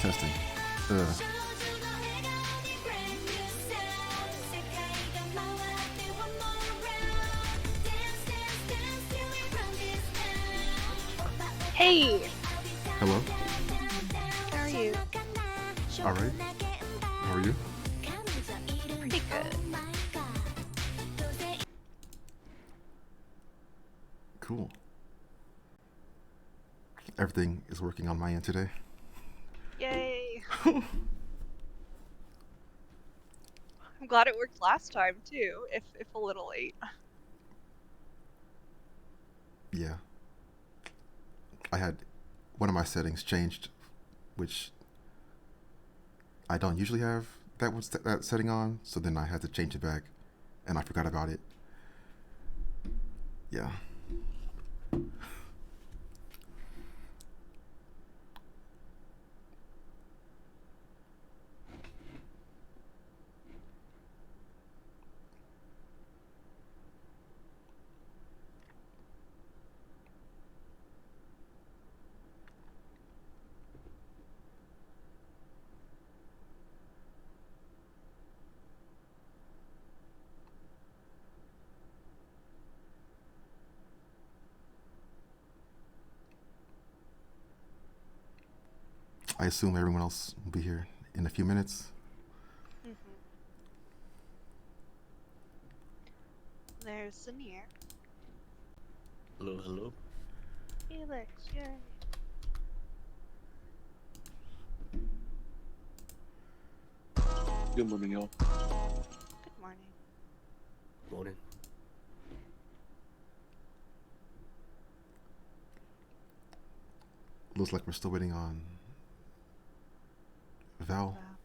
Testing. Hey, Hello. how are you? All right. How are you? Pretty good. Cool. Everything is working on my end today. Yay. I'm glad it worked last time too, if a little late. Yeah. I had one of my settings changed, which I don't usually have that setting on. So then I had to change it back, and I forgot about it. Yeah. I assume everyone else will be here in a few minutes. hmm There's Samir. Hello, hello. Felix, yay. Good morning, y'all. Good morning. Morning. Looks like we're still waiting on Val. Wow.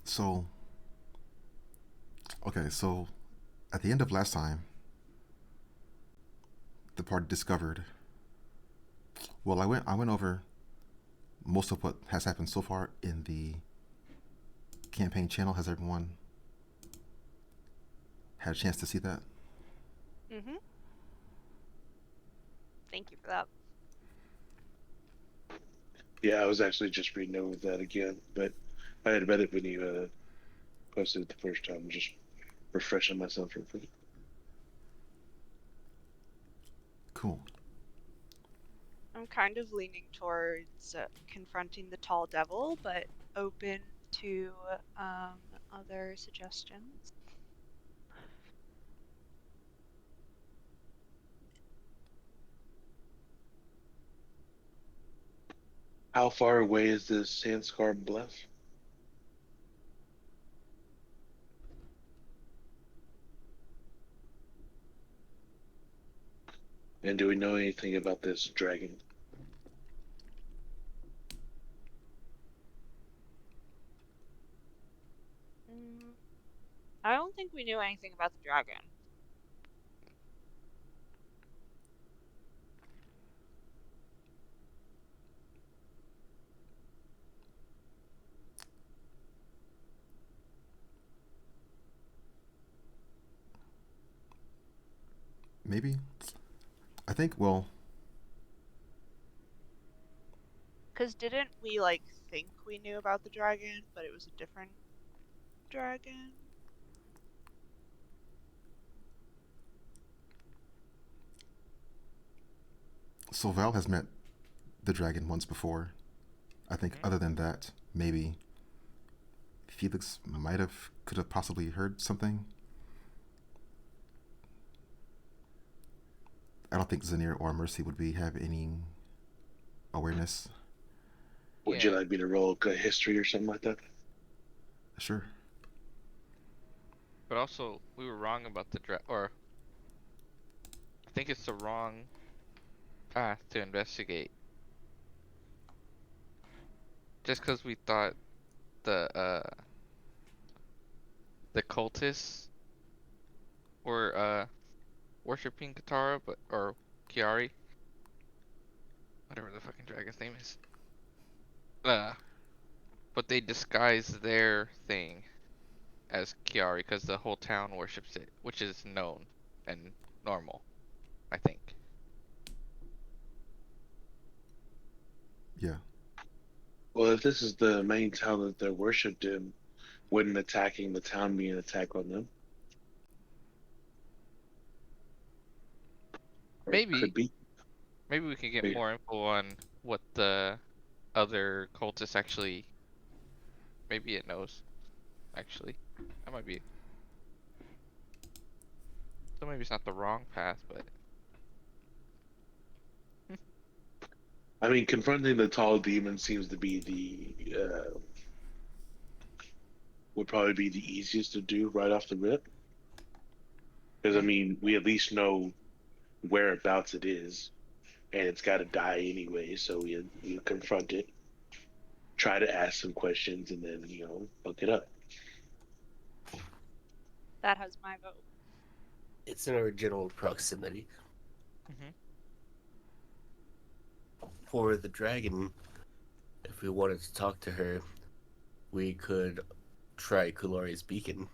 So, okay, so at the end of last time, the party discovered. Well, I went over most of what has happened so far in the campaign channel. Has everyone had a chance to see that? hmm Thank you for that. Yeah, I was actually just reading over that again, but I had read it when you posted it the first time. Just refreshing myself real quick. Cool. I'm kind of leaning towards confronting the tall devil, but open to um, other suggestions. How far away is this Sandscar Bluff? And do we know anything about this dragon? Mm, I don't think we knew anything about the dragon. Maybe. I think. Well, Because didn't we, like, think we knew about the dragon, but it was a different dragon? So Val has met the dragon once before. I think Mhm. other than that, maybe Felix could have possibly heard something. I don't think Zanir or Mercy would have any awareness. Would you Yeah, like me to roll a history or something like that? Sure. but also we were wrong about the or I think it's the wrong path to investigate. Just because we thought the cultists were worshiping Katara, but or Kiari, whatever the fucking dragon's name is. Uh, but they disguised their thing as Kiari because the whole town worships it, which is known and normal, I think. Yeah. Well, if this is the main town that they're worshipped in, wouldn't attacking the town be an attack on them? Or it Maybe could be. maybe we can get Yeah. more info on what the other cultists actually. Maybe it knows actually. That might be. So maybe it's not the wrong path, but I mean, confronting the tall demon seems to be would probably be the easiest to do right off the rip. Because I hmm, mean, we at least know whereabouts it is, and it's got to die anyway. So we confront it, try to ask some questions, and then look it up. That has my vote. It's in our general proximity. hmm, For the dragon, if we wanted to talk to her, we could try Kulari's beacon.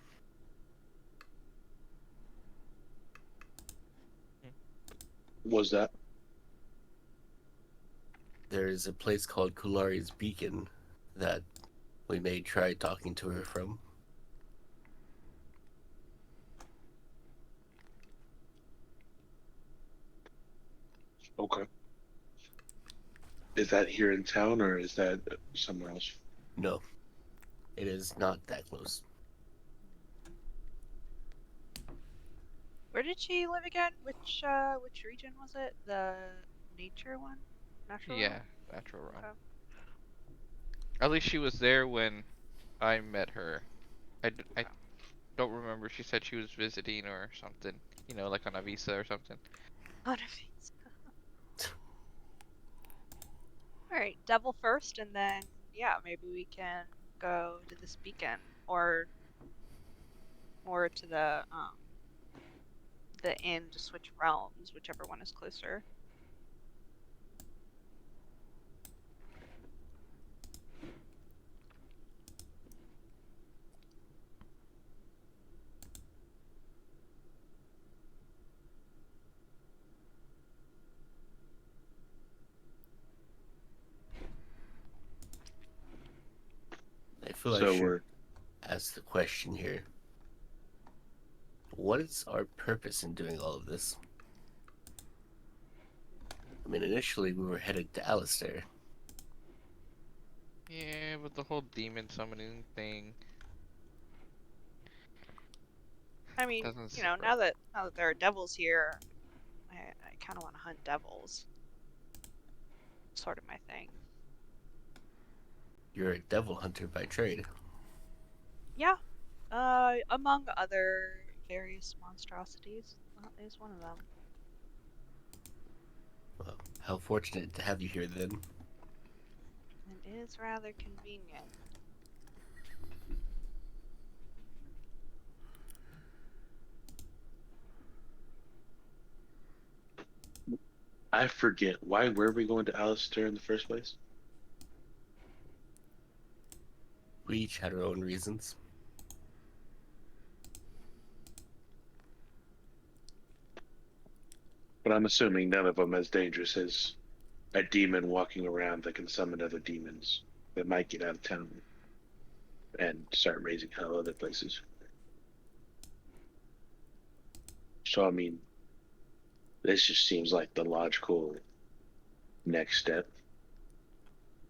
Was that There's a place called Kulari's Beacon that we may try talking to her from. okay? Is that here in town or is that somewhere else? No, it is not that close. Where did she live again? Which region was it? The nature one? Natural yeah, realm? natural realm. Okay. At least she was there when I met her. I Okay. don't remember. She said she was visiting or something. You know, like on a visa or something. On a visa. Alright, devil first, and then, yeah, maybe we can go to this beacon, or to the inn to switch realms, whichever one is closer. I feel I So should we're ask the question here. What is our purpose in doing all of this? I mean, initially we were headed to Alistair. Yeah, but the whole demon summoning thing I mean, doesn't sit right. now that there are devils here, I kind of want to hunt devils. Sort of my thing. You're a devil hunter by trade. Yeah. Among other various monstrosities, that is one of them. Well, how fortunate to have you here then. It is rather convenient. I forget why were we going to Alistair in the first place? We each had our own reasons. But I'm assuming none of them as dangerous as a demon walking around that can summon other demons that might get out of town and start raising hell other places. So I mean, this just seems like the logical next step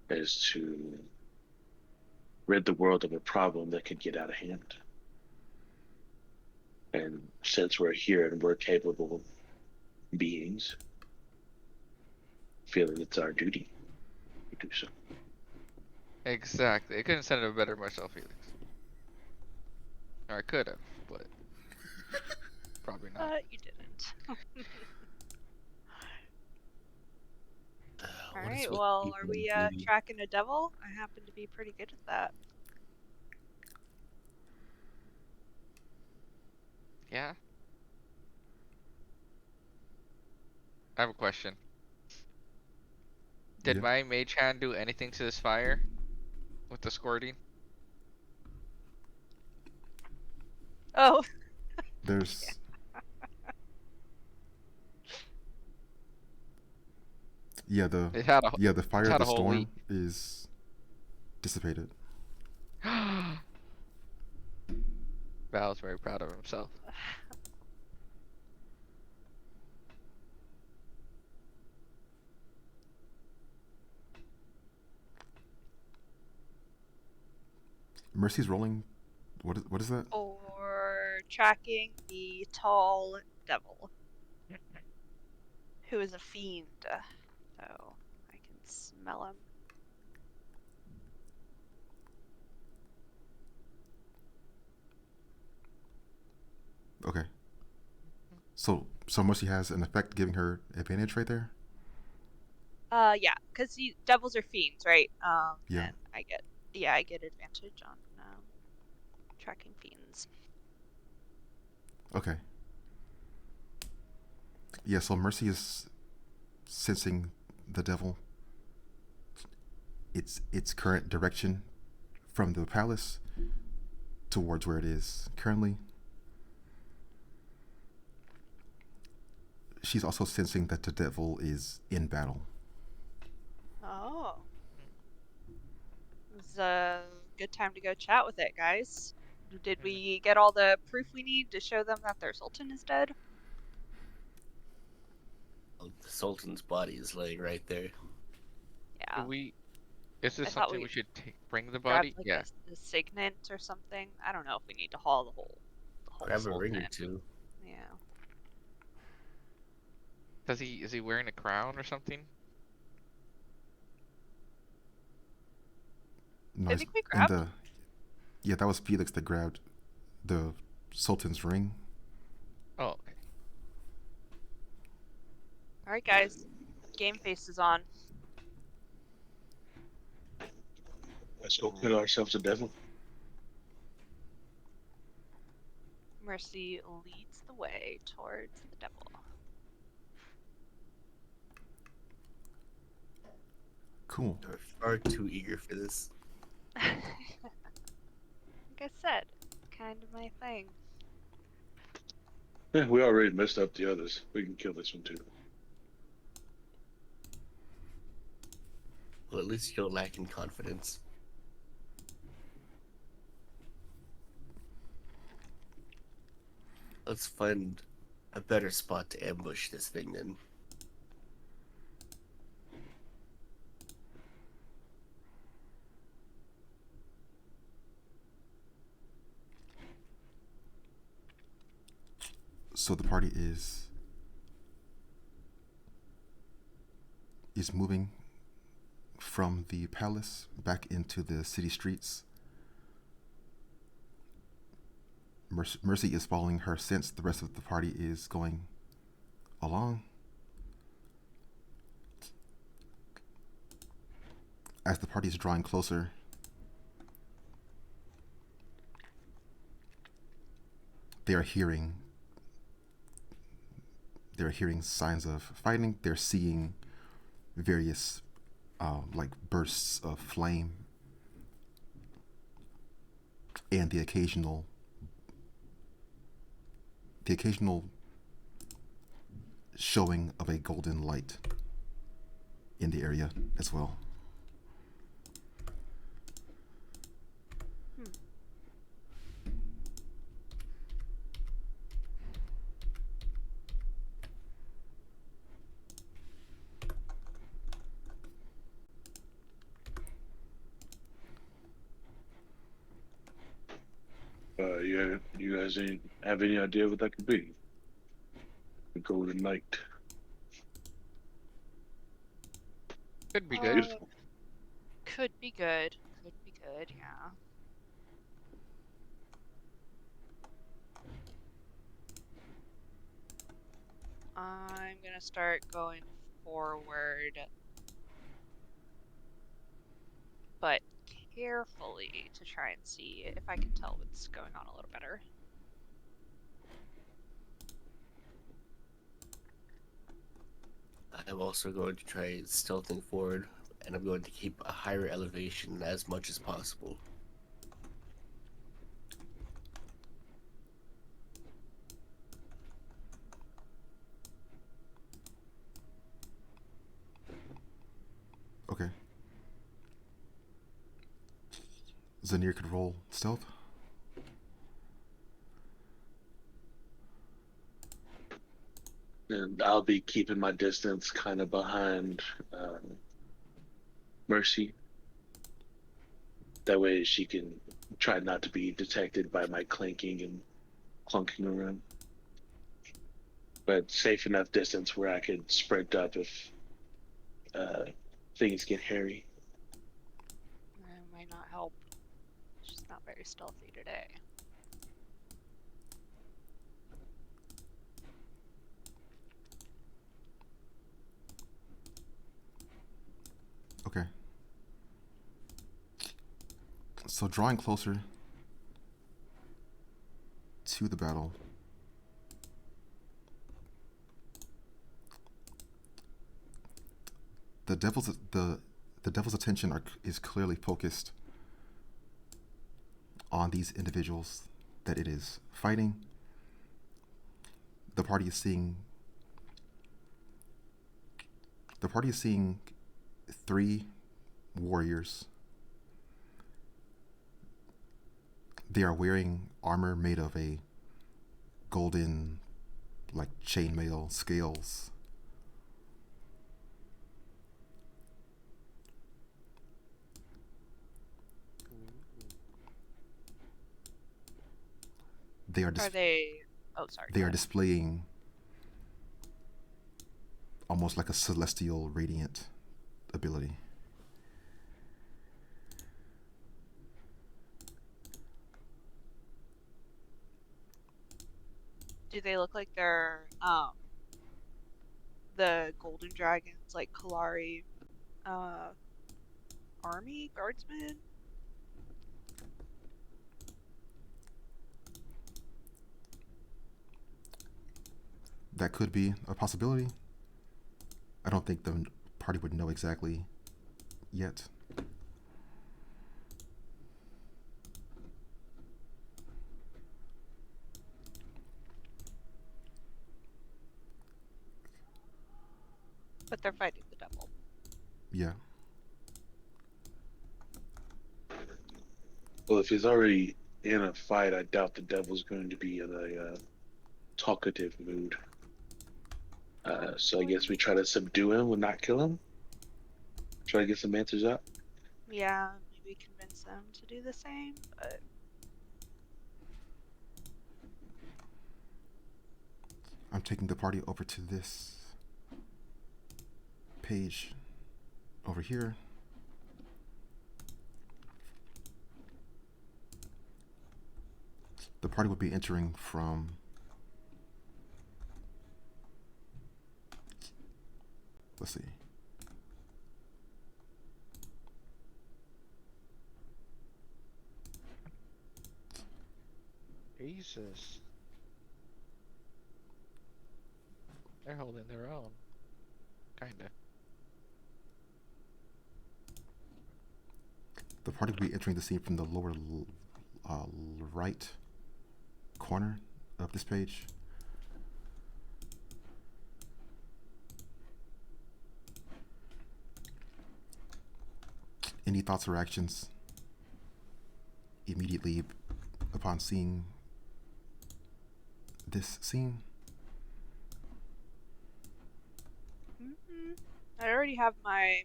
is to rid the world of a problem that could get out of hand. And since we're here and we're capable beings, feel that it's our duty to do so. Exactly. I couldn't have said it better myself, Felix. Or I could have, but probably not. You didn't. All What is right. with Well, are people we and beauty? tracking a devil? I happen to be pretty good at that. Yeah. I have a question. Did Yeah. my mage hand do anything to this fire with the squirting? Oh, There's yeah the It had a yeah the it's fire of had the a whole storm week. is dissipated. Val's very proud of himself. Mercy's rolling. What is that? or tracking the tall devil, who is a fiend. So I can smell him. Okay. So Mercy has an effect giving her advantage right there. Yeah, because devils are fiends, right? Yeah. And I get advantage on tracking fiends. Okay. Yeah. So Mercy is sensing the devil. Its current direction from the palace towards where it is currently. She's also sensing that the devil is in battle. Oh, it's a good time to go chat with it, guys. Did we get all the proof we need to show them that their sultan is dead? Oh, the Sultan's body is laying right there. Yeah, Is this I thought something we we should bring the grab body? like Yeah. a signet or something. I don't know if we need to haul the whole Grab a ring or sultan. two. Yeah. Is he wearing a crown or something? I Nice. think we And grabbed. yeah, that was Felix that grabbed the Sultan's ring. Oh, okay. All right, guys. Game face is on. Let's go kill ourselves a devil. Mercy leads the way towards the devil. Cool. You're far too eager for this. Like I said, kind of my thing. Yeah, we already messed up the others. We can kill this one too. Well, at least you don't lack in confidence. Let's find a better spot to ambush this thing then. So the party is moving from the palace back into the city streets. Mercy is following her since the rest of the party is going along. As the party is drawing closer, they're hearing signs of fighting. They're seeing various like bursts of flame and the occasional showing of a golden light. in the area as well. Hmm. You guys have any idea what that could be? The Golden Knight. Could be good. Uh, Beautiful. could be good. Could be good, yeah. I'm gonna start going forward, but carefully to try and see if I can tell what's going on a little better. I'm also going to try stealthing forward, and I'm going to keep a higher elevation as much as possible. Okay. Zanir could roll stealth. And I'll be keeping my distance kind of behind Mercy. That way she can try not to be detected by my clanking and clunking around. But safe enough distance where I could sprint up if uh, things get hairy. That might not help. She's not very stealthy today. Okay. So drawing closer to the battle, the devil's attention is clearly focused on these individuals that it is fighting. The party is seeing three warriors. They are wearing armor made of a golden, like, chainmail scales. They are Are they? Oh, sorry. they Go are ahead. displaying almost like a celestial radiant ability. Do they look like they're the golden dragons, like Kalari uh army guardsmen? That could be a possibility. I don't think the party would know exactly yet. But they're fighting the devil. Yeah. Well, if he's already in a fight, I doubt the devil's going to be in a talkative mood. So I guess we try to subdue him and not kill him. Try to get some answers out. Yeah, maybe convince them to do the same, but I'm taking the party over to this page over here. The party would be entering from let's see. Jesus. They're holding their own. Kinda. The party will be entering the scene from the lower right corner of this page. Any thoughts or actions immediately upon seeing this scene? I already have my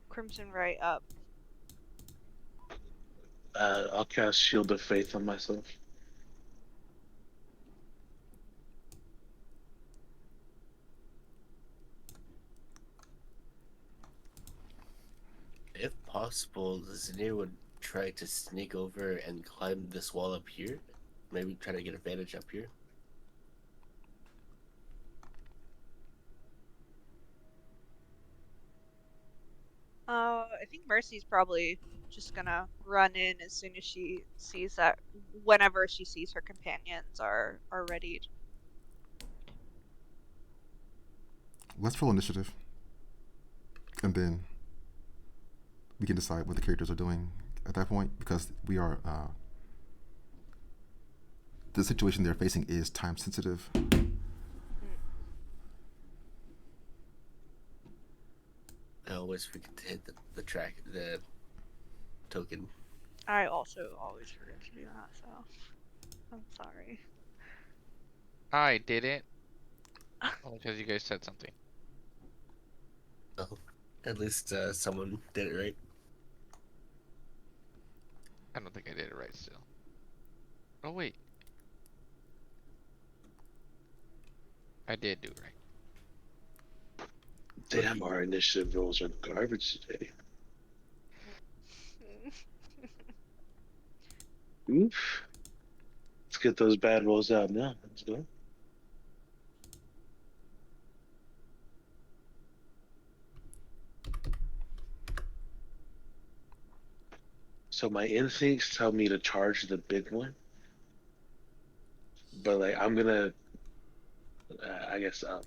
Crimson Ray up. I'll cast Shield of Faith on myself. If possible, does anyone try to sneak over and climb this wall up here? Maybe try to get advantage up here? I think Mercy's probably just gonna run in as soon as she sees that, whenever she sees her companions are readied. Let's roll initiative, and then we can decide what the characters are doing at that point, because we are the situation they're facing is time sensitive. I always forget to hit the token. I also always forget to do that, so I'm sorry. I didn't. Only because you guys said something. Oh, at least someone did it right. I don't think I did it right still. Oh wait. I did do it right. Damn, our initiative rolls are garbage today. Oof. Let's get those bad rolls out now. Let's go. So my instincts tell me to charge the big one, but like I'm gonna, I guess I'll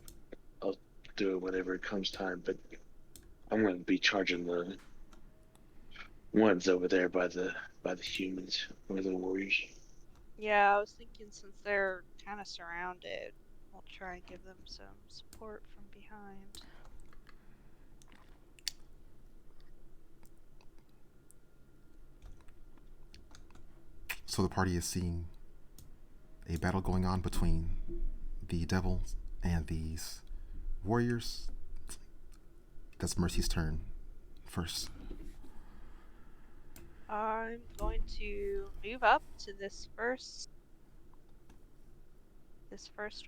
do it whenever it comes time. But I'm gonna be charging the ones over there by the humans or the warriors. Yeah, I was thinking since they're kind of surrounded, we'll try and give them some support from behind. So the party is seeing a battle going on between the devils and these warriors. That's Mercy's turn first. I'm going to move up to this first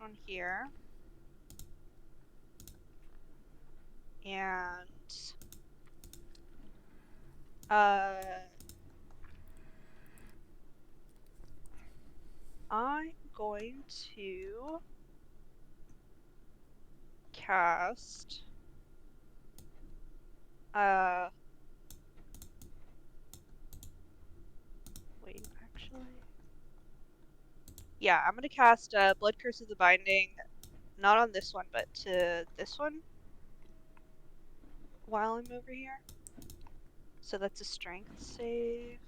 one here. And I'm going to cast wait, actually. Yeah, I'm gonna cast Blood Curse of the Binding, not on this one, but to this one while I'm over here. So that's a strength save.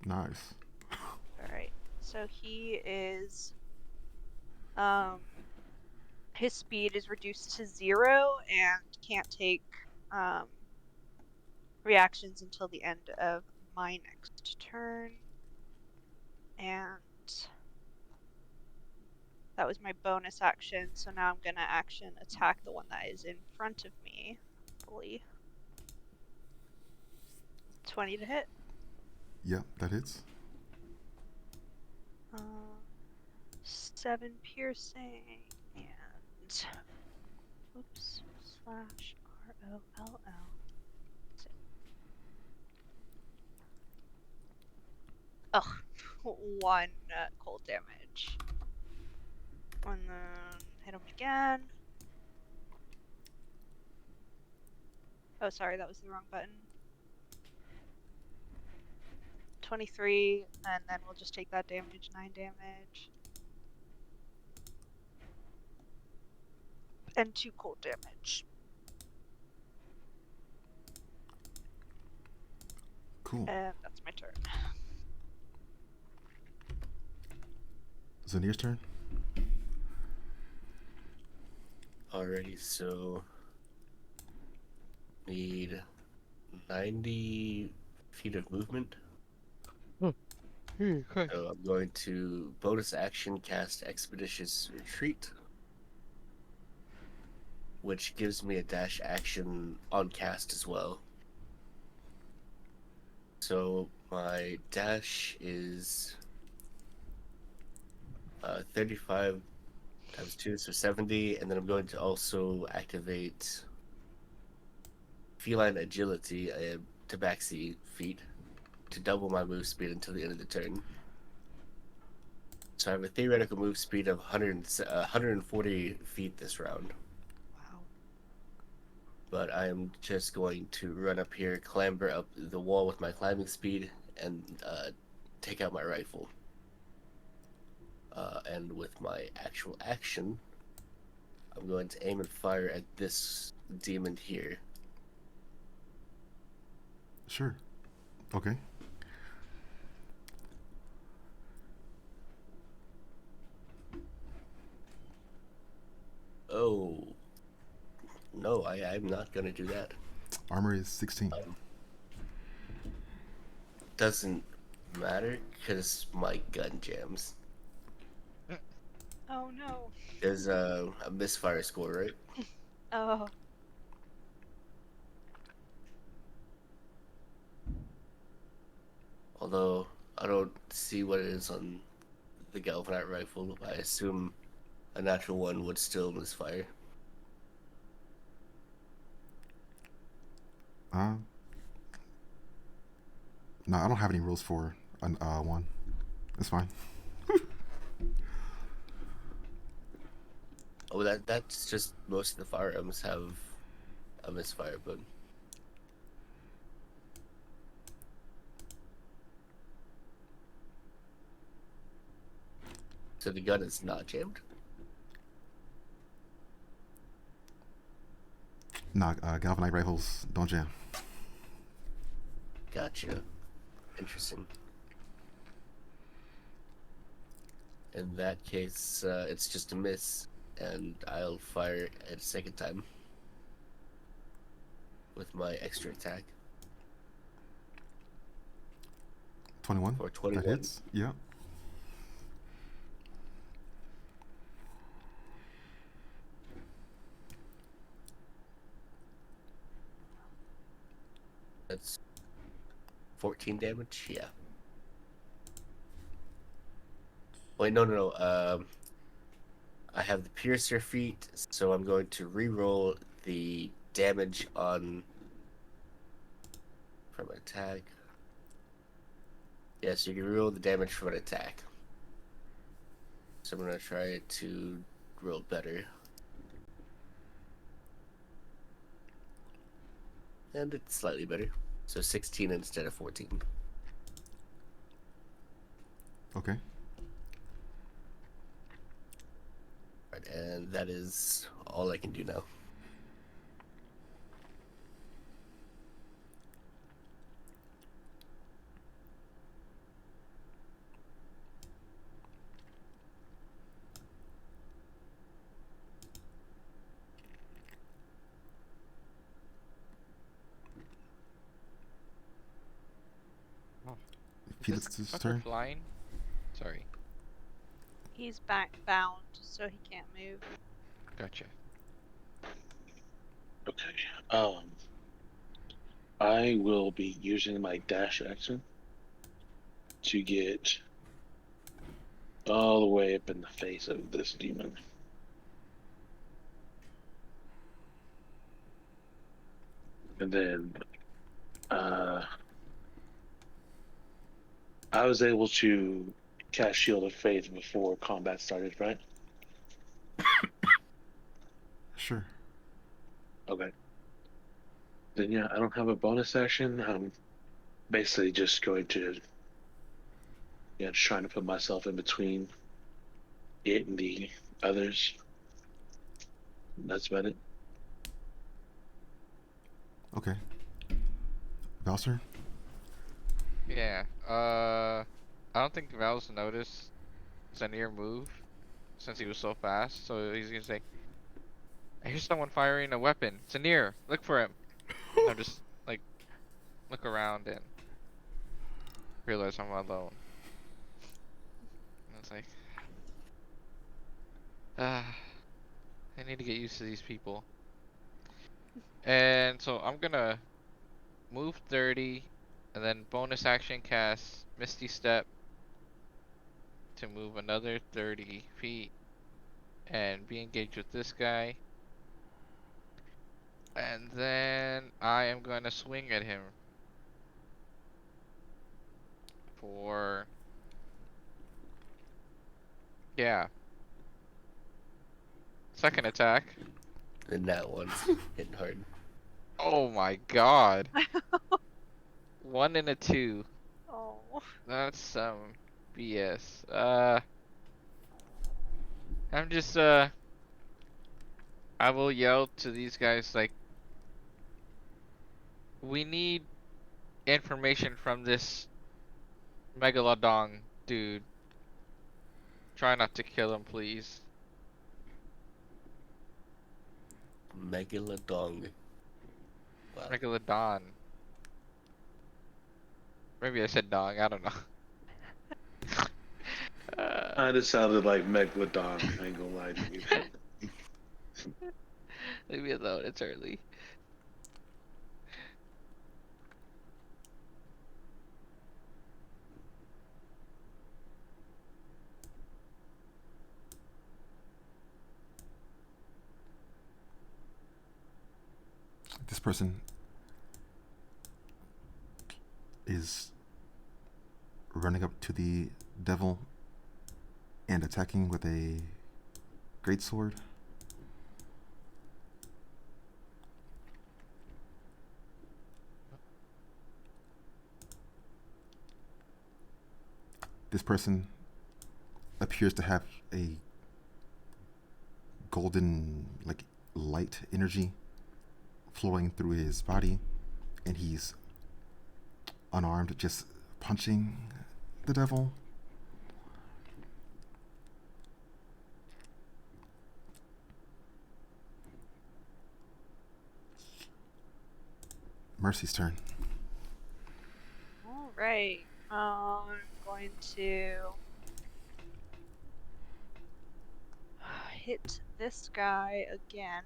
Nice. Alright. So he is his speed is reduced to 0 and can't take reactions until the end of my next turn. And that was my bonus action, so now I'm gonna action attack the one that is in front of me, hopefully. 20 to hit. Yeah, that hits. 7 piercing and oops, slash ROLL. Ugh, 1 cold damage. And then hit him again. Oh, sorry, that was the wrong button. 23, and then we'll just take that damage, 9 damage. And 2 cold damage. Cool. And that's my turn. Zanir's turn. Alrighty, so need 90 feet of movement. Okay. So I'm going to bonus action cast Expeditious Retreat, which gives me a dash action on cast as well. So my dash is 35 times 2, so 70, and then I'm going to also activate Feline Agility, Tabaxi feat, to double my move speed until the end of the turn. So I have a theoretical move speed of 140 feet this round. Wow. But I am just going to run up here, clamber up the wall with my climbing speed, and take out my rifle. And with my actual action, I'm going to aim and fire at this demon here. Sure. Okay. Oh, no, I'm not going to do that. Armor is 16. Doesn't matter, because my gun jams. Oh no. There's a misfire score, right? Oh. Although I don't see what it is on the Galvanite rifle. I assume a natural one would still misfire. No, I don't have any rules for an one. It's fine. Oh, that's just most of the firearms have a misfire, but so the gun is not jammed. Nah, galvanite rifles don't jam. Gotcha. Interesting. In that case, it's just a miss, and I'll fire it a second time with my extra attack 21. for 21. That hits. Yeah. That's 14 damage. Yeah. Wait, no. I have the Piercer feat, so I'm going to re-roll the damage on from an attack. Yeah, so you can re-roll the damage from an attack. So I'm gonna try to roll better. And it's slightly better. So 16 instead of 14. Okay. Right, and that is all I can do now. Is Felix' this fucker turn. flying? Sorry. He's back bound, so he can't move. Gotcha. Okay. I will be using my dash action to get all the way up in the face of this demon. And then I was able to cast Shield of Faith before combat started, right? Sure. Okay. Then yeah, I don't have a bonus action. I'm basically just going to just trying to put myself in between it and the others. That's about it. Okay. Val's turn. Yeah. I don't think Val's noticed Zanir move since he was so fast. So he's gonna say, "I hear someone firing a weapon. Zanir, look for him." And I'm just like look around and realize I'm alone. And it's like, ah, I need to get used to these people. And so I'm gonna move 30, and then bonus action cast Misty Step to move another 30 feet and be engaged with this guy. And then I am gonna swing at him for, yeah, second attack. And that one's hitting hard. Oh my god. 1 and a 2. Oh. That's some BS. I'm just I will yell to these guys like, we need information from this Megalodon dude. Try not to kill him, please. Megalodon. Wow. Megalodon. Maybe I said dong, I don't know. It sounded like Megalodon. I ain't gonna lie to you. Leave me alone, it's early. This person is running up to the devil and attacking with a greatsword. This person appears to have a golden, like, light energy flowing through his body, and he's unarmed, just punching the devil. Mercy's turn. All right. I'm going to hit this guy again.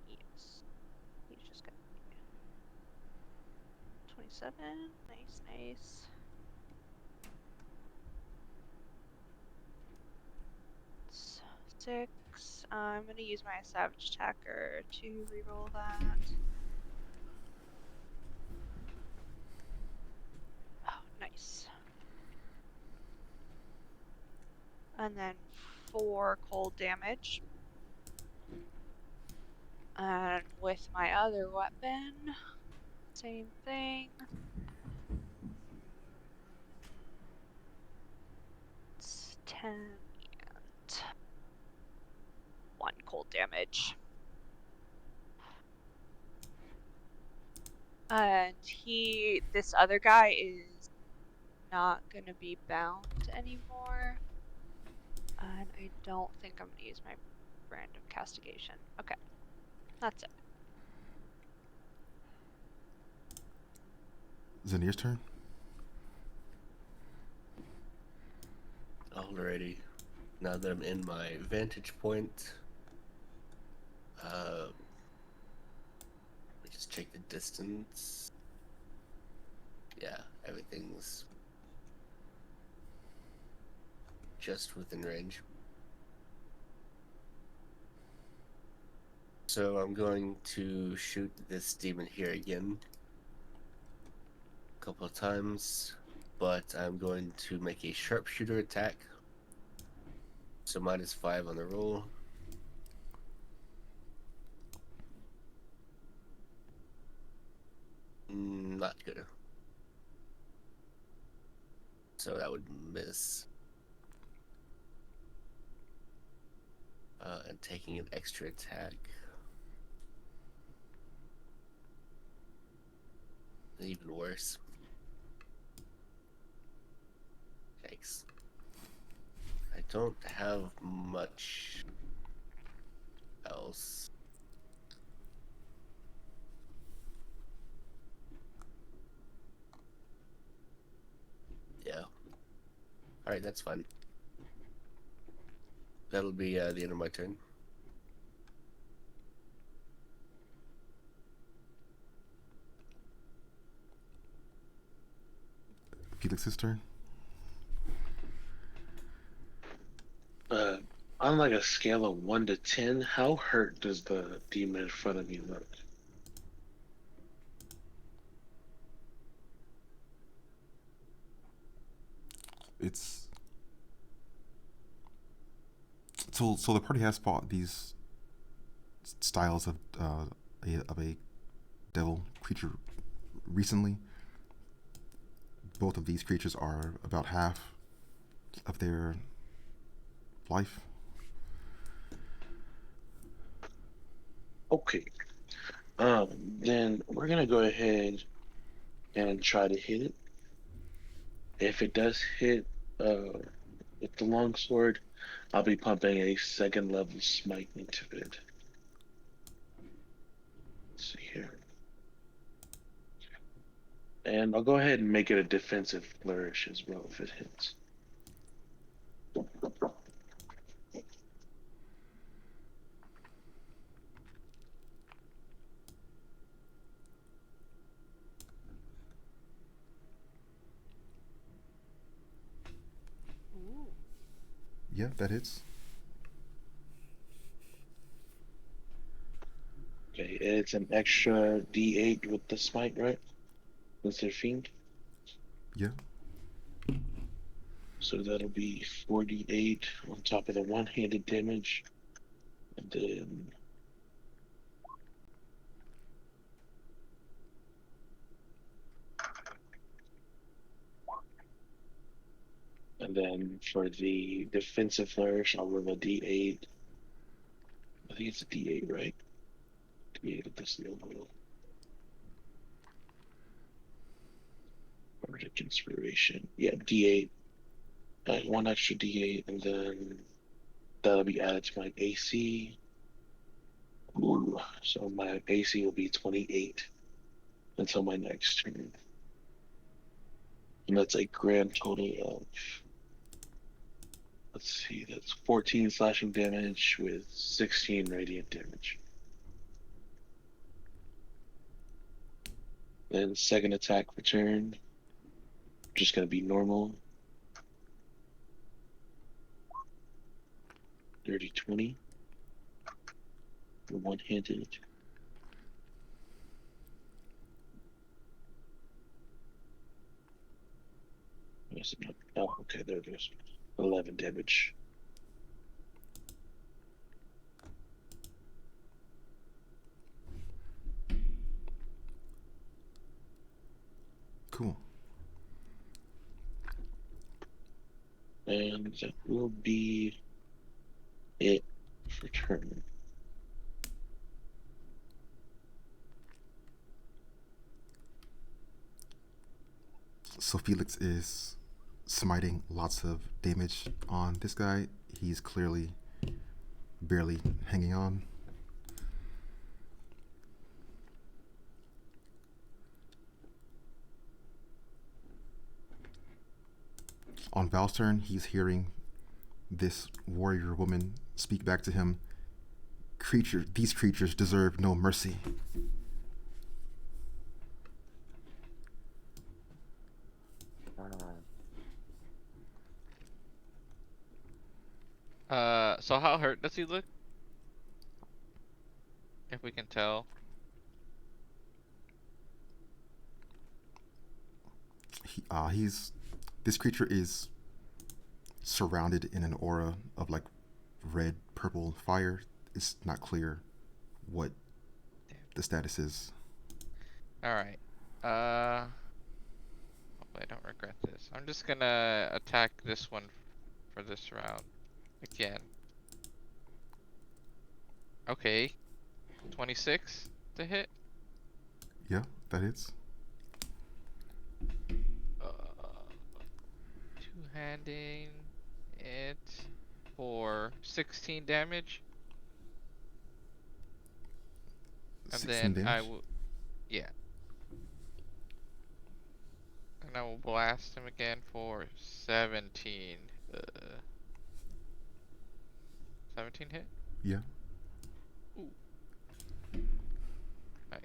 Yes. He's just got 27. Nice, nice. It's 6. I'm gonna use my Savage Attacker to reroll that. Oh, nice. And then 4 cold damage. And with my other weapon, same thing. It's 10 and 1 cold damage. And this other guy is not gonna be bound anymore. And I don't think I'm gonna use my random castigation. Okay, that's it. Zanir's turn. Alrighty. Now that I'm in my vantage point, let me just check the distance. Yeah, everything's just within range. So I'm going to shoot this demon here again a couple of times, but I'm going to make a sharpshooter attack. So -5 on the roll. Not good. So that would miss. And taking an extra attack. even worse. Thanks. I don't have much else. Yeah. Alright, that's fine. That'll be the end of my turn. Felix's turn. On like a scale of 1 to 10, how hurt does the demon in front of me look? It's so the party has fought these styles of a devil creature recently. Both of these creatures are about half of their life. Okay. Then we're gonna go ahead and try to hit it. If it does hit, with the longsword, I'll be pumping a 2nd level smite into it. Let's see here. And I'll go ahead and make it a defensive flourish as well if it hits. Ooh. Yeah, that hits. Okay, it's an extra D8 with the smite, right? With their fiend. Yeah. So that'll be 48 on top of the one-handed damage. And then for the defensive flourish, I'll roll a D8. I think it's a D8, right? D8 at this level. Bardic Inspiration. Yeah, D8. One extra D8, and then that'll be added to my AC. Ooh, so my AC will be 28 until my next turn. And that's a grand total of, let's see, that's 14 slashing damage with 16 radiant damage. Then second attack return, just gonna be normal. Dirty 20. One-handed. Oh, okay, there it goes. 11 damage. Cool. And that will be it for turn. So Felix is smiting lots of damage on this guy. He's clearly barely hanging on. On Val's turn, he's hearing this warrior woman speak back to him. These creatures deserve no mercy. So how hurt does he look? If we can tell. This creature is surrounded in an aura of like red, purple fire. It's not clear what the status is. Alright. Hopefully I don't regret this. I'm just gonna attack this one for this round. Again. Okay. 26 to hit. Yeah, that hits. two-handing it for 16 damage. And 16 then I damage. will, yeah. And I will blast him again for 17. 17 hit? Yeah. Ooh. Nice.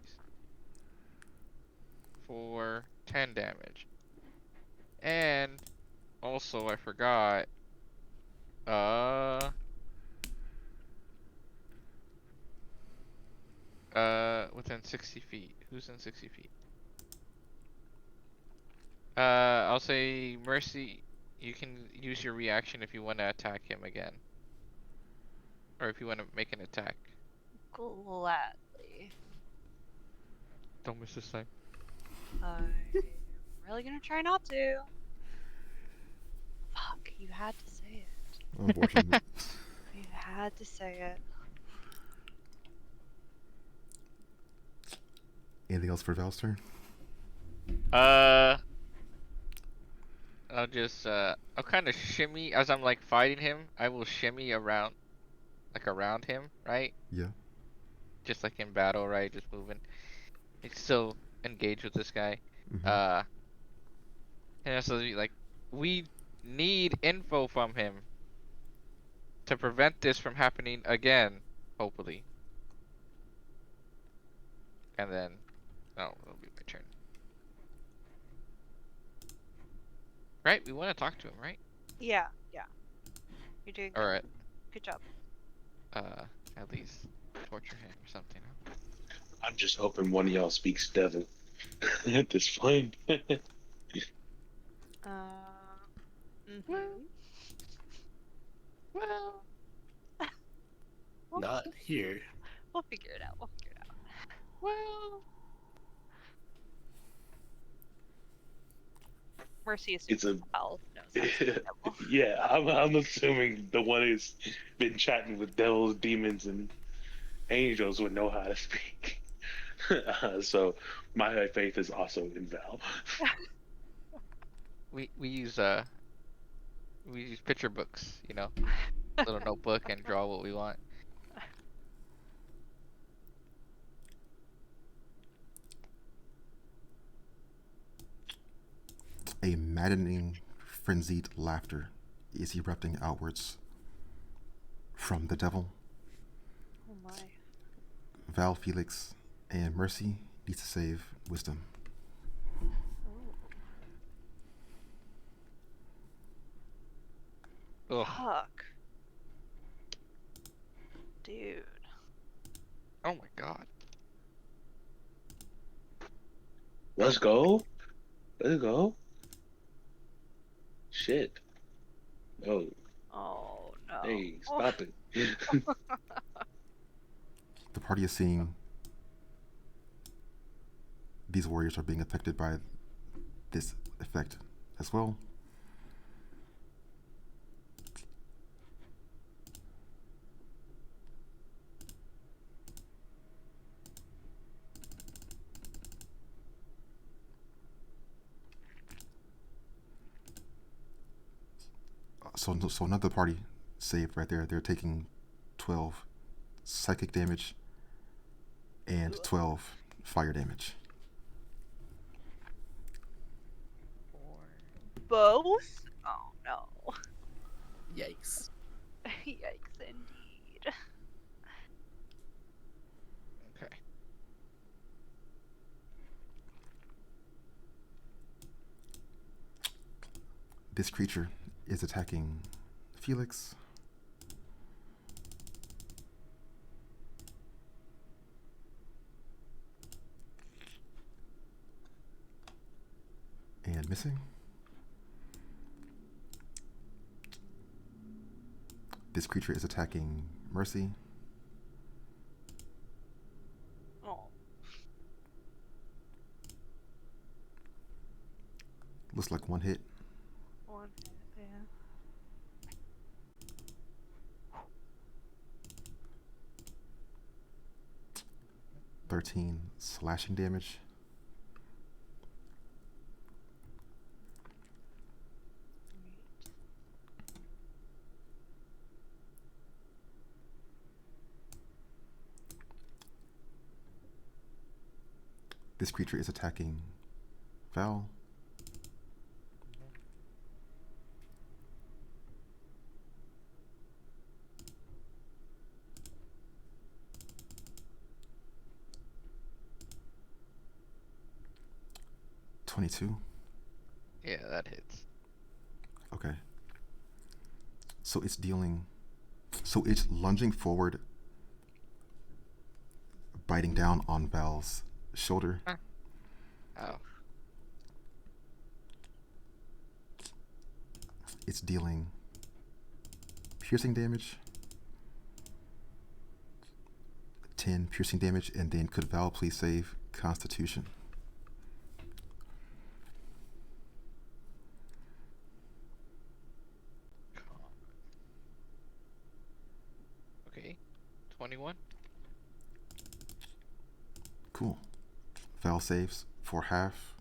For 10 damage. And also I forgot, within 60 feet. Who's in 60 feet? I'll say Mercy, you can use your reaction if you want to attack him again. Or if you want to make an attack. Gladly. Don't miss this time. I'm really gonna try not to. Fuck, you had to say it. Unfortunately. You had to say it. Anything else for Val's turn? I'll just, I'll kind of shimmy as I'm like fighting him. I will shimmy around, like around him, right? Yeah. Just like in battle, right? Just moving. It's still engaged with this guy. Mm-hmm. And so like, we need info from him to prevent this from happening again, hopefully. And then, oh, it'll be my turn. Right? We want to talk to him, right? Yeah, yeah. You're doing good. Alright. Good job. At least torture him or something. Huh? I'm just hoping one of y'all speaks Devil at this point. Mm-hmm. Well, Not here. We'll figure it out. We'll figure it out. well. Mercy is It's a well knows how to speak devil. yeah. I'm assuming the one who's been chatting with devils, demons, and angels would know how to speak. So my faith is also in Val. We use picture books, you know, little notebook and draw what we want. A maddening, frenzied laughter is erupting outwards from the devil. Oh my. Val, Felix, and Mercy need to save wisdom. Ooh. Ugh. Fuck. Dude. Oh my god. Let's go. Let's go. Shit. Oh, Oh no. hey, stop it. The party is seeing these warriors are being affected by this effect as well. So another party saved right there. They're taking 12 psychic damage and 12 fire damage. Both? Oh no. Yikes. Yikes indeed. Okay. This creature is attacking Felix. And missing. This creature is attacking Mercy. Oh. Looks like one hit. One hit, yeah. 13 slashing damage. This creature is attacking Val. $22. Yeah, that hits. Okay. So it's dealing. So it's lunging forward, biting down on Val's shoulder. Ow. It's dealing piercing damage. 10 piercing damage, and then could Val please save Constitution? Okay. 21. Cool. Val saves for half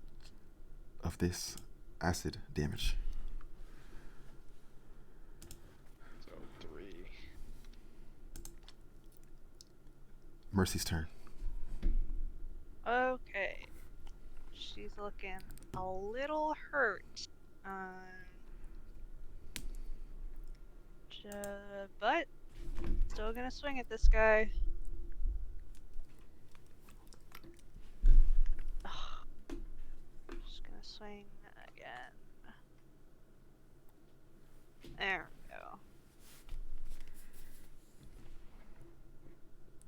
of this acid damage. So 3. Mercy's turn. Okay. She's looking a little hurt. But still gonna swing at this guy. Ugh. Just gonna swing again. There we go.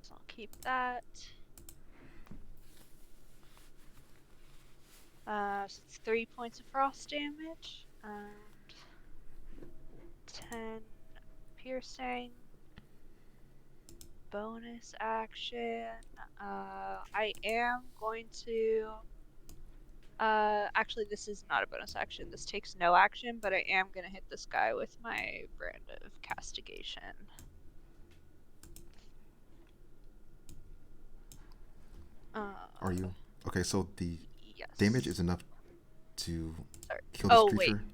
So I'll keep that. So it's 3 points of frost damage and 10 piercing. Bonus action. I am going to. Actually, this is not a bonus action. This takes no action, but I am gonna hit this guy with my brand of castigation. Are you? Okay, so the Yes. damage is enough to Sorry. kill this Oh, creature. wait.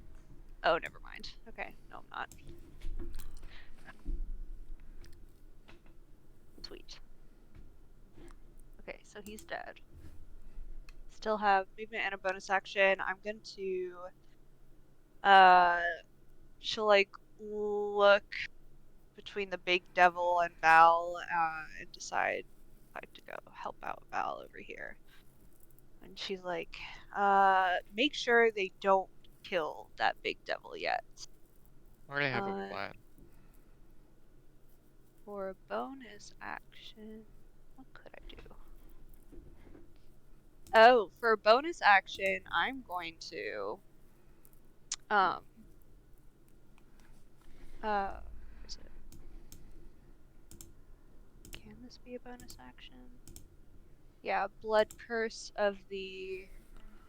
Oh, never mind. Okay, no, I'm not. Sweet. Okay, so he's dead. Still have movement and a bonus action. I'm going to she'll like look between the big devil and Val and decide if I have to go help out Val over here. And she's like, make sure they don't kill that big devil yet. I already have a plan. For a bonus action, what could I do? Oh, for a bonus action, I'm going to is it? Can this be a bonus action? Yeah, blood curse of the.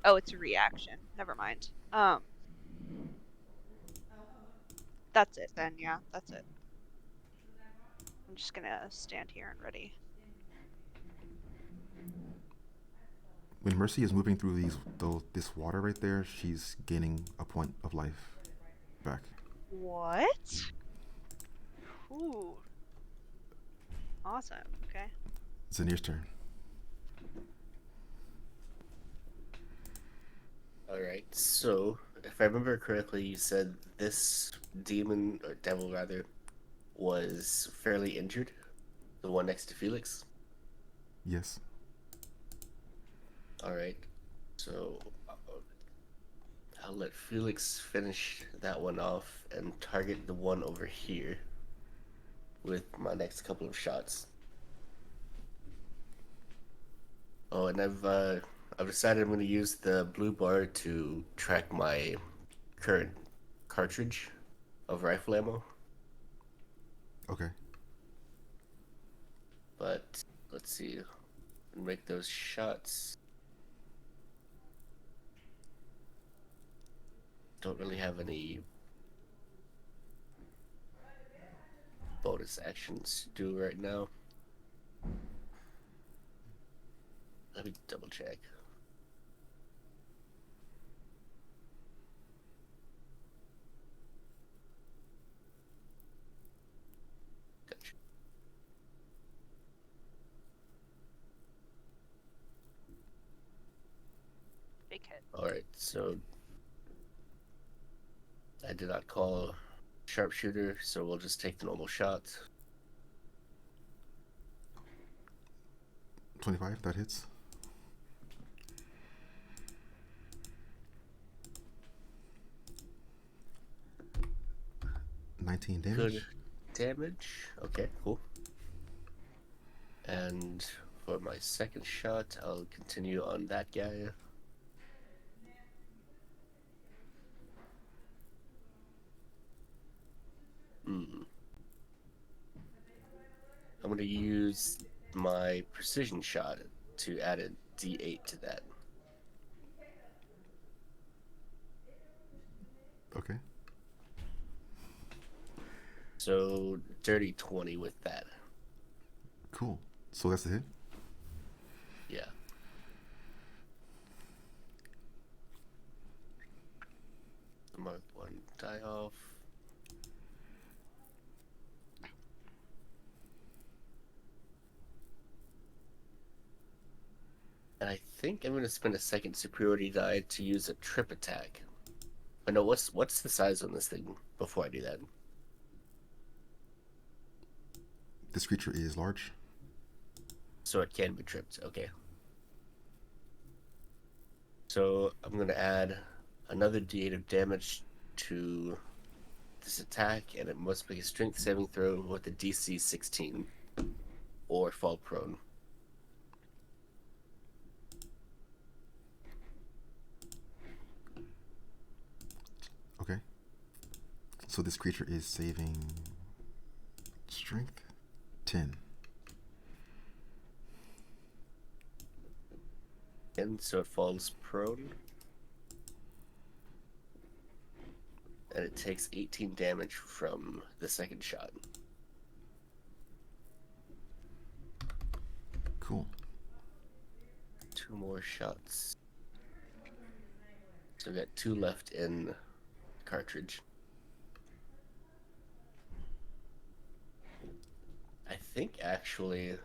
Oh, it's a reaction. Never mind. That's it then. Yeah, that's it. I'm just gonna stand here and ready. When Mercy is moving through this water right there, she's gaining a point of life back. What? Ooh. Awesome. Okay. Zanir's turn. Alright, so if I remember correctly, you said this demon, or devil rather, was fairly injured. The one next to Felix? Yes. Alright, so I'll let Felix finish that one off and target the one over here with my next couple of shots. Oh, and I've decided I'm going to use the blue bar to track my current cartridge of rifle ammo. Okay. But let's see, make those shots. Don't really have any bonus actions to do right now. Let me double check. Gotcha. Alright, so I did not call sharpshooter, so we'll just take the normal shot. 25, that hits. $19 damage. Good damage. Okay, cool. And for my second shot, I'll continue on that guy. I'm going to use my precision shot to add a d8 to that. Okay. So, dirty 20 with that. Cool. So that's the hit. Yeah. Mark one die off. And I think I'm going to spend a second superiority die to use a trip attack. But no, what's the size on this thing before I do that? This creature is large. So it can be tripped. Okay. So I'm going to add another d8 of damage to this attack, and it must make a strength saving throw with a DC 16 or fall prone. Okay. So this creature is saving strength 10. And so it falls prone. And it takes 18 damage from the second shot. Cool. 2 more shots. So I've got 2 left in the cartridge. I think actually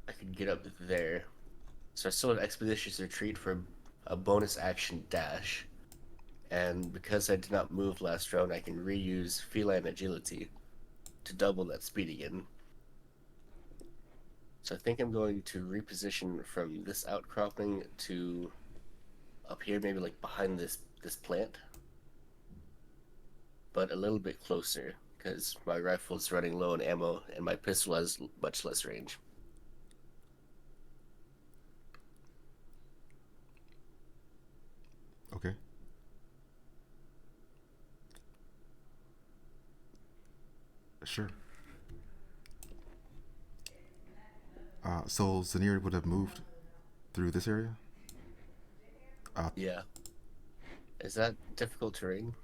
I could get up there. So I still have Expeditious Retreat for a bonus action dash. And because I did not move last round, I can reuse Feline Agility to double that speed again. So I think I'm going to reposition from this outcropping to up here, maybe like behind this plant. But a little bit closer, because my rifle's running low on ammo and my pistol has much less range. Okay. Sure. So Zanir would have moved through this area? Yeah. Is that difficult terrain?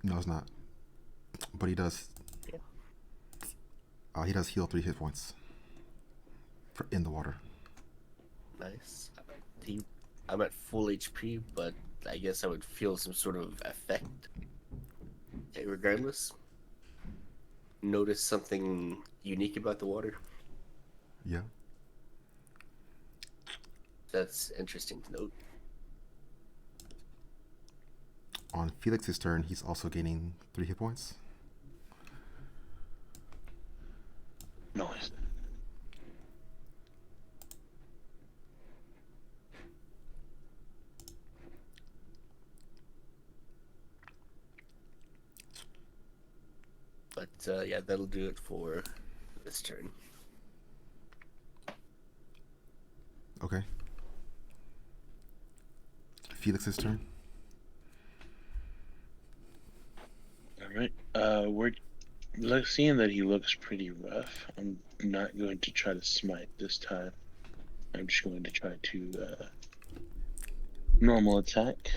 No, it's not. But he does. Yeah. He does heal 3 hit points in the water. Nice. I'm at full HP, but I guess I would feel some sort of effect. Okay, regardless, notice something unique about the water. Yeah. That's interesting to note. On Felix's turn, he's also gaining 3 hit points. Nice. But yeah, that'll do it for this turn. Okay. Felix's turn. All right. Seeing that he looks pretty rough, I'm not going to try to smite this time. I'm just going to try to normal attack.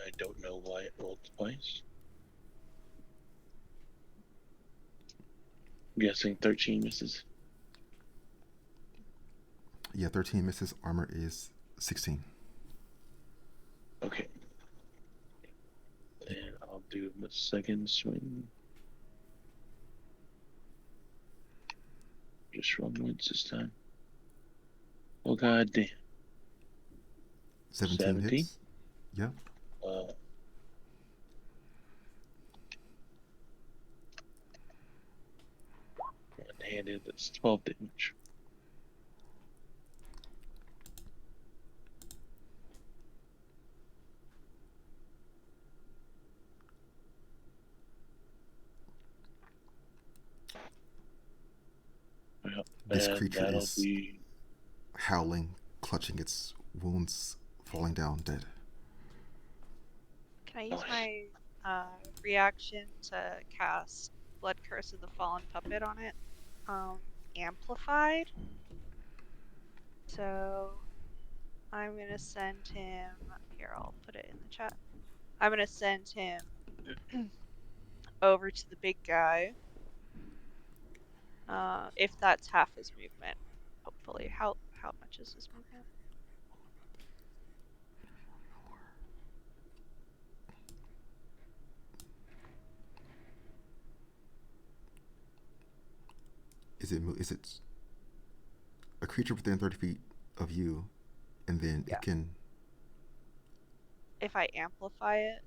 I don't know why it rolled twice. I'm guessing 13 misses. Yeah, 13 misses. Armor is 16. Okay. And I'll do the second swing. Just run once this time. Oh god damn. 17 17? hits. Yep. One-handed, that's 12 damage. Yep. This And creature that'll is be howling, clutching its wounds, falling down dead. Can I use nice. my reaction to cast Blood Curse of the Fallen Puppet on it? Amplified. So I'm gonna send him here. I'll put it in the chat. I'm gonna send him over to the big guy. If that's half his movement, hopefully. How much is his movement? Is it a creature within 30 feet of you, and then Yeah. it can? If I amplify it,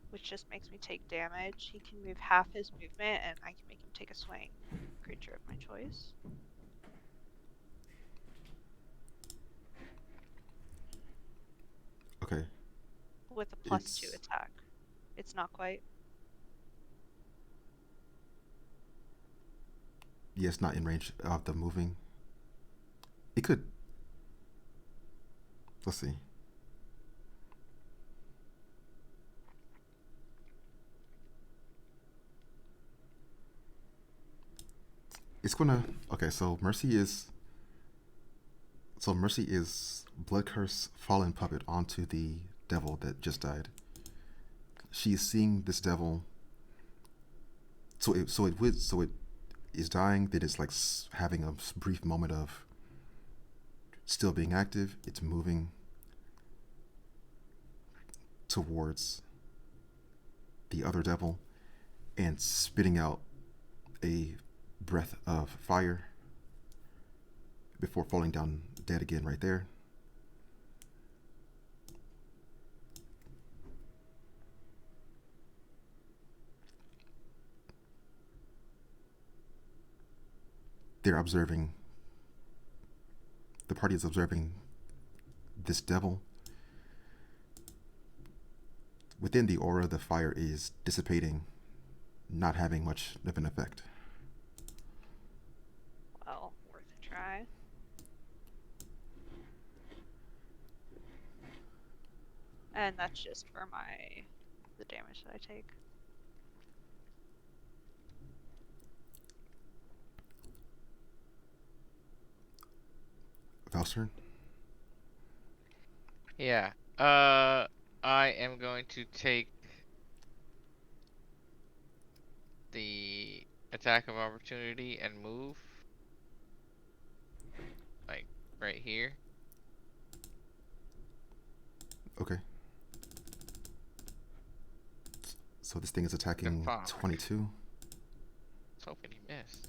which just makes me take damage, he can move half his movement, and I can make him take a swing. Creature of my choice. Okay. With a +2 attack. It's not quite. Yeah, it's not in range of the moving. It could. Let's see. It's gonna. Okay, so Mercy is. So Mercy is Blood Curse Fallen Puppet onto the devil that just died. She is seeing this devil. So it is dying. Then it's like having a brief moment of still being active. It's moving towards the other devil and spitting out a breath of fire before falling down dead again right there. They're observing. The party is observing this devil. Within the aura, the fire is dissipating, not having much of an effect. Well, worth a try. And that's just for the damage that I take. Valstern? Yeah. I am going to take the attack of opportunity and move. Like, right here. Okay. So this thing is attacking Fuck. 22. I was hoping he missed.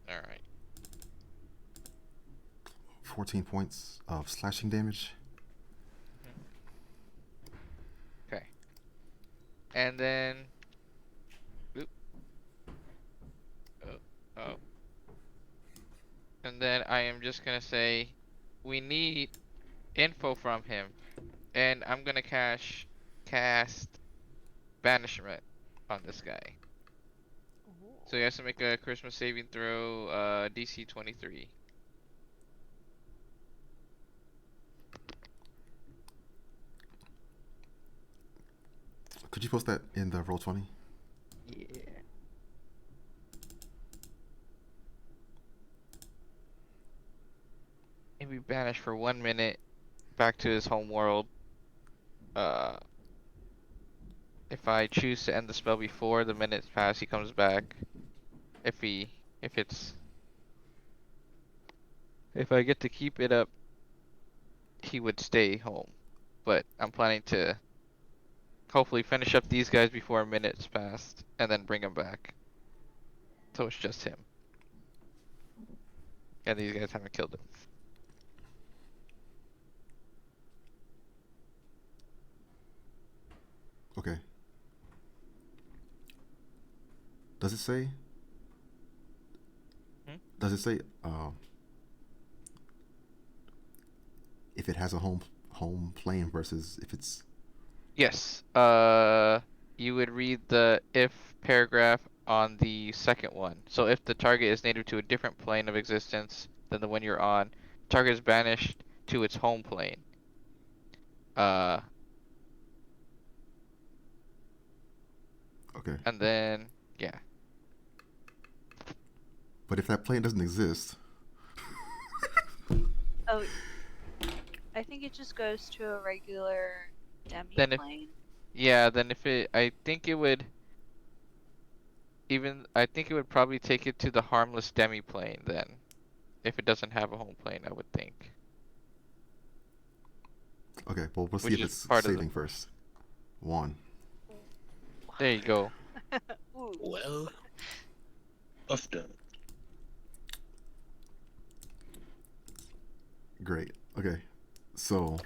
Alright. 14 points of slashing damage. Okay. And then... Oop. Oh. And then I am just gonna say, we need info from him. And I'm gonna cast Banishment on this guy. So he has to make a Christmas saving throw, DC 23. Could you post that in the Roll20? Yeah. He'll be banished for 1 minute back to his home world. If I choose to end the spell before the minutes pass, he comes back. If it's If I get to keep it up, he would stay home. But I'm planning to hopefully finish up these guys before a minute's passed, and then bring him back. So it's just him. And these guys haven't killed him. Okay. Does it say? Hmm? Does it say if it has a home plane versus if it's Yes. You would read the if paragraph on the second one. So if the target is native to a different plane of existence than the one you're on, target is banished to its home plane. Uh, okay? and then yeah. But if that plane doesn't exist, Oh, I think it just goes to a regular Then if demi-plane. then if it, I think it would probably take it to the harmless demi plane then. If it doesn't have a home plane, I would think. okay. Well, we'll see Which if is it's part of the. saving first. One. There you go. Ooh. Well, Tough done. Great. Okay. So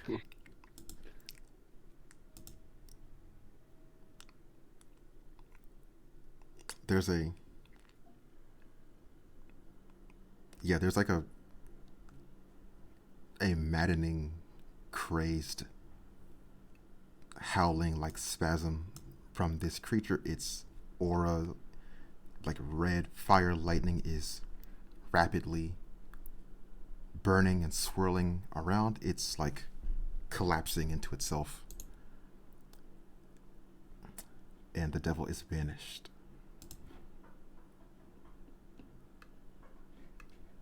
there's a there's like a maddening, crazed howling like spasm from this creature. Its aura, like red fire lightning, is rapidly burning and swirling around. It's like collapsing into itself. And the devil is banished.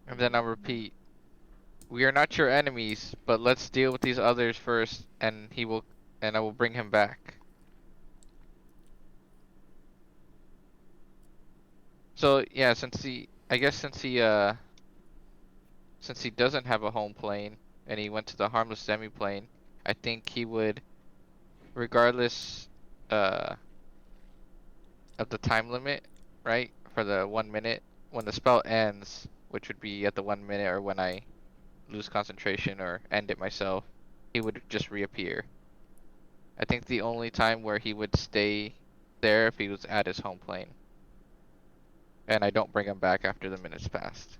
And then I'll repeat. We are not your enemies, but let's deal with these others first, and I will bring him back. So yeah, since he doesn't have a home plane and he went to the harmless semi plane, I think he would, regardless uh of the time limit, right? For the 1 minute, when the spell ends, which would be at the 1 minute or when I lose concentration or end it myself, he would just reappear. I think the only time where he would stay there if he was at his home plane. And I don't bring him back after the minute's passed.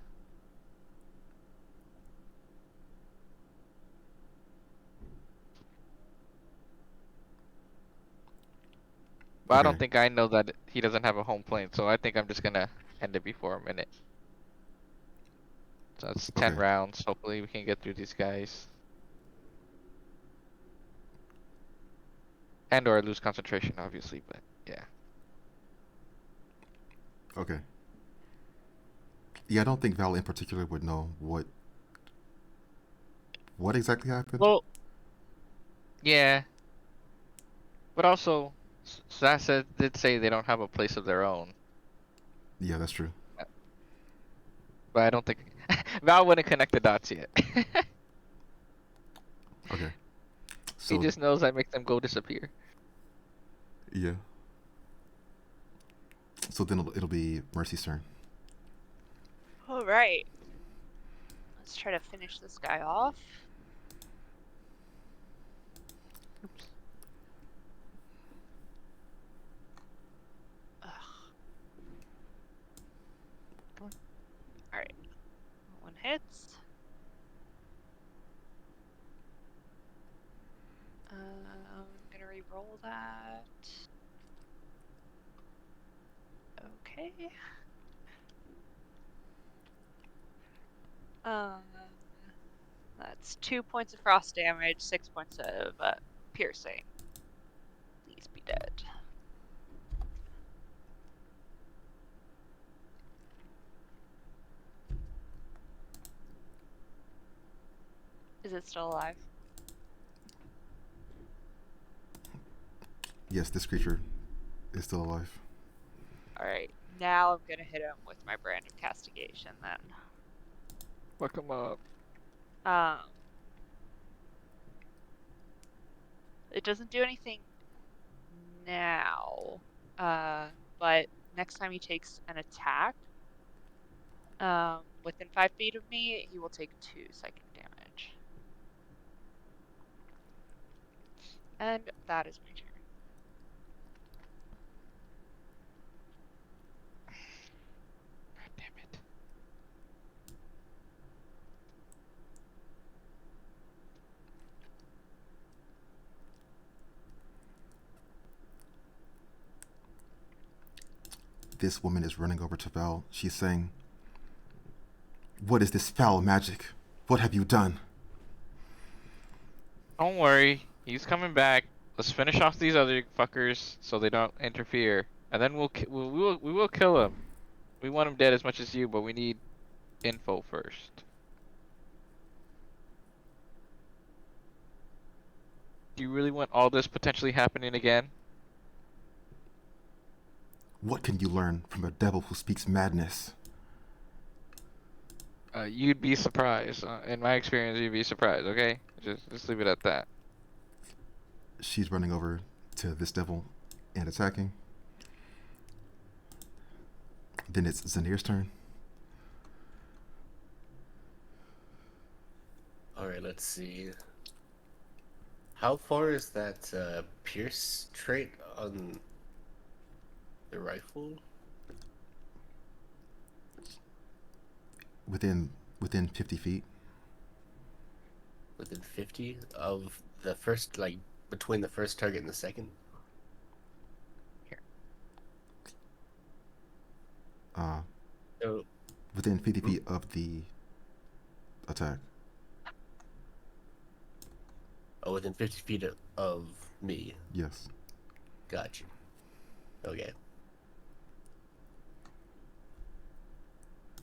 But I don't Okay. think I know that he doesn't have a home plane, so I think I'm just gonna end it before a minute. So that's 10 Okay. rounds. Hopefully we can get through these guys. And or lose concentration, obviously, but yeah. Okay. Yeah, I don't think Val in particular would know what exactly happened. Well, yeah. But also, Sasa did say they don't have a place of their own. Yeah, that's true. But I don't think Val wouldn't connect the dots yet. Okay. He So just knows I make them go disappear. yeah. So then it'll be Mercy's turn. All right. Let's try to finish this guy off. Ugh. Come on. All right. One hits. I'm gonna re-roll that. Okay. That's 2 points of frost damage, 6 points of piercing. Please be dead. Is it still alive? Yes, this creature is still alive. Alright, now I'm gonna hit him with my brand of castigation then. Fuck him up. Um, it doesn't do anything now, but next time he takes an attack, within 5 feet of me, he will take 2 psychic damage. And that is my turn. God damn it. This woman is running over to Val. She's saying, "What is this foul magic? What have you done?" Don't worry, he's coming back. Let's finish off these other fuckers so they don't interfere, and then we will kill him. We want him dead as much as you, but we need info first. Do you really want all this potentially happening again? What can you learn from a devil who speaks madness? You'd be surprised. In my experience, you'd be surprised. Okay, just leave it at that. She's running over to this devil and attacking. Then it's Zanir's turn. Alright, let's see. How far is that Pierce trait on the rifle? Within 50 feet. Within 50 of the first, like, between the first target and the second? So, Within 50 feet of the attack. oh, within 50 feet of me. Yes. Got you. Okay.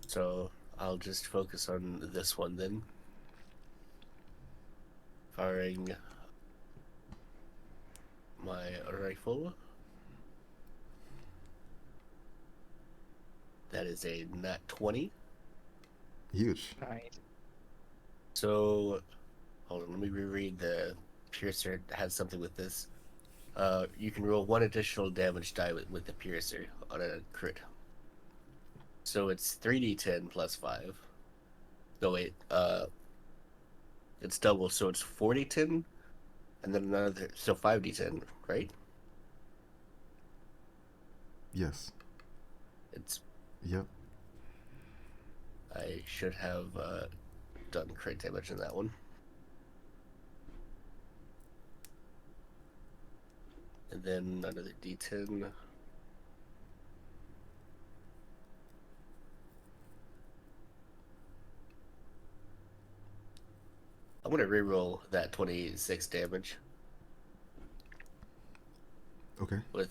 So, I'll just focus on this one then. Firing my rifle. That is a nat 20. Huge. Nice. So, hold on, let me reread the piercer. It has something with this. You can roll 1 additional damage die with the piercer on a crit. So it's 3d10 plus 5. No, wait, it's double, so it's 4d10, and then another, so 5d10, right? Yes. It's, Yep. I should have done crit damage in that one. And then another d10. I'm gonna reroll that 26 damage Okay. with.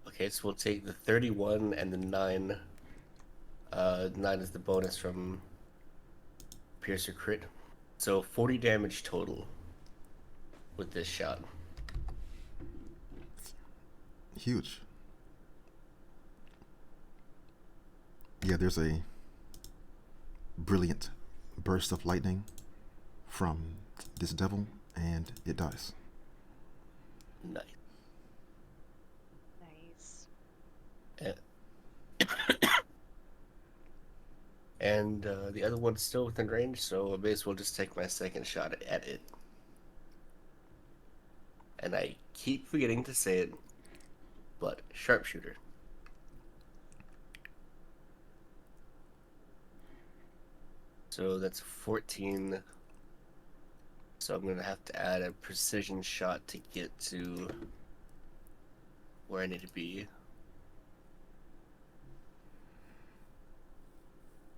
Okay, so we'll take the 31 and the 9. 9 is the bonus from Piercer crit. So 40 damage total with this shot. Huge. Yeah, there's a brilliant burst of lightning from this devil, and it dies. Nice. Nice. And the other one's still within range, so I may as well just take my second shot at it. And I keep forgetting to say it, but sharpshooter. So that's 14. So I'm going to have to add a precision shot to get to where I need to be.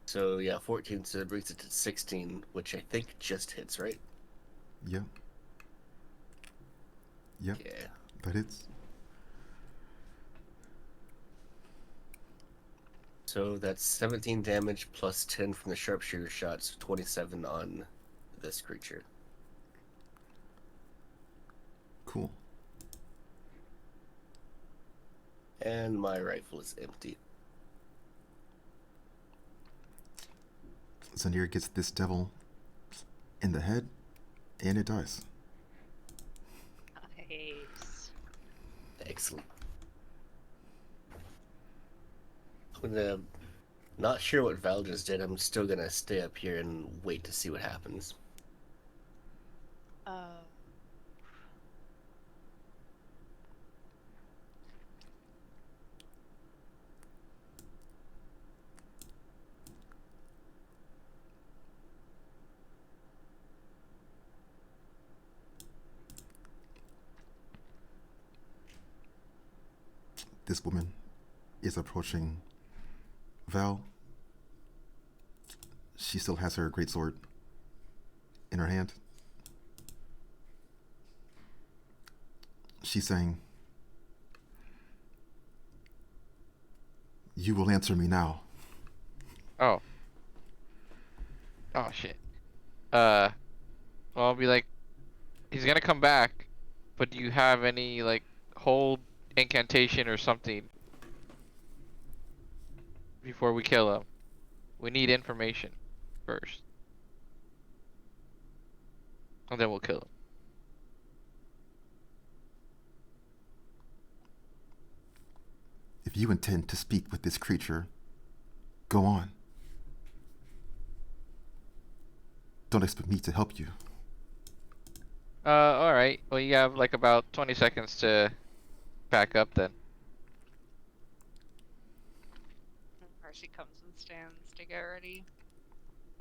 So yeah, 14, so it brings it to 16, which I think just hits, right? Yep. Yep. Yeah. That hits. So that's 17 damage plus 10 from the sharpshooter shot, so 27 on this creature. Cool. And my rifle is empty. Zanir gets this devil in the head, and it dies. Nice. Excellent. I'm gonna. Not sure what Val just did. I'm still gonna stay up here and wait to see what happens. Oh. This woman is approaching Val. She still has her greatsword in her hand. She's saying, "You will answer me now." Oh. Oh shit. Well, I'll be like, he's gonna come back, but do you have any like hold incantation or something before we kill him? We need information first, and then we'll kill him. If you intend to speak with this creature, go on. Don't expect me to help you. All right. Well, you have like about 20 seconds to back up then. Mercy comes and stands to get ready.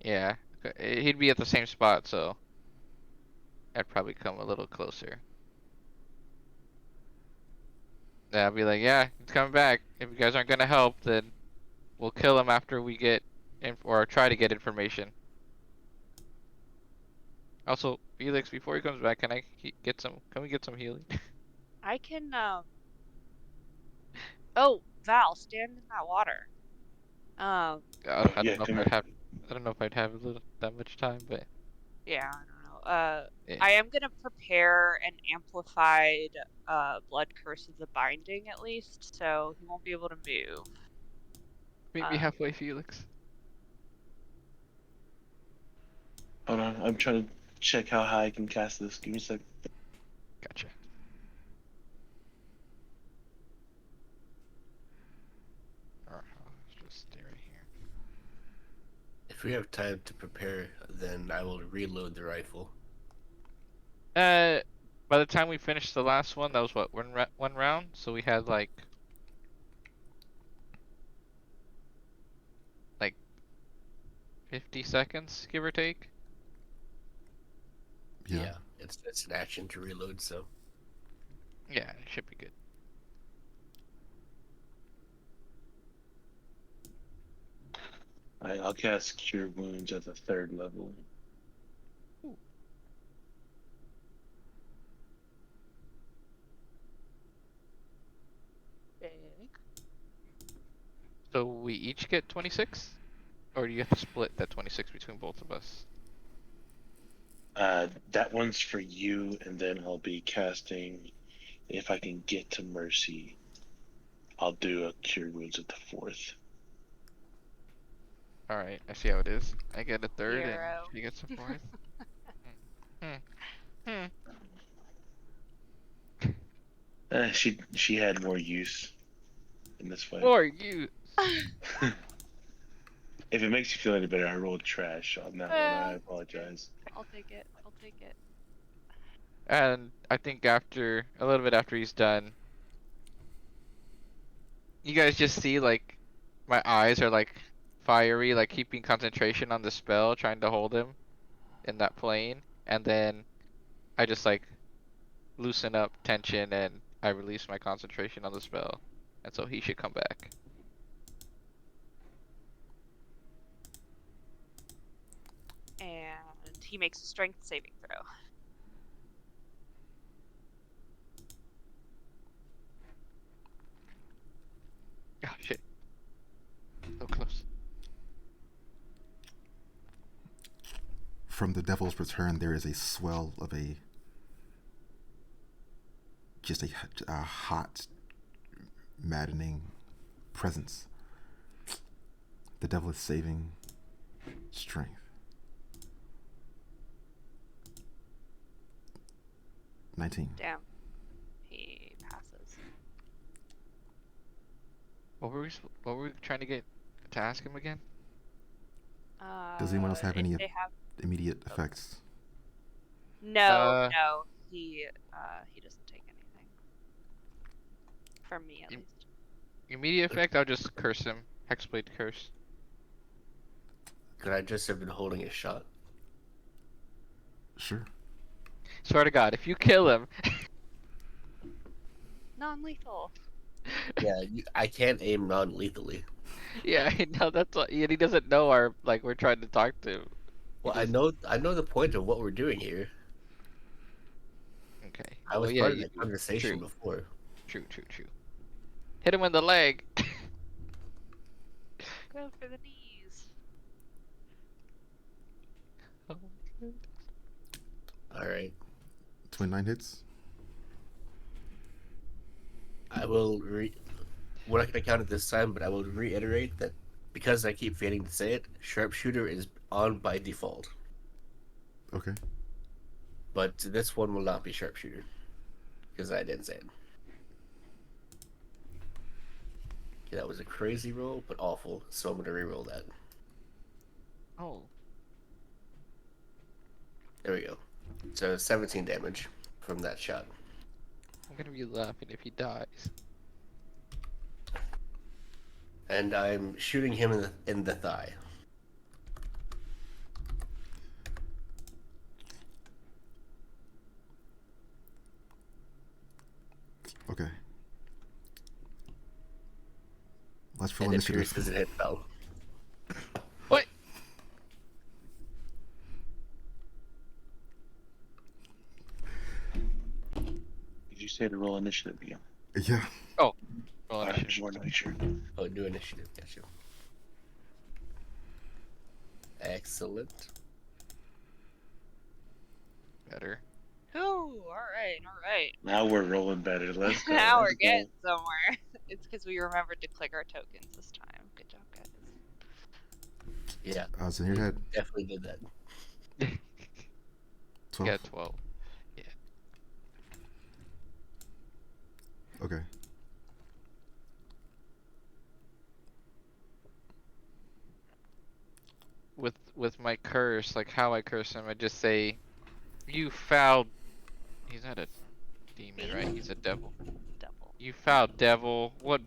Yeah, he'd be at the same spot, so I'd probably come a little closer. Yeah, I'll be like, yeah, he's coming back. If you guys aren't gonna help, then we'll kill him after we get or try to get information. Also, Felix, before he comes back, can I get some? Can we get some healing? I can, Oh, Val, stand in that water. I Yeah, don't know if come I'd here. have. I don't know if I'd have that much time, but Yeah, I don't know. yeah. I am gonna prepare an amplified, blood curse of the binding at least, so he won't be able to move. Meet me halfway, Felix. Hold on, I'm trying to check how high I can cast this. Give me a sec. Gotcha. Alright, I'll just stay right here. If we have time to prepare, then I will reload the rifle. By the time we finished the last one, that was what, one round? So we had like 50 seconds, give or take. Yeah. It's an action to reload, so Yeah, it should be good. I'll cast Cure Wounds at the 3rd level. Big. So we each get 26? Or do you have to split that 26 between both of us? That one's for you, and then I'll be casting. If I can get to Mercy, I'll do a Cure Wounds at the 4th. Alright, I see how it is. I get a 3rd and Hero. she gets a 4th. She had more use in this fight. Or you. If it makes you feel any better, I rolled trash on that one. I apologize. I'll take it. I'll take it. And I think after, a little bit after he's done, you guys just see like, my eyes are like fiery, like keeping concentration on the spell, trying to hold him in that plane. And then I just like loosen up tension and I release my concentration on the spell. And so he should come back. And he makes a strength saving throw. Oh shit. So close. From the devil's return, there is a swell of just a hot, maddening presence. The devil is saving Strength. 19. Damn. He passes. What were we trying to get to ask him again? Does anyone else have If any they have immediate effects? no, he doesn't take anything. From me at You- least. Immediate effect, I'll just curse him. Hexblade curse. Could I just have been holding a shot? Sure. Swear to God, if you kill him, Non-lethal. Yeah, I can't aim non-lethally. yeah, I know that's what, and he doesn't know we're trying to talk to him. Well, just- I know the point of what we're doing here. Okay. I was yeah, part of the conversation true. before. True. Hit him in the leg. Go for the knees. Oh, good. All right, 29 hits. I will we're not gonna count it this time, but I will reiterate that because I keep failing to say it, sharpshooter is on by default. Okay. But this one will not be sharpshooter because I didn't say it. Okay, that was a crazy roll, but awful. So I'm gonna re-roll that. Oh, There we go. So 17 damage from that shot. I'm gonna be laughing if he dies. And I'm shooting him in the thigh. Okay. Let's roll And it initiative. pierces and hit Val. What? Did you say to roll initiative again? Yeah. Well, Alright, I just wanted to make sure. Oh, new initiative. Gotcha. Excellent. Ooh, better. alright. Now we're rolling better. Let's go. Now we're let's go. getting somewhere. It's because we remembered to click our tokens this time. Good job, guys. Yeah, Odds in your head. definitely did that. 12. Yeah, 12. Okay. With my curse, like how I curse him, I just say, "You foul." He's not a demon, right? He's a devil. Double. You foul devil. What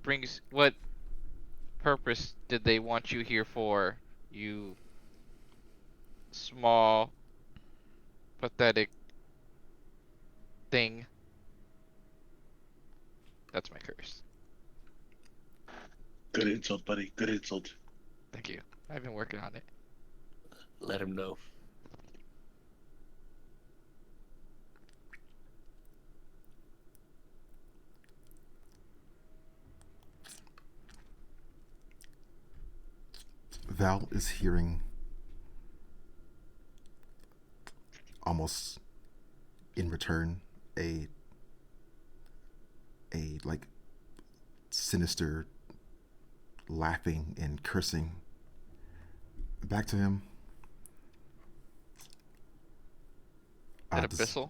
purpose did they want you here for? You small, pathetic thing. That's my curse. Good insult, buddy. Good insult. Thank you. I've been working on it. Let him know. Val is hearing almost in return a like sinister laughing and cursing back to him. That Does- abyssal.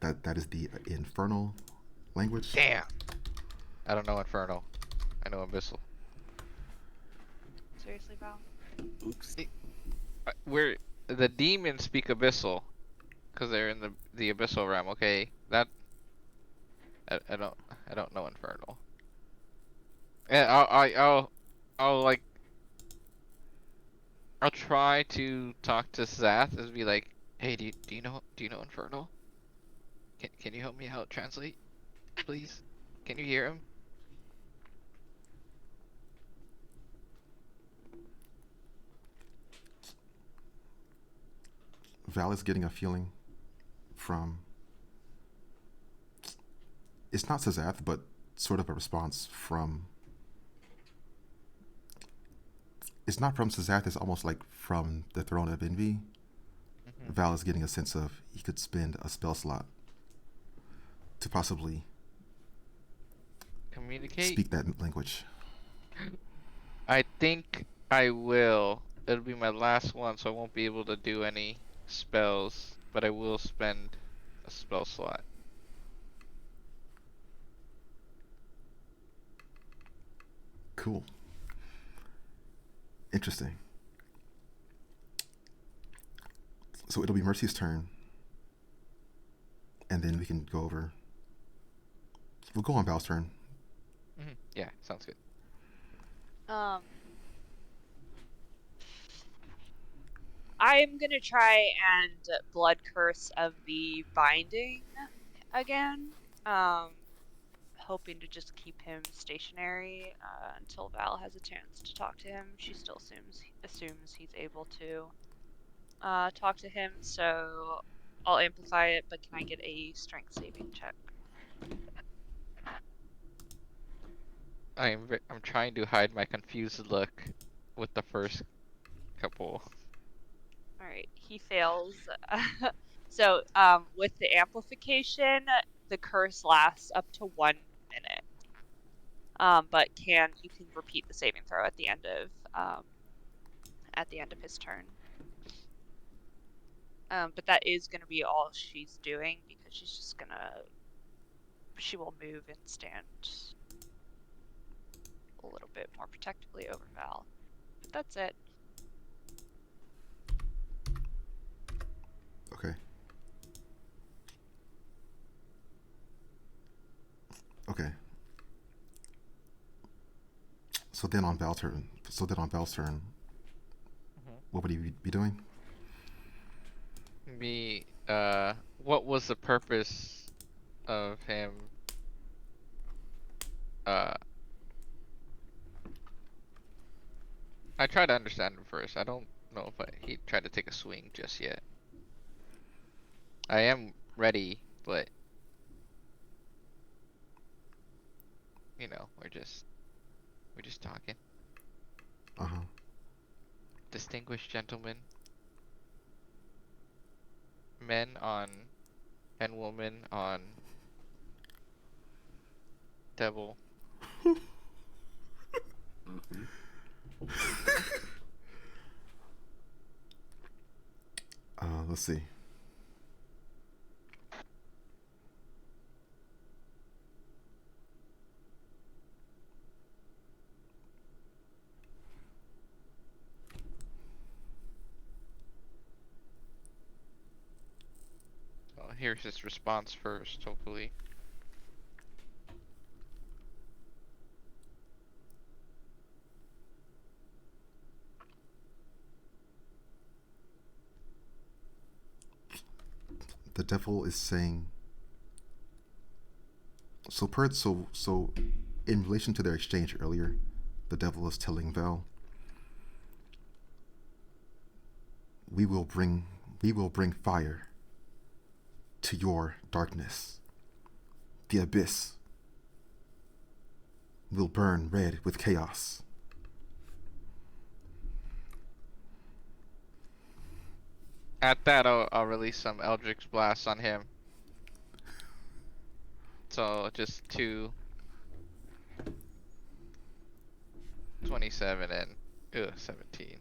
that is the infernal language. Damn. I don't know infernal. I know abyssal. Seriously, Val? Oops. Where the demons speak abyssal, because they're in the abyssal realm. Okay, that I don't know infernal. Yeah, I'll try to talk to Zath and be like, hey, do you know infernal? Can you help me out translate, please? Can you hear him? Val is getting a feeling from, it's not Sazath, but sort of a response from, it's not from Sazath, it's almost like from the Throne of Envy. Mm-hmm. Val is getting a sense of he could spend a spell slot to possibly Communicate. speak that language. I think I will it'll be my last one, so I won't be able to do any spells, but I will spend a spell slot. Cool. Interesting. So it'll be Mercy's turn, and then we can go over. We'll go on Val's turn. Yeah, sounds good. I'm gonna try and blood curse of the binding again. Hoping to just keep him stationary until Val has a chance to talk to him. She still assumes he's able to talk to him, so I'll amplify it. But can I get a strength saving check? I'm trying to hide my confused look with the first couple. All right, he fails. So with the amplification, the curse lasts up to 1 minute. But you can repeat the saving throw at the end of his turn. But that is gonna be all she's doing because she will move and stand a little bit more protectively over Val. But that's it. Okay. Okay. So then on Val's turn. What would he be doing? What was the purpose of him? I try to understand him first. I don't know if he tried to take a swing just yet. I am ready, but we're just talking. Distinguished gentlemen, men on and woman on devil. Let's see. Here's his response first, hopefully. The devil is saying. So in relation to their exchange earlier, the devil is telling Val, we will bring fire to your darkness. The abyss will burn red with chaos. At that, I'll release some Eldritch Blast on him. So just 27 and 17.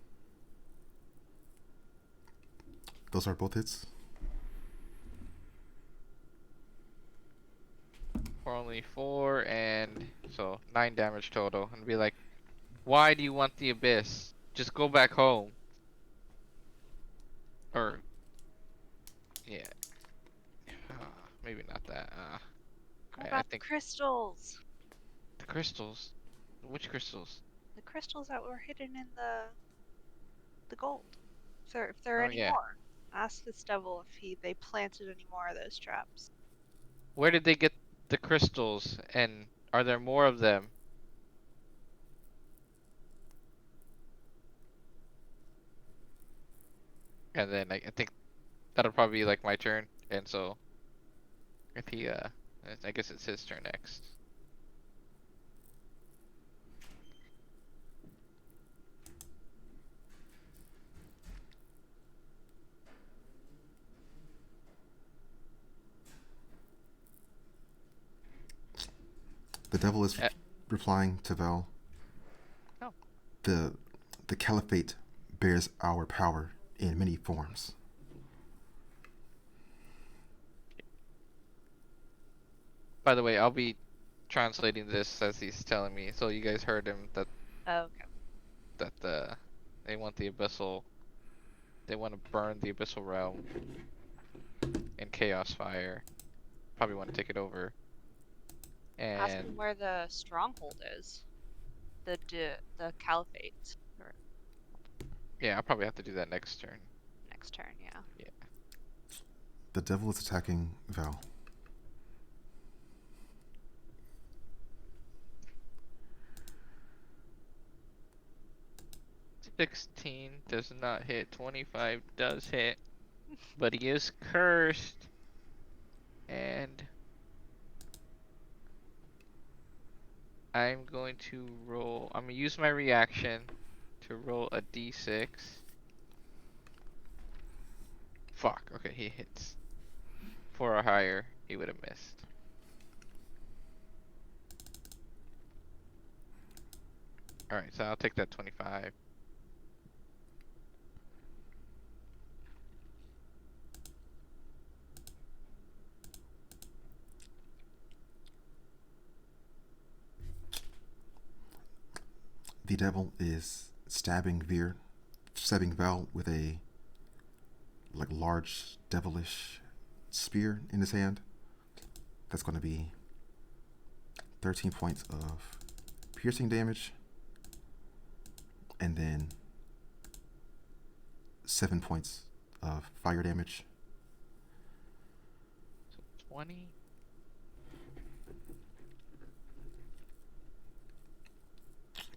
Those are both hits. For only 4, and so 9 damage total. And be like, why do you want the abyss? Just go back home. Or, yeah. Maybe not that. What I about think crystals? the crystals. Which crystals? The crystals that were hidden in the gold. If there are Oh any yeah. more, ask this devil if they planted any more of those traps. Where did they get the crystals? And are there more of them? And then I think that'll probably be like my turn. And so if he I guess it's his turn next. The devil is replying to Val. Oh. The caliphate bears our power in many forms. By the way, I'll be translating this as he's telling me. So you guys heard him that Okay. they want the abyssal. They want to burn the abyssal realm in chaos fire. Probably want to take it over. Ask him And where the stronghold is. The caliphate. Or yeah, I'll probably have to do that next turn. next turn, yeah. Yeah. The devil is attacking Val. $16 does not hit. 25 does hit, but he is cursed. And I'm going to roll. I'm gonna use my reaction to roll a d6. Fuck. Okay, he hits. 4 or higher, he would have missed. Alright, so I'll take that 25. The devil is stabbing Val with a large devilish spear in his hand. That's going to be 13 points of piercing damage, and then 7 points of fire damage. So 20.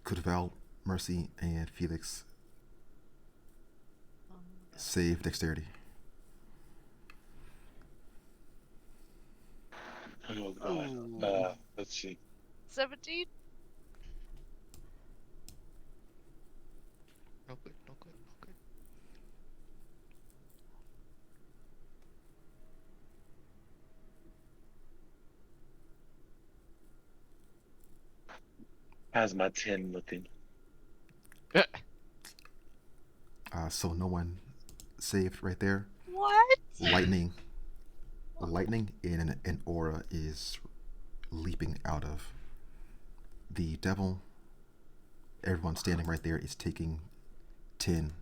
Could Val, Mercy, and Felix save dexterity? Oh god. Ooh. Let's see. 17? No good, no good, no good. How's my 10 looking? So no one saved right there. What? Lightning in an aura is leaping out of the devil. Everyone standing right there is taking 10,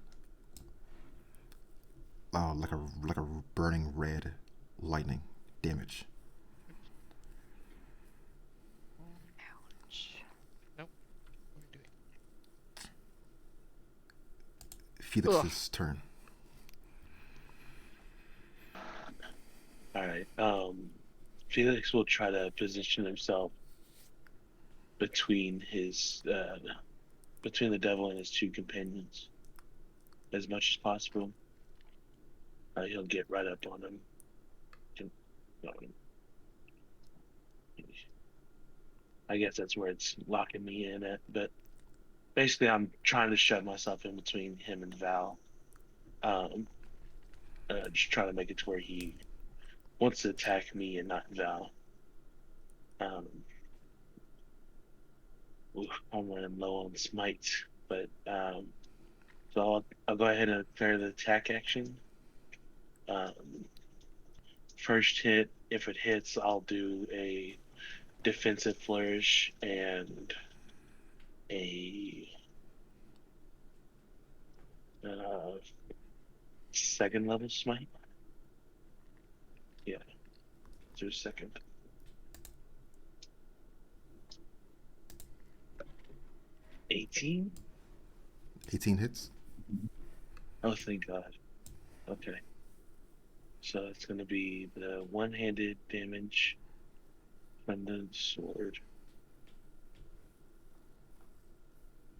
like a burning red lightning damage. Ouch. Nope. What are you doing? Felix's turn. Alright. Felix will try to position himself between between the devil and his two companions as much as possible. He'll get right up on him. I guess that's where it's locking me in at. But basically, I'm trying to shove myself in between him and Val. Just trying to make it to where he wants to attack me and not Val. I'm running low on smite, but so I'll go ahead and declare the attack action. First hit, if it hits, I'll do a defensive flourish and a second level smite. Yeah, do a second. 18? 18 hits. Oh, thank God. Okay. So it's going to be the one-handed damage from the sword.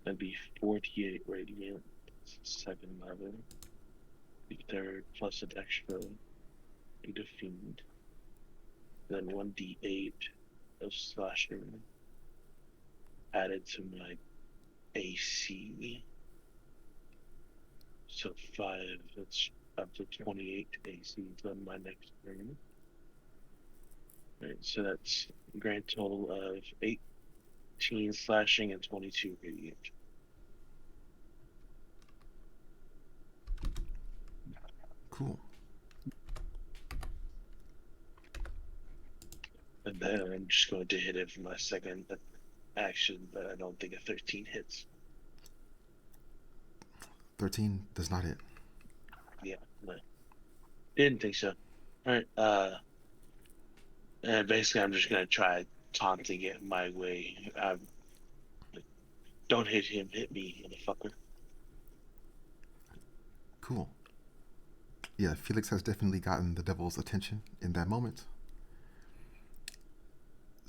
That'd be 48 radiant, second level. The third plus an extra to fiend. Then 1d8 of slashing added to my AC. So 5, that's up to 28 AC on my next turn. Alright, so that's a grand total of 18 slashing and 22 radiant. Cool. And then I'm just going to hit it for my second action, but I don't think a 13 hits. 13 does not hit. Yeah, no. Didn't think so. Alright, and basically I'm just gonna try taunting it my way. Don't hit him, hit me, motherfucker. Cool. Yeah, Felix has definitely gotten the devil's attention in that moment.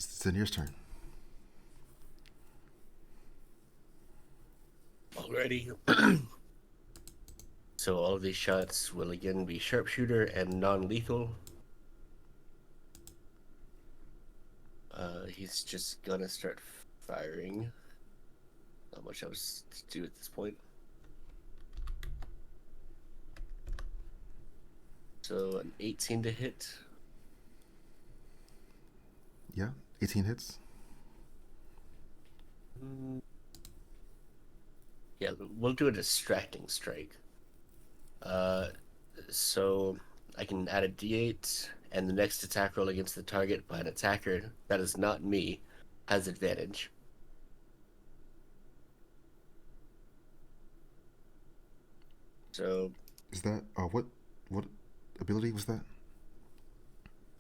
Zenir's turn. Alrighty. So all of these shots will again be sharpshooter and non-lethal. He's just gonna start firing. Not much else to do at this point. So an 18 to hit. Yeah, 18 hits. Yeah, we'll do a distracting strike. So I can add a d8, and the next attack roll against the target by an attacker that is not me has advantage. So Is that what ability was that?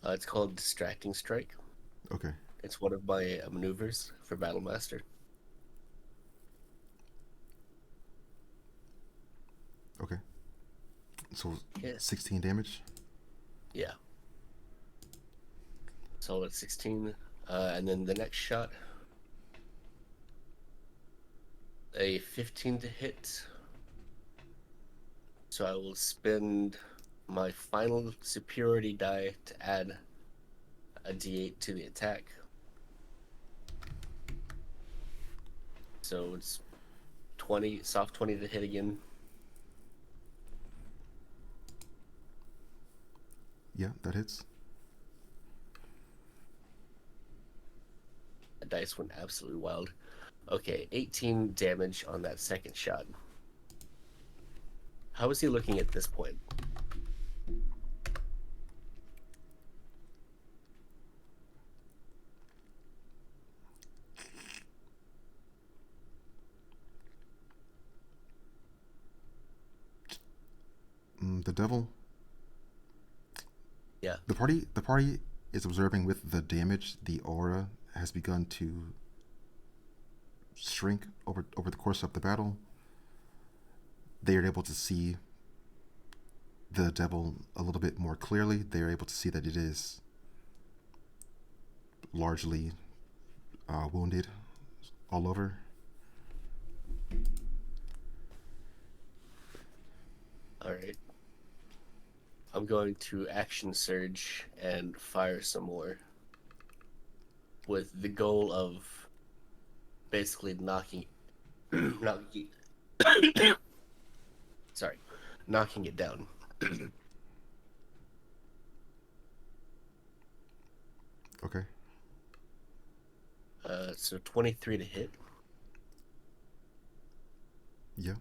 it's called distracting strike. Okay. It's one of my maneuvers for Battle Master. Okay. So Yeah. 16 damage. Yeah. Solid 16. And then the next shot, a 15 to hit. So I will spend my final superiority die to add a d8 to the attack. So it's 20, soft 20 to hit again. Yeah, that hits. The dice went absolutely wild. Okay, 18 damage on that second shot. How is he looking at this point? The devil. Yeah. The party is observing with the damage. The aura has begun to shrink over the course of the battle. They are able to see the devil a little bit more clearly. They are able to see that it is largely wounded all over. All right. I'm going to action surge and fire some more with the goal of basically knocking knocking it down. Okay. So 23 to hit. Yeah.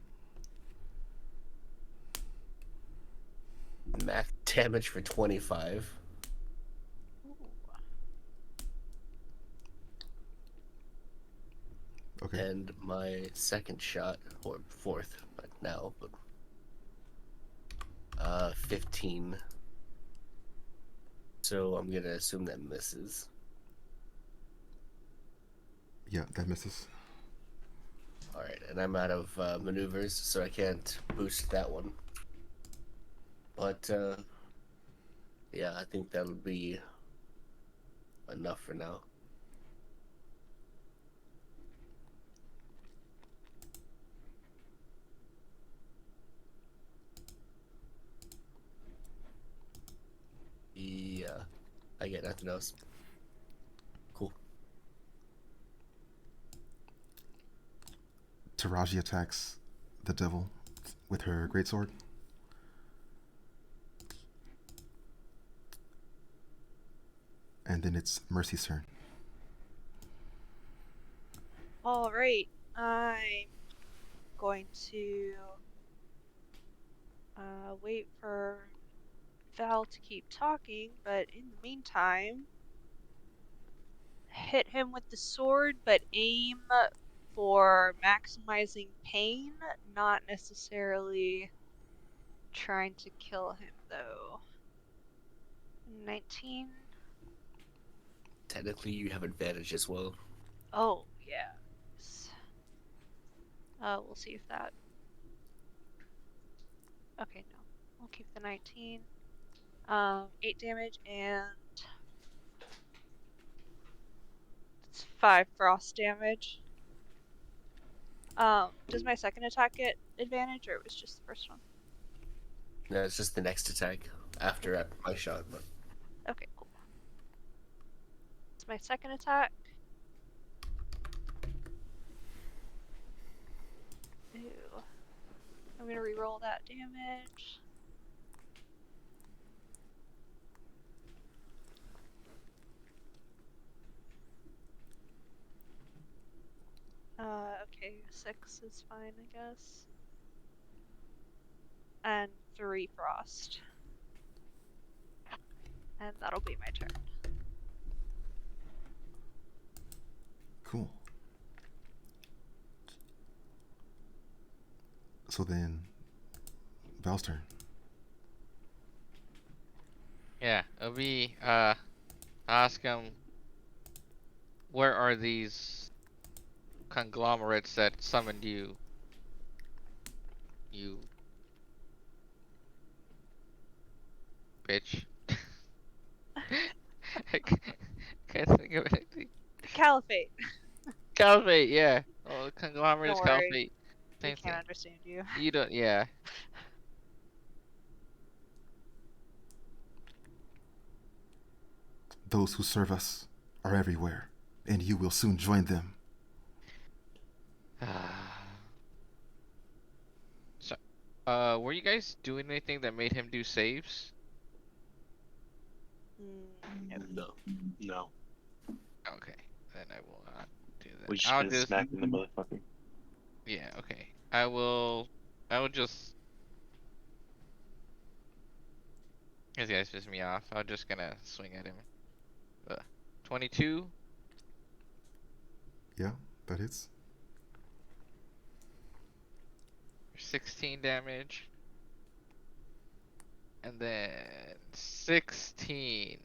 Max damage for 25. Ooh. Okay. And my second shot, or fourth right now, but 15. So I'm gonna assume that misses. Yeah, that misses. All right, and I'm out of maneuvers, so I can't boost that one. But yeah, I think that'll be enough for now. Yeah, I get nothing else. Cool. Taraji attacks the devil with her greatsword. And then it's Mercy's turn. All right, I'm going to wait for Val to keep talking, but in the meantime, hit him with the sword, but aim for maximizing pain, not necessarily trying to kill him, though. 19. Technically, you have advantage as well. Oh, yes. We'll see if that. Okay, no. We'll keep the 19. 8 damage and it's 5 frost damage. Does my second attack get advantage, or it was just the first one? No, it's just the next attack after my shot. But Okay, cool. It's my second attack. Ew. I'm gonna reroll that damage. Okay, 6 is fine, I guess. And 3 frost. And that'll be my turn. Cool. So then, Val's turn. Yeah, it'll be ask him where are these conglomerates that summoned you? You bitch. I can't think of anything. Caliphate. Caliphate, yeah. Oh, conglomerates, Don't worry. caliphate. They Same can't thing. understand you. You don't, yeah. Those who serve us are everywhere, and you will soon join them. So, were you guys doing anything that made him do saves? No. no. No, Okay, then I will not do that. we just I'll been just, smacking the motherfucker. yeah, okay. I will just, this guy's pissing me off. I'm just gonna swing at him. 22, Yeah, that hits. 16 damage. And then 16.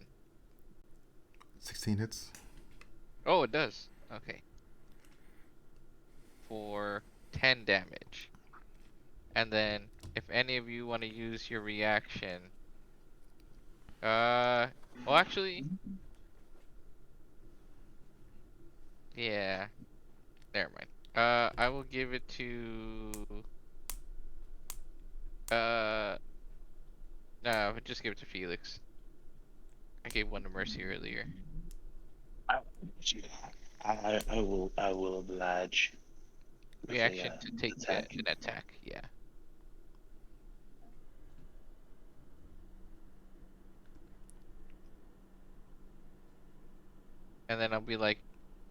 16 hits. Oh, it does. Okay. For 10 damage. And then, if any of you want to use your reaction, well, actually, yeah, never mind. I will give it to, no, just give it to Felix. I gave one to Mercy earlier. I, I will oblige. With a, Reaction to take attack. an attack, yeah. And then I'll be like,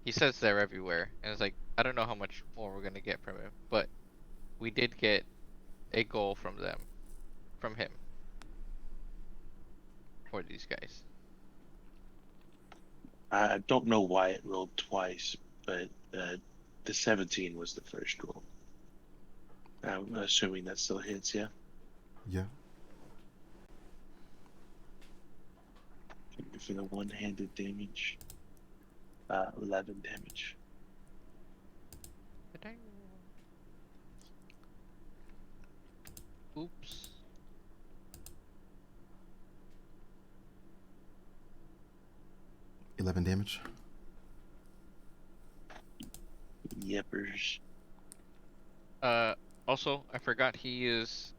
he says they're everywhere, and it's like, I don't know how much more we're gonna get from him, but we did get a goal from him, or these guys. I don't know why it rolled twice, but the 17 was the first roll. I'm assuming that still hits, yeah? Yeah. For the one-handed damage, 11 damage. Oops. $11 damage. Yepers. Also, I forgot he was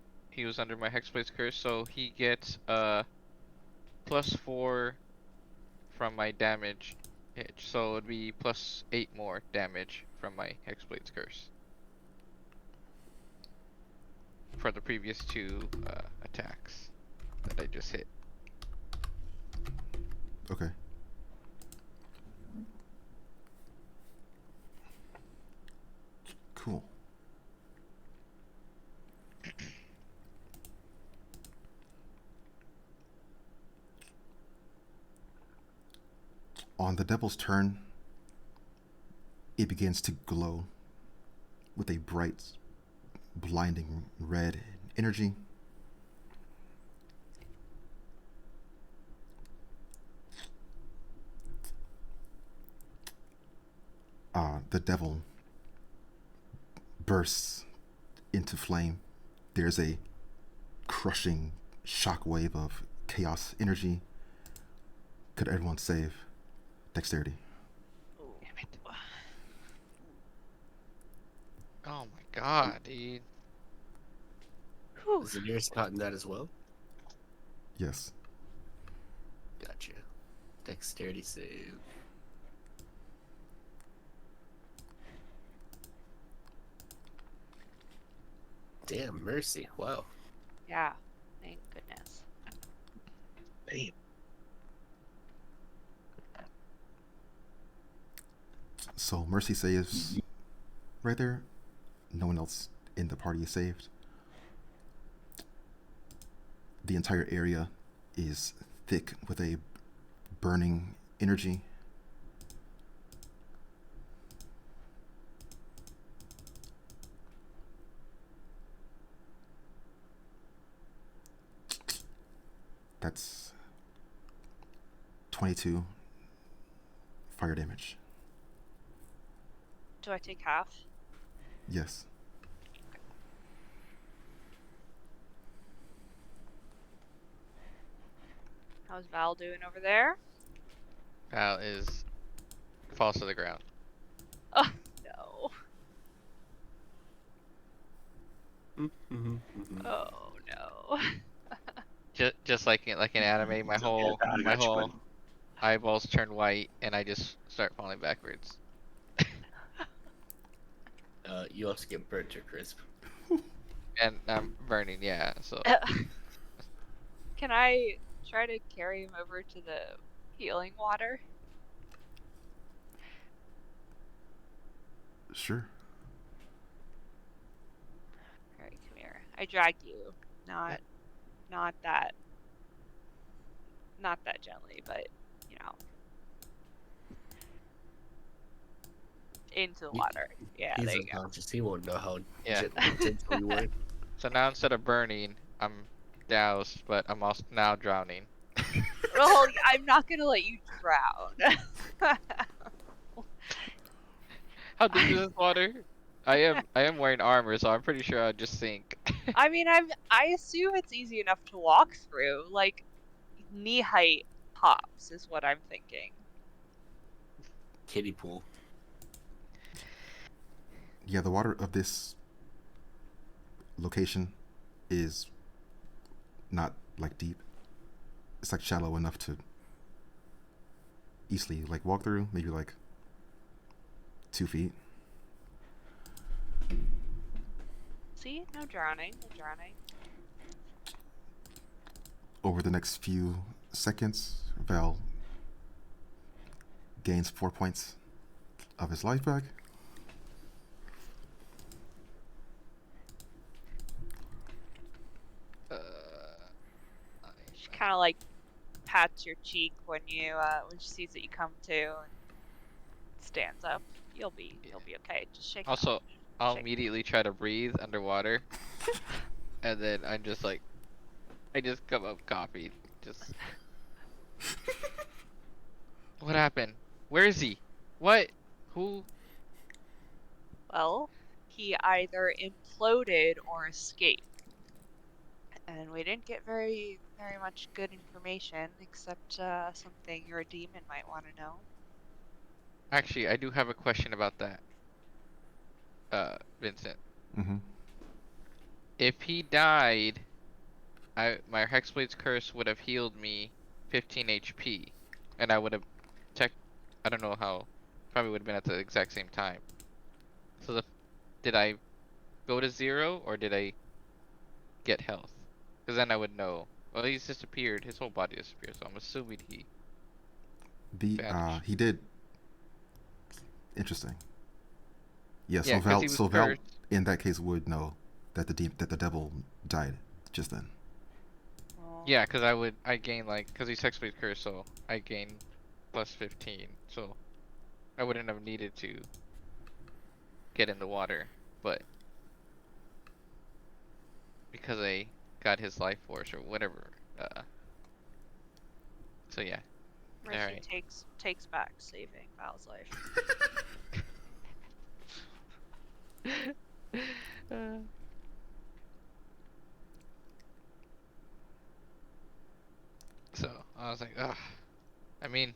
under my Hexblade's curse, so he gets +4 from my damage hit, so it'd be +8 more damage from my Hexblade's curse for the previous 2 attacks that I just hit. Okay. Cool. On the devil's turn, it begins to glow with a bright, blinding red energy. The devil bursts into flame. There's a crushing shockwave of chaos energy. Could everyone save dexterity? Damn it. Oh my god, dude. Whew. Is it yours caught in that as well? Yes. Gotcha. Dexterity save. Damn, mercy. Wow. Yeah. Thank goodness. Damn. So Mercy saves right there. No one else in the party is saved. The entire area is thick with a burning energy. That's 22 fire damage. Do I take half? Yes. How's Val doing over there? Val falls to the ground. Oh, no. Oh, no. Just like in anime, my whole I got you, buddy. eyeballs turn white, and I just start falling backwards. You also get burnt to crisp. And I'm burning, yeah. So Can I try to carry him over to the healing water? Sure. Alright, come here. I dragged you. Not that gently, but you know. Into the water. Yeah, He's there you go. unconscious. He won't know how Yeah. gentle you were. so now instead of burning, I'm doused, but I'm also now drowning. Well, I'm not gonna let you drown. How deep is this water? I am wearing armor, so I'm pretty sure I'd just sink. I mean, I assume it's easy enough to walk through. Like knee height tops is what I'm thinking. Kiddie pool. Yeah, the water of this location is not like deep. It's like shallow enough to easily like walk through, maybe like 2 feet. See, no drowning, no drowning. Over the next few seconds, Val gains 4 points of his life back. She kind of like pats your cheek when she sees that you come to and stands up. You'll be okay. Just shake it Also, off. I'll Shake. immediately try to breathe underwater, and then I'm just like, I just come up coffee. Just. What happened? Where is he? What? Who? Well, he either imploded or escaped. And we didn't get very much good information, except something your demon might want to know. Actually, I do have a question about that. Vincent. Mm-hmm. If he died, my Hexblade's curse would have healed me 15 HP, and I would have I don't know how. Probably would have been at the exact same time. So did I go to 0 or did I get health? Because then I would know. Well, he's disappeared. His whole body disappeared, so I'm assuming he vanished. He did. Interesting. Yeah, Yeah, 'cause he was so Val cursed. in that case would know that the devil died just then. Well, Yeah, because I gain like, because he's Hexblade's curse, so I gain plus 15, so I wouldn't have needed to get in the water, but because I got his life force or whatever. So yeah. Mercy Alright. takes back saving Val's life. So I was like, ugh. I mean,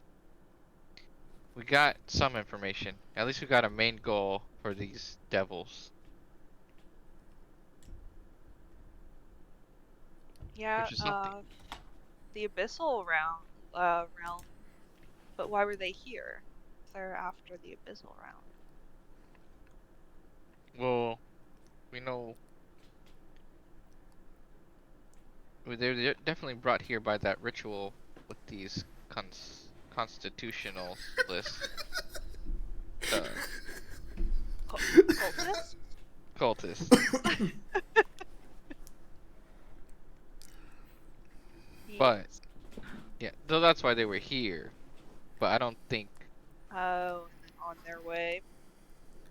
we got some information. At least we got a main goal for these devils, Yeah, which is something. the abyssal realm. But why were they here? If they're after the abyssal realm. Well, we know they're definitely brought here by that ritual with these constitutionalists, Cultists? cultists. But Yes. yeah, so that's why they were here. But I don't think, Oh, and then on their way.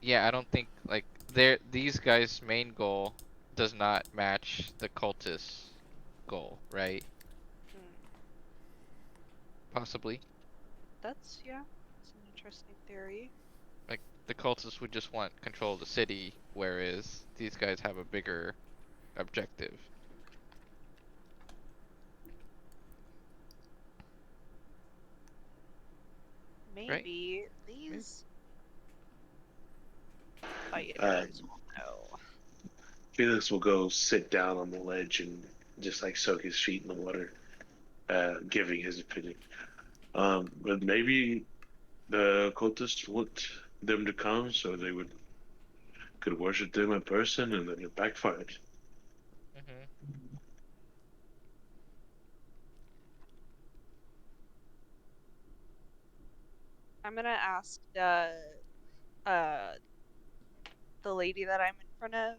yeah, I don't think like these guys' main goal does not match the cultists' goal, right? Hmm. Possibly. That's an interesting theory. Like the cultists would just want control of the city, whereas these guys have a bigger objective. Right? Maybe Maybe. these Uh, fighters will know. Felix will go sit down on the ledge and just like soak his feet in the water, giving his opinion. But maybe the cultists want them to come so they could worship them in person, and then it backfired. Mhm. I'm gonna ask uh the lady that I'm in front of,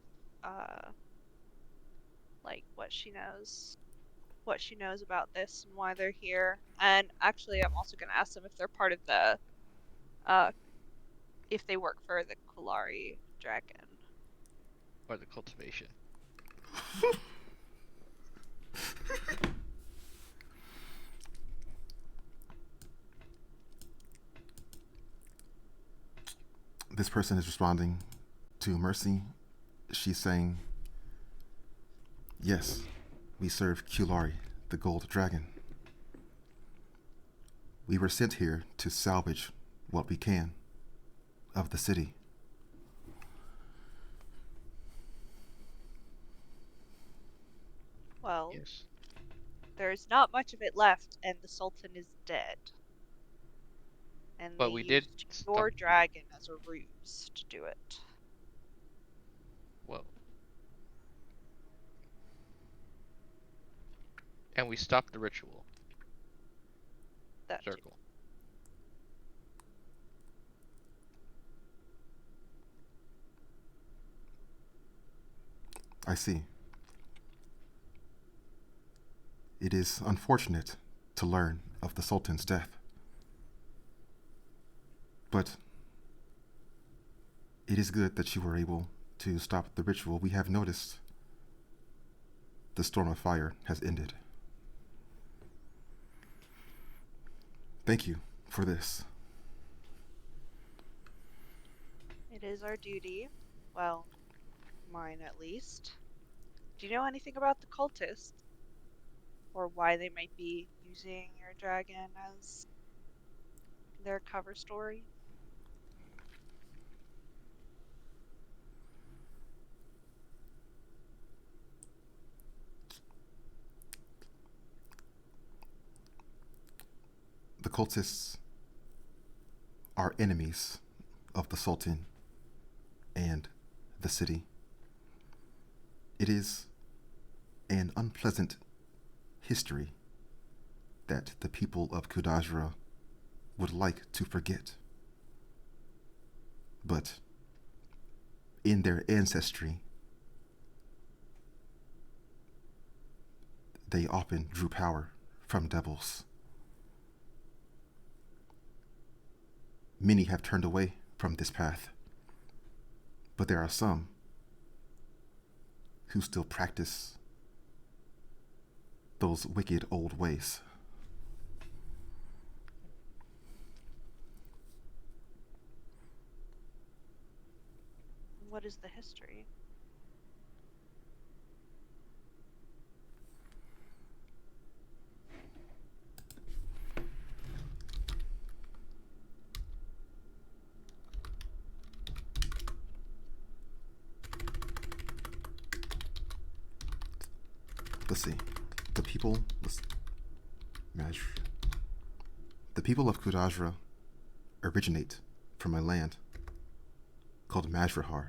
like what she knows about this and why they're here. And actually, I'm also gonna ask them if they're part of the uh if they work for the Kulari dragon. Or the cultivation. This person is responding to Mercy. She's saying, yes, we serve Kulari, the gold dragon. We were sent here to salvage what we can of the city. Well, Yes. there's not much of it left, and the Sultan is dead. And they But we did used stop. your dragon as a ruse to do it. Well, and we stopped the ritual That too. circle. I see. It is unfortunate to learn of the Sultan's death. But it is good that you were able to stop the ritual. We have noticed the storm of fire has ended. Thank you for this. It is our duty. Well, mine at least. Do you know anything about the cultists? Or why they might be using your dragon as their cover story? The cultists are enemies of the Sultan and the city. It is an unpleasant history that the people of Kudajra would like to forget. But in their ancestry, they often drew power from devils. many have turned away from this path, but there are some who still practice those wicked old ways. What is the history? Let's see. The people. The people of Kudajra originate from a land called Majrahar.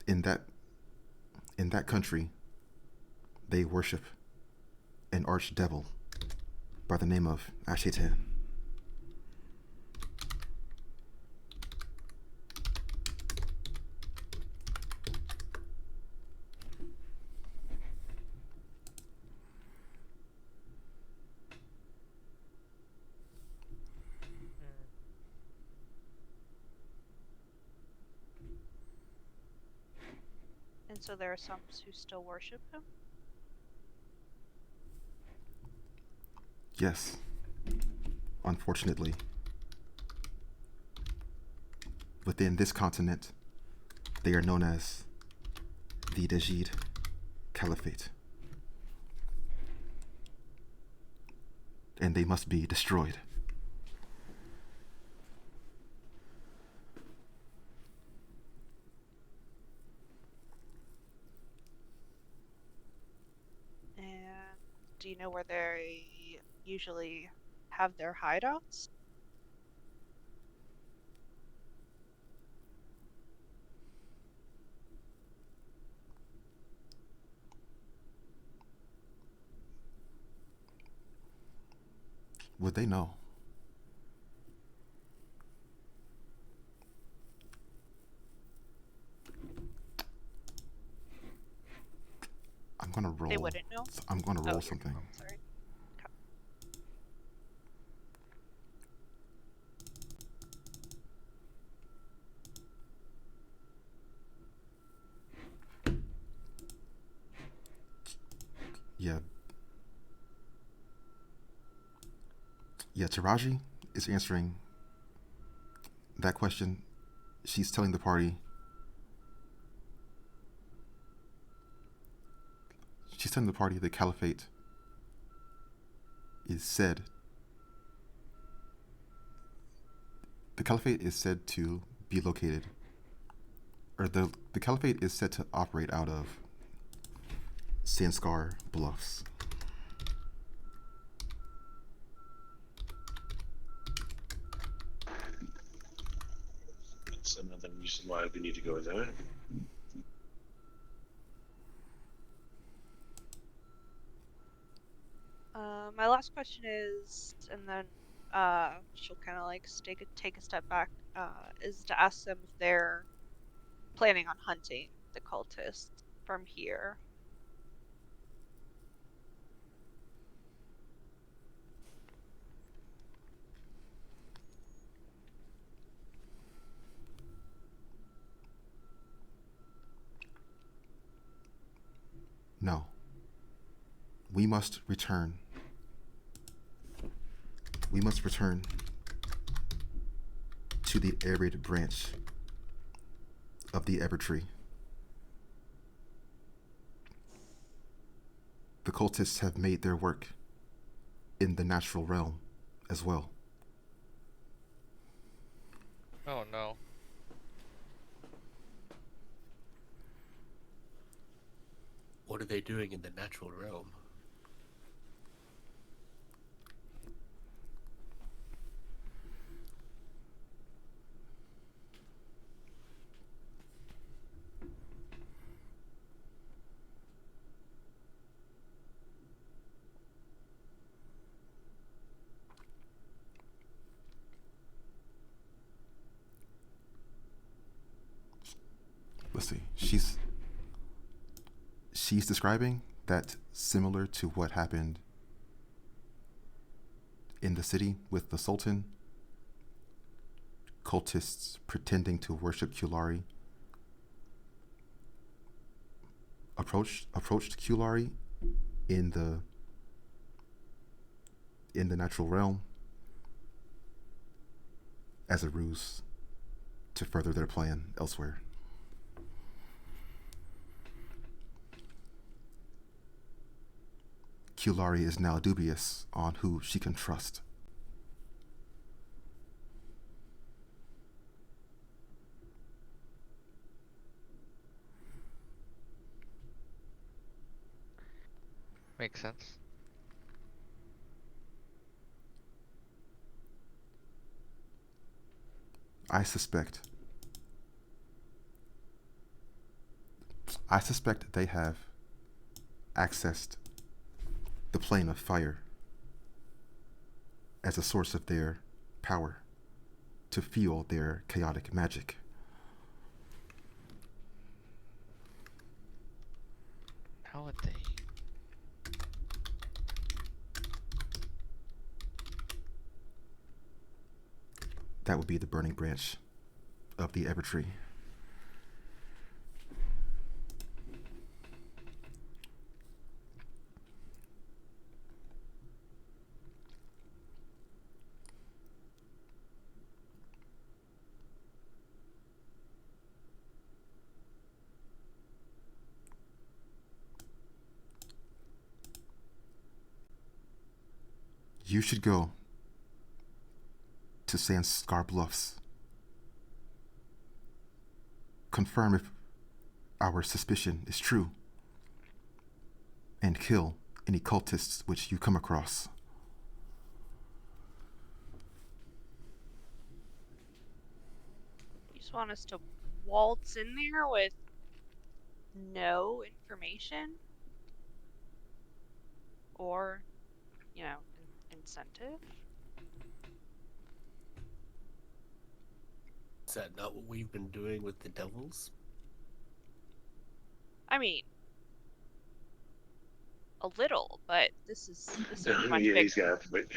In that country, they worship an archdevil by the name of Ashetan. And so there are some who still worship him? Yes, unfortunately. Within this continent, they are known as the Dajid Caliphate. And they must be destroyed. And do you know where they usually have their hideouts? Would they know? I'm gonna roll. They wouldn't know? I'm gonna roll you're- something. Sorry. Okay. Yeah. Yeah, Taraji is answering that question. She's telling the party. She's telling the party the caliphate is said. The caliphate is said to be located, or the caliphate is said to operate out of Sanskar Bluffs. That's another reason why we need to go there. My last question is, and then she'll kind of like take a step back, is to ask them if they're planning on hunting the cultists from here. No. We must return. We must return to the arid branch of the Ever Tree. The cultists have made their work in the natural realm as well. Oh no. What are they doing in the natural realm? Let's see. She's describing that similar to what happened in the city with the Sultan, cultists pretending to worship Kulari approached Kulari in the natural realm as a ruse to further their plan elsewhere. Kulari is now dubious on who she can trust. Makes sense. I suspect they have accessed the plane of fire as a source of their power to fuel their chaotic magic. How would they? That would be the burning branch of the Evertree. You should go to Sandscar Bluffs. Confirm if our suspicion is true, and kill any cultists which you come across. You just want us to waltz in there with no information? Or, incentive? Is that not what we've been doing with the devils? I mean, a little, but this is much Yeah, bigger. he's got it.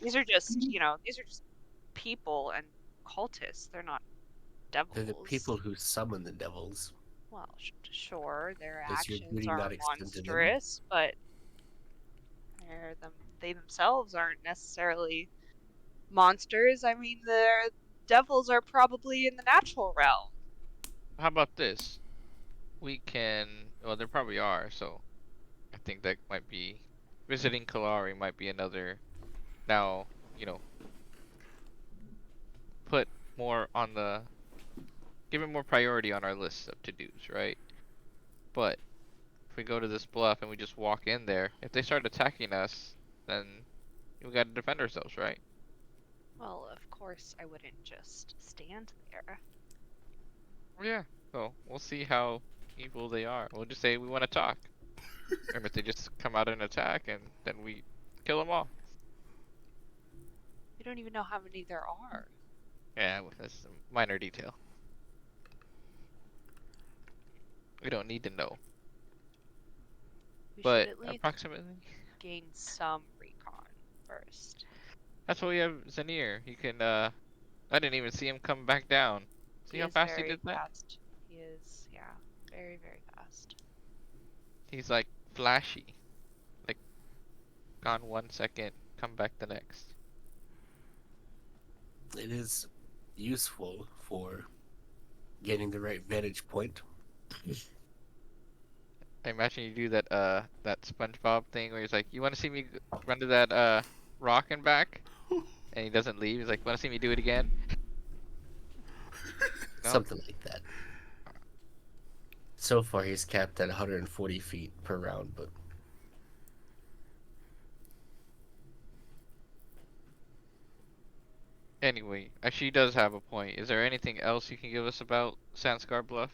These are just, these are just people and cultists. They're not devils. They're the people who summon the devils. Well, sure, their Does your actions duty are not extend to them? monstrous, but they themselves aren't necessarily monsters. I mean, the devils are probably in the natural realm. How about this? We can. Well, there probably are. So, I think that might be visiting Kalari might be another. Now, put more on the. Give it more priority on our list of to-dos, right? But if we go to this bluff and we just walk in there, if they start attacking us, then we gotta defend ourselves, right? Well, of course, I wouldn't just stand there. Yeah. So we'll see how evil they are. We'll just say we want to talk. And if they just come out and attack, and then we kill them all. We don't even know how many there are. Yeah, that's a minor detail. We don't need to know. We But should at least approximately. gain some recon first. That's why we have Zanir. He can. I didn't even see him come back down. See how fast he did that? Fast. He is, yeah, very, very fast. He's like flashy. Like gone 1 second, come back the next. It is useful for getting the right vantage point. I imagine you do that SpongeBob thing where he's like, "You want to see me run to that rock and back?" And he doesn't leave. He's like, "Want to see me do it again?" No? Something like that. So far, he's capped at 140 feet per round, but Anyway, she does have a point. Is there anything else you can give us about Sanskar Bluff?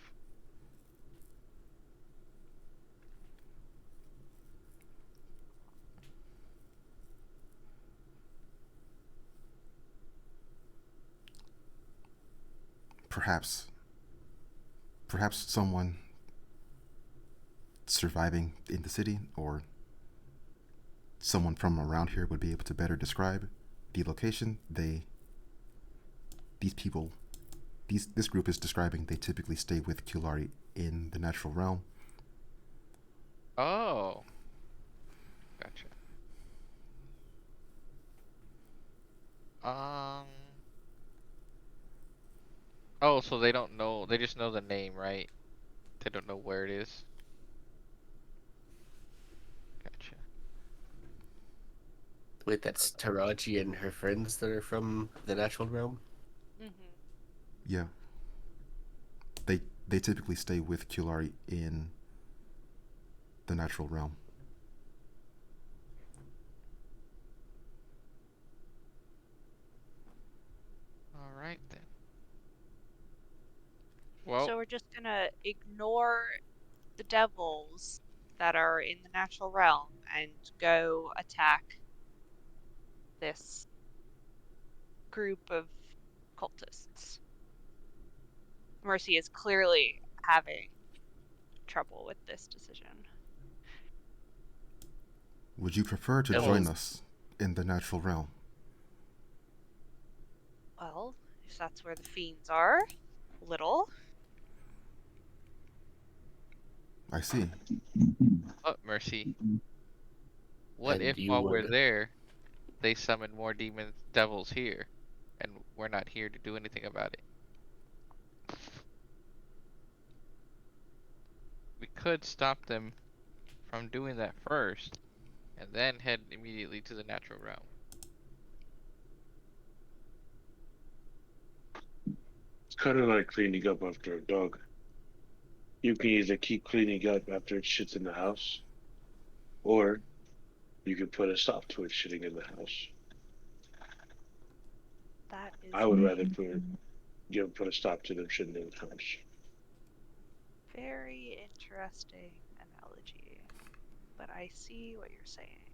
Perhaps someone surviving in the city or someone from around here would be able to better describe the location these people this group is describing, they typically stay with Kulari in the natural realm. Oh, gotcha. Um. Oh, so they don't know. They just know the name, right? They don't know where it is. Gotcha. Wait, that's Taraji and her friends that are from the natural realm? Mm-hmm. Yeah. They typically stay with Kulari in the natural realm. All right then. Well, So we're just gonna ignore the devils that are in the natural realm and go attack this group of cultists. Mercy is clearly having trouble with this decision. Would you prefer to And join we'll us in the natural realm? Well, if that's where the fiends are, little. I see. Mercy. What and if you while we're would. there, they summon more demon devils here, and we're not here to do anything about it? We could stop them from doing that first, and then head immediately to the natural realm. It's kind of like cleaning up after a dog. You can either keep cleaning up after it shits in the house, or you can put a stop to it shitting in the house. That is I would rather a put a stop to them shitting in the house. very interesting analogy, but I see what you're saying.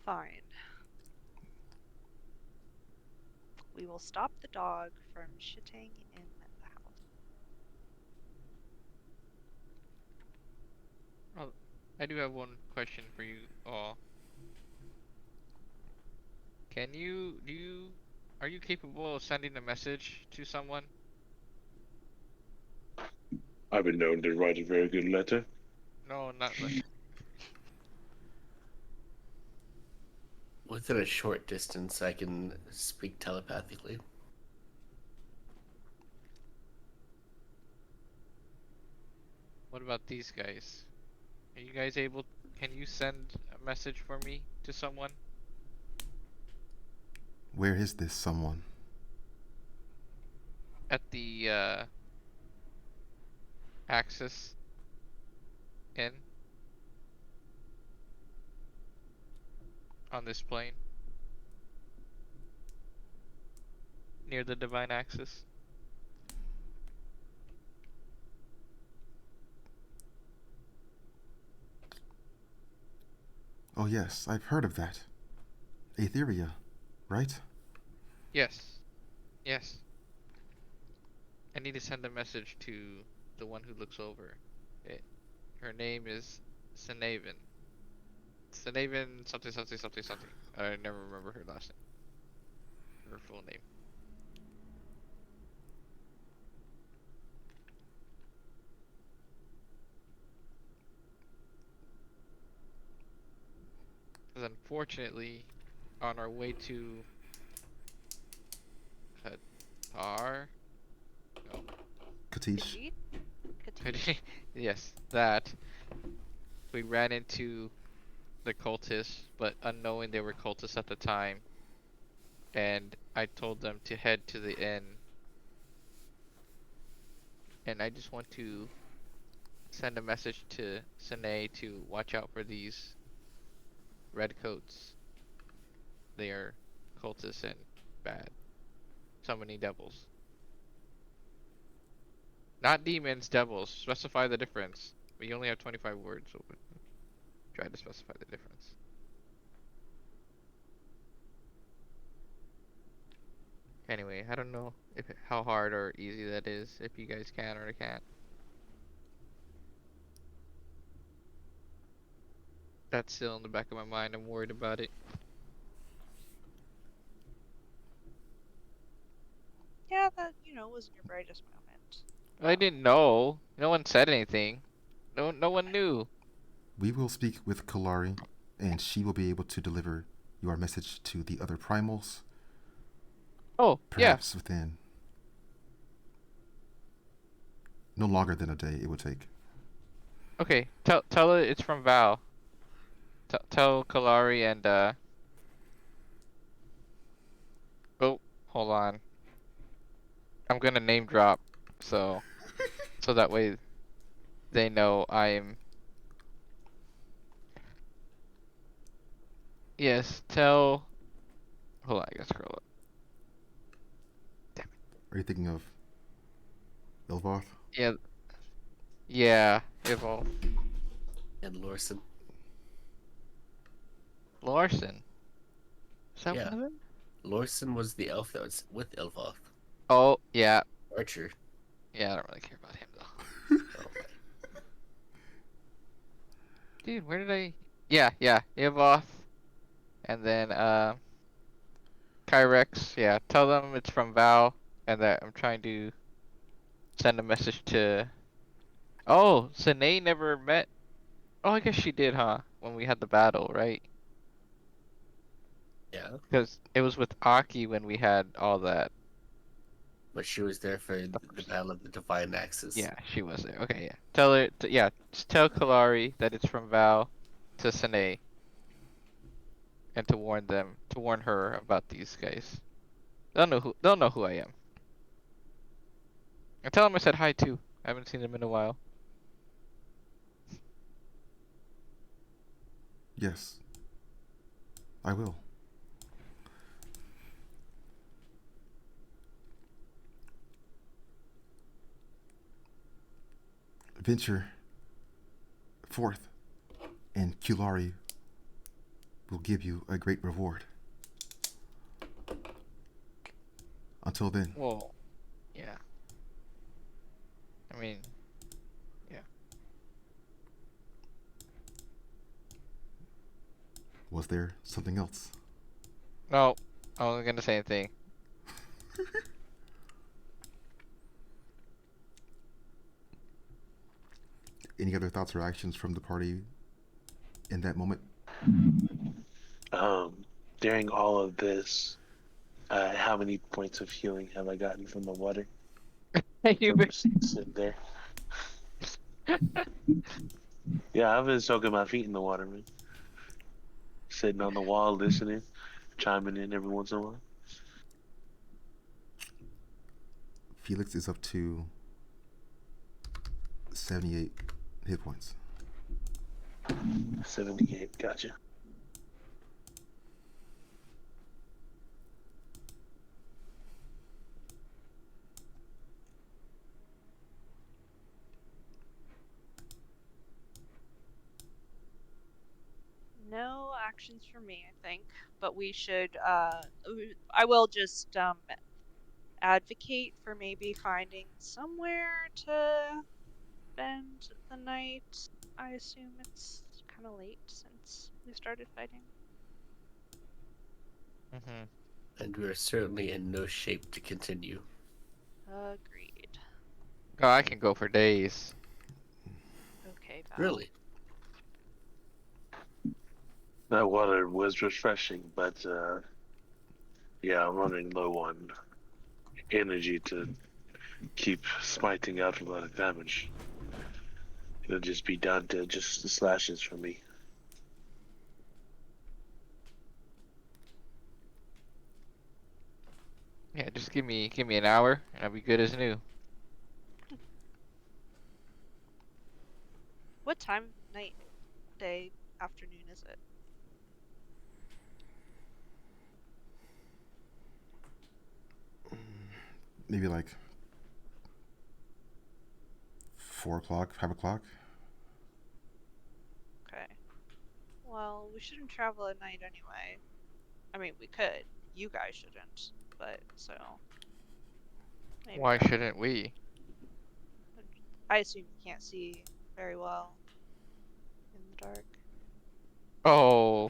Fine. We will stop the dog from shitting in the house. Oh, I do have one question for you all. Are you capable of sending a message to someone? I've been known to write a very good letter. No, not like. Within a short distance, I can speak telepathically. What about these guys? Are you guys able? Can you send a message for me to someone? Where is this someone? At the Axis Inn on this plane near the Divine Axis. Oh yes, I've heard of that. Aetheria, right? Yes, yes. I need to send a message to the one who looks over it. Her name is Senaven. Senaven something something something something. I never remember her last name. Her full name. Because unfortunately, on our way to Qatar, no, Katish? Khajiit? Katish? yes, that we ran into the cultists, but unknowing they were cultists at the time, and I told them to head to the inn, and I just want to send a message to Sine to watch out for these redcoats. They are cultists and bad. Summoning devils. Not demons, devils. Specify the difference. We only have 25 words, so we'll try to specify the difference. Anyway, I don't know if how hard or easy that is, if you guys can or can't. That's still in the back of my mind. I'm worried about it. Yeah, that, wasn't your brightest moment. I didn't know. No one said anything. No one knew. We will speak with Kalari, and she will be able to deliver your message to the other primals, Oh, yeah. perhaps within no longer than a day it would take. Okay, tell her it's from Val. Tell Kalari and oh, hold on. I'm gonna name drop, so that way they know I'm. Yes, tell. Hold on, I gotta scroll up. Are you thinking of Ilvoth? Yeah, yeah. Evolve. And Lorson. Larson. Is that Yeah. one of them? Lorson was the elf that was with Ilvoth. Oh, yeah. Archer. Yeah, I don't really care about him though. Oh, Dude, where did I? Yeah. Evolve. And then Kyrex. Yeah, tell them it's from Val, and that I'm trying to send a message to. Oh, Sine never met. Oh, I guess she did, huh? When we had the battle, right? yeah. Because it was with Aki when we had all that. But she was there for the Battle of the Divine Axis. Yeah, she was there. Okay, yeah. Tell her. Yeah, just tell Kalari that it's from Val to Sine, and to warn her about these guys. They'll know who I am. And tell them I said hi too. I haven't seen them in a while. Yes, I will. Venture forth, and Kulari will give you a great reward. Until then, Well, yeah. I mean, yeah. was there something else? No, I wasn't gonna say anything. Any other thoughts or actions from the party in that moment? During all of this, how many points of healing have I gotten from the water? You From just sitting there. Yeah, I've been soaking my feet in the water, man. Sitting on the wall, listening, chiming in every once in a while. Felix is up to 78 hit points. 78, gotcha. No actions for me, I think. But we should, I will just, advocate for maybe finding somewhere to spend the night. I assume it's kind of late since we started fighting. Mhm. And we are certainly in no shape to continue. Agreed. Oh, I can go for days. Okay, Val. Really? That water was refreshing, but yeah, I'm running low on energy to keep smiting out a lot of damage. It'll just be down to just the slashes for me. Yeah, just give me an hour, and I'll be good as new. What time of night, day, afternoon is it? Maybe like 4 o'clock, 5 o'clock. Okay. Well, we shouldn't travel at night anyway. I mean, we could. You guys shouldn't. But, so. Maybe Why that. shouldn't we? I assume you can't see very well in the dark. Oh,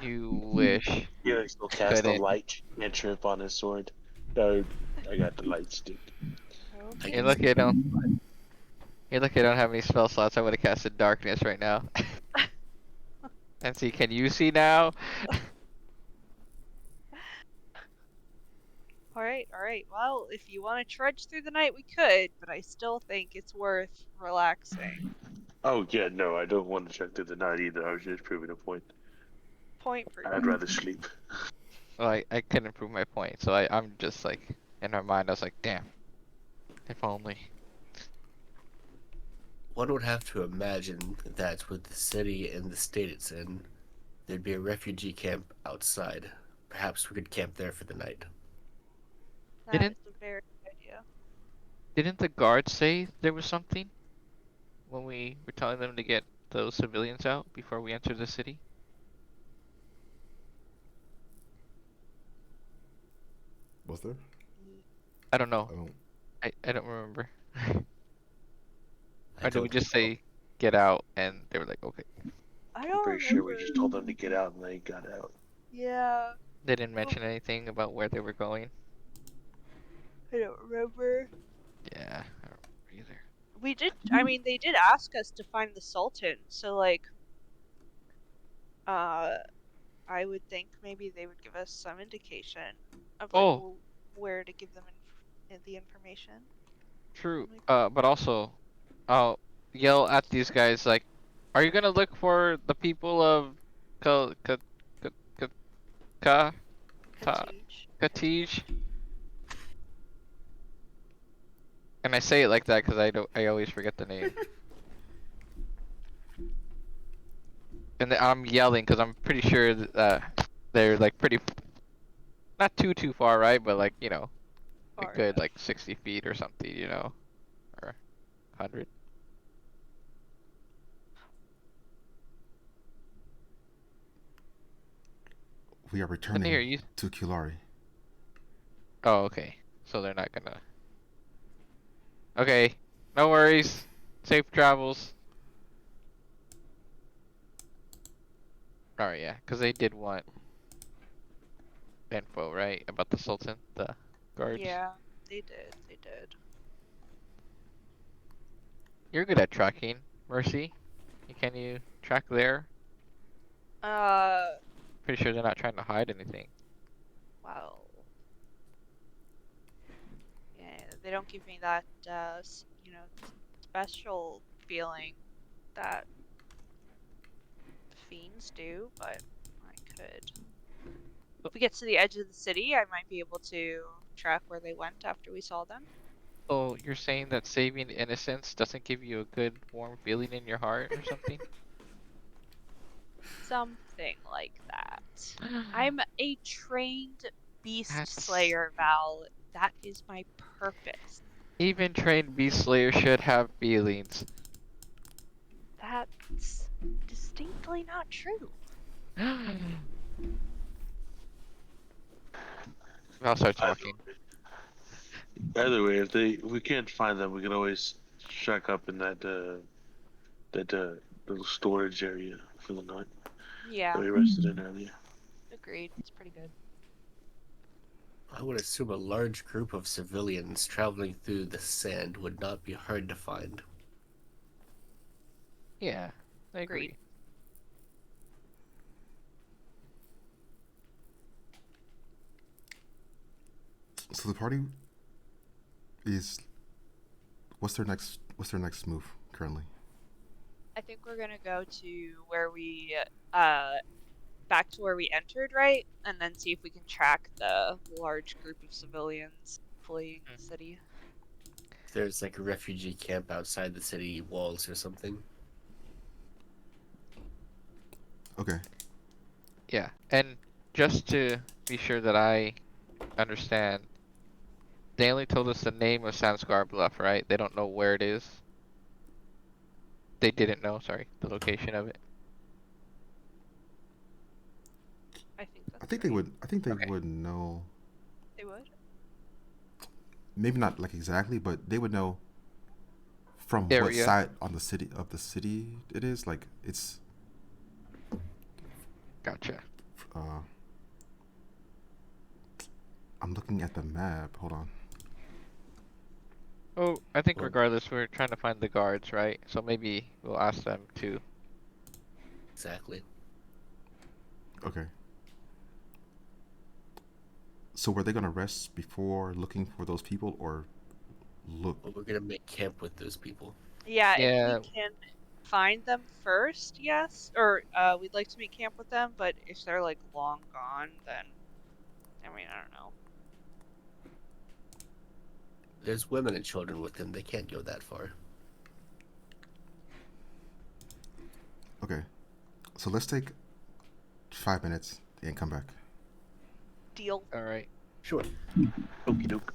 you wish. Felix will I cast a couldn't. light cantrip on his sword. I got the light stick. I Okay. You're can lucky I don't. see. You're lucky I don't have any spell slots. I would have casted darkness right now. And see, can you see now? All right, all right. Well, if you want to trudge through the night, we could, but I still think it's worth relaxing. Oh yeah, no, I don't want to check through the night either. I was just proving a point. Point for I'd rather sleep. Well, I couldn't prove my point, so I'm just like, in my mind, I was like, damn, if only. One would have to imagine that with the city and the state it's in, there'd be a refugee camp outside. Perhaps we could camp there for the night. that. Didn't Is a very good idea. didn't the guard say there was something when we were telling them to get those civilians out before we entered the city? Was there? I don't know. I don't. I don't remember. I Or did we don't just know. say get out and they were like, okay. I I'm don't pretty sure we remember. just told them to get out and they got out. Yeah, They didn't mention anything about where they were going. I don't remember. Yeah, I don't remember either. We did. I mean, they did ask us to find the Sultan, so like, uh, I would think maybe they would give us some indication of like Oh, where to give them the information. true. Like, But also, I'll yell at these guys like, "Are you gonna look for the people of Ka Ka Ka Ka Ka Ta Katish. Katij?" And I say it like that because I always forget the name. And then I'm yelling because I'm pretty sure that they're like pretty, not too far, right? But like a Far good enough. like 60 feet or something, or 100. We are But returning here you. to Kilari. Oh, okay. So they're not gonna. Okay, no worries. Safe travels. Alright, yeah, because they did want info, right? About the Sultan, the guards. Yeah, they did. They did. You're good at tracking, Mercy. Can you track there? Uh, Pretty sure they're not trying to hide anything. well, yeah, they don't give me that, special feeling that fiends do, but I could. If we get to the edge of the city, I might be able to track where they went after we saw them. So you're saying that saving innocence doesn't give you a good warm feeling in your heart or something? Something like that. I'm a trained beast That's slayer, Val. That is my purpose. even trained beast slayer should have feelings. That's distinctly not true. I'll start Either, talking. either way, if we can't find them, we can always check up in that little storage area for the night Yeah, that we rested in earlier. agreed. It's pretty good. I would assume a large group of civilians traveling through the sand would not be hard to find. Yeah, I Agreed. agree. So the party is. What's their next move currently? I think we're gonna go to where we, uh, back to where we entered, right? And then see if we can track the large group of civilians fleeing the city. If there's like a refugee camp outside the city walls or something. Okay. Yeah, and just to be sure that I understand, they only told us the name of Sanskar Bluff, right? They don't know where it is. They didn't know, sorry, the location of it. I think that's I think they right. would. I think they Okay. would know. They would? Maybe not like exactly, but they would know from what Area. side on the city it is. Like it's. Gotcha. Uh, I'm looking at the map. Hold on. Oh, I think Well, regardless, we're trying to find the guards, right? So maybe we'll ask them too. exactly. Okay. So were they gonna rest before looking for those people, or look? But we're gonna make camp with those people. Yeah, if we Yeah, can find them first, yes. Or we'd like to make camp with them, but if they're like long gone, then I mean, I don't know. There's women and children with them. They can't go that far. Okay. So let's take 5 minutes and come back. Deal. all right. Sure. Okie doke.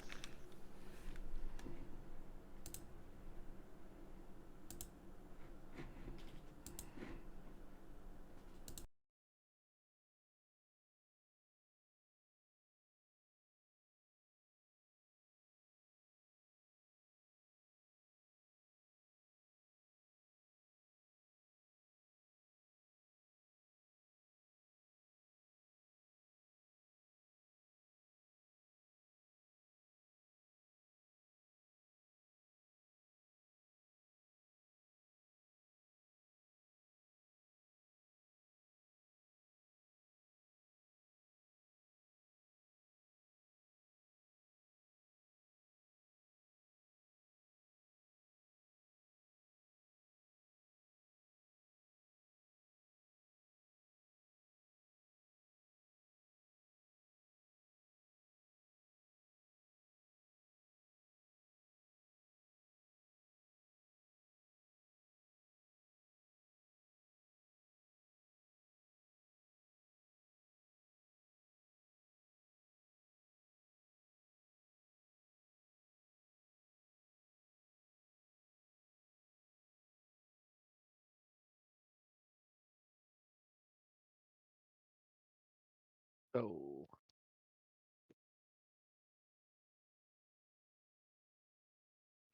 So,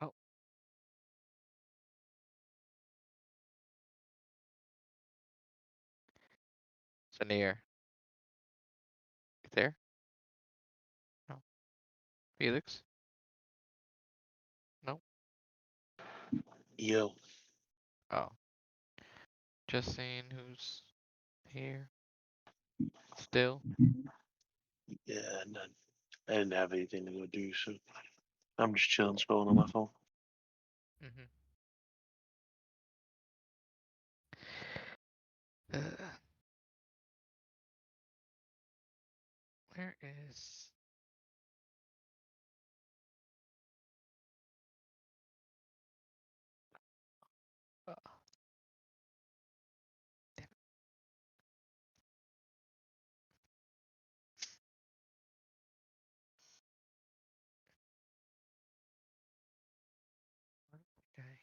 oh, Sanier, you there? No. Felix? No. Yo. Oh, just seeing who's here still. Yeah, none. I didn't have anything to go do, so I'm just chilling, scrolling on my phone. Mm-hmm. Where is? Uh, damn it. Okay.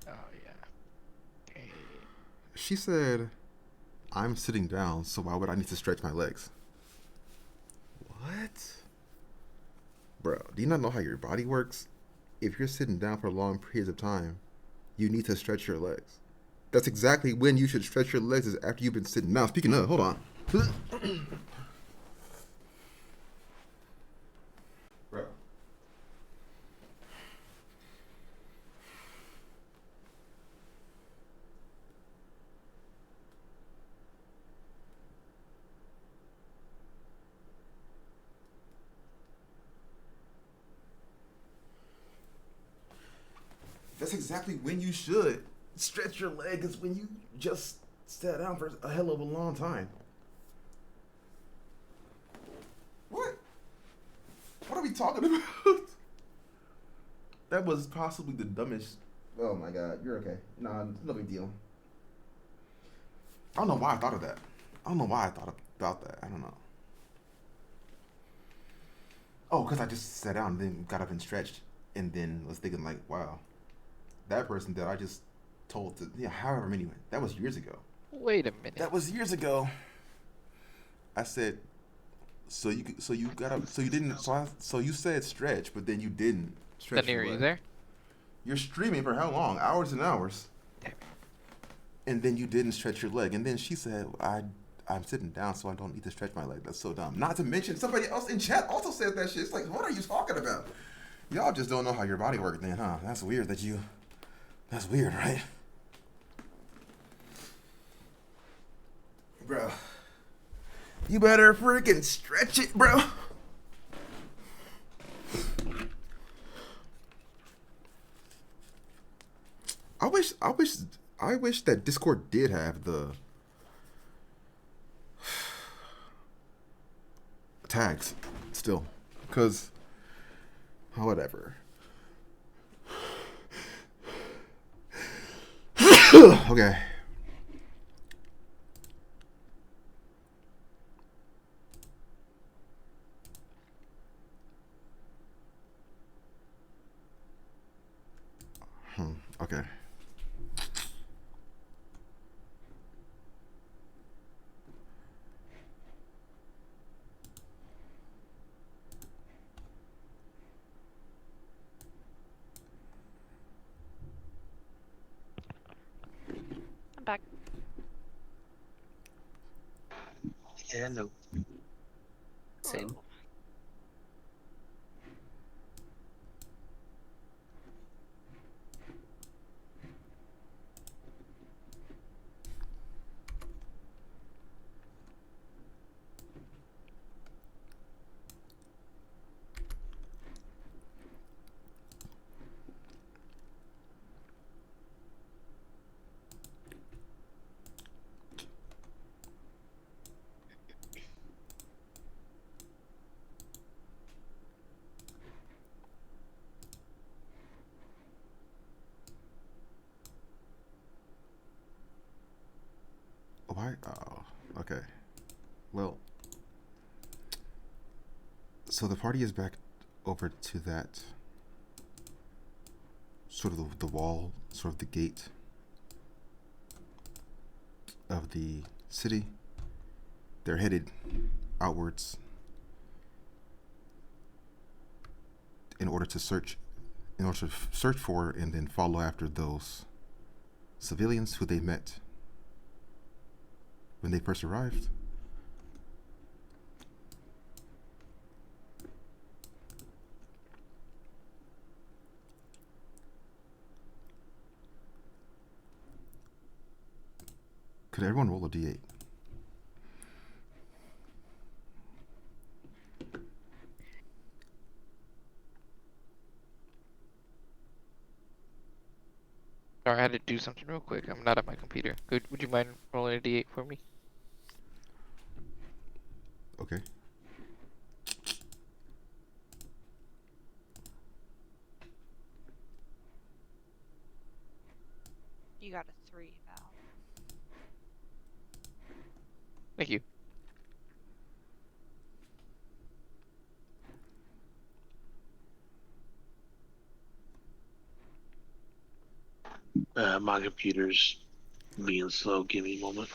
Oh yeah. Okay. She said, "I'm sitting down, so why would I need to stretch my legs?" What? Bro, do you not know how your body works? If you're sitting down for long periods of time, you need to stretch your legs. That's exactly when you should stretch your legs, is after you've been sitting down. Speaking of, hold on. Bro. That's exactly when you should stretch your leg, is when you just sat down for a hell of a long time. What? What are we talking about? That was possibly the dumbest. Oh my god, you're okay. Nah, no big deal. I don't know why I thought of that. I don't know why I thought about that. I don't know. Oh, because I just sat down and then got up and stretched. and then was thinking like, wow, that person that I just told to, yeah, however many, that was years ago. Wait a minute. That was years ago. I said, so you got up, so you didn't, so you said stretch, but then you didn't stretch Danny, your are you leg. there? You're streaming for how long? Hours and hours. Damn it. And then you didn't stretch your leg. And then she said, I'm sitting down, so I don't need to stretch my leg. That's so dumb. Not to mention, somebody else in chat also said that shit. It's like, what are you talking about? Y'all just don't know how your body works then, huh? That's weird that you... That's weird, right? Bro. You better freaking stretch it, bro. I wish that Discord did have the tags still, cause whatever. Okay. Okay. I'm back. Yeah, no. Same. Why? Oh, okay. Well, so the party is back over to that sort of the wall, sort of the gate of the city. They're headed outwards in order to search for and then follow after those civilians who they met when they first arrived. Could everyone roll a d8? Sorry, I had to do something real quick. I'm not at my computer. Would you mind rolling a d8 for me? Okay. You got a 3, Val. Thank you. My computer's being slow. Give me a moment.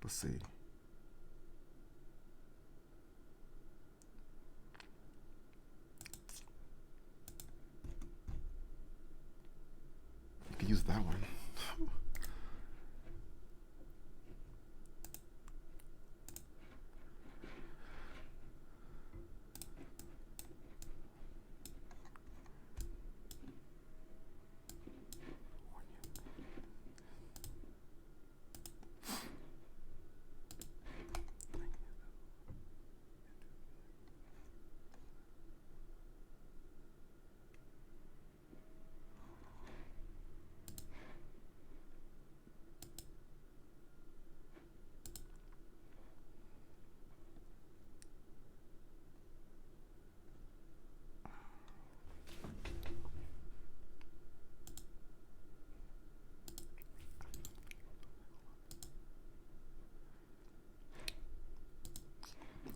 Let's see. that one.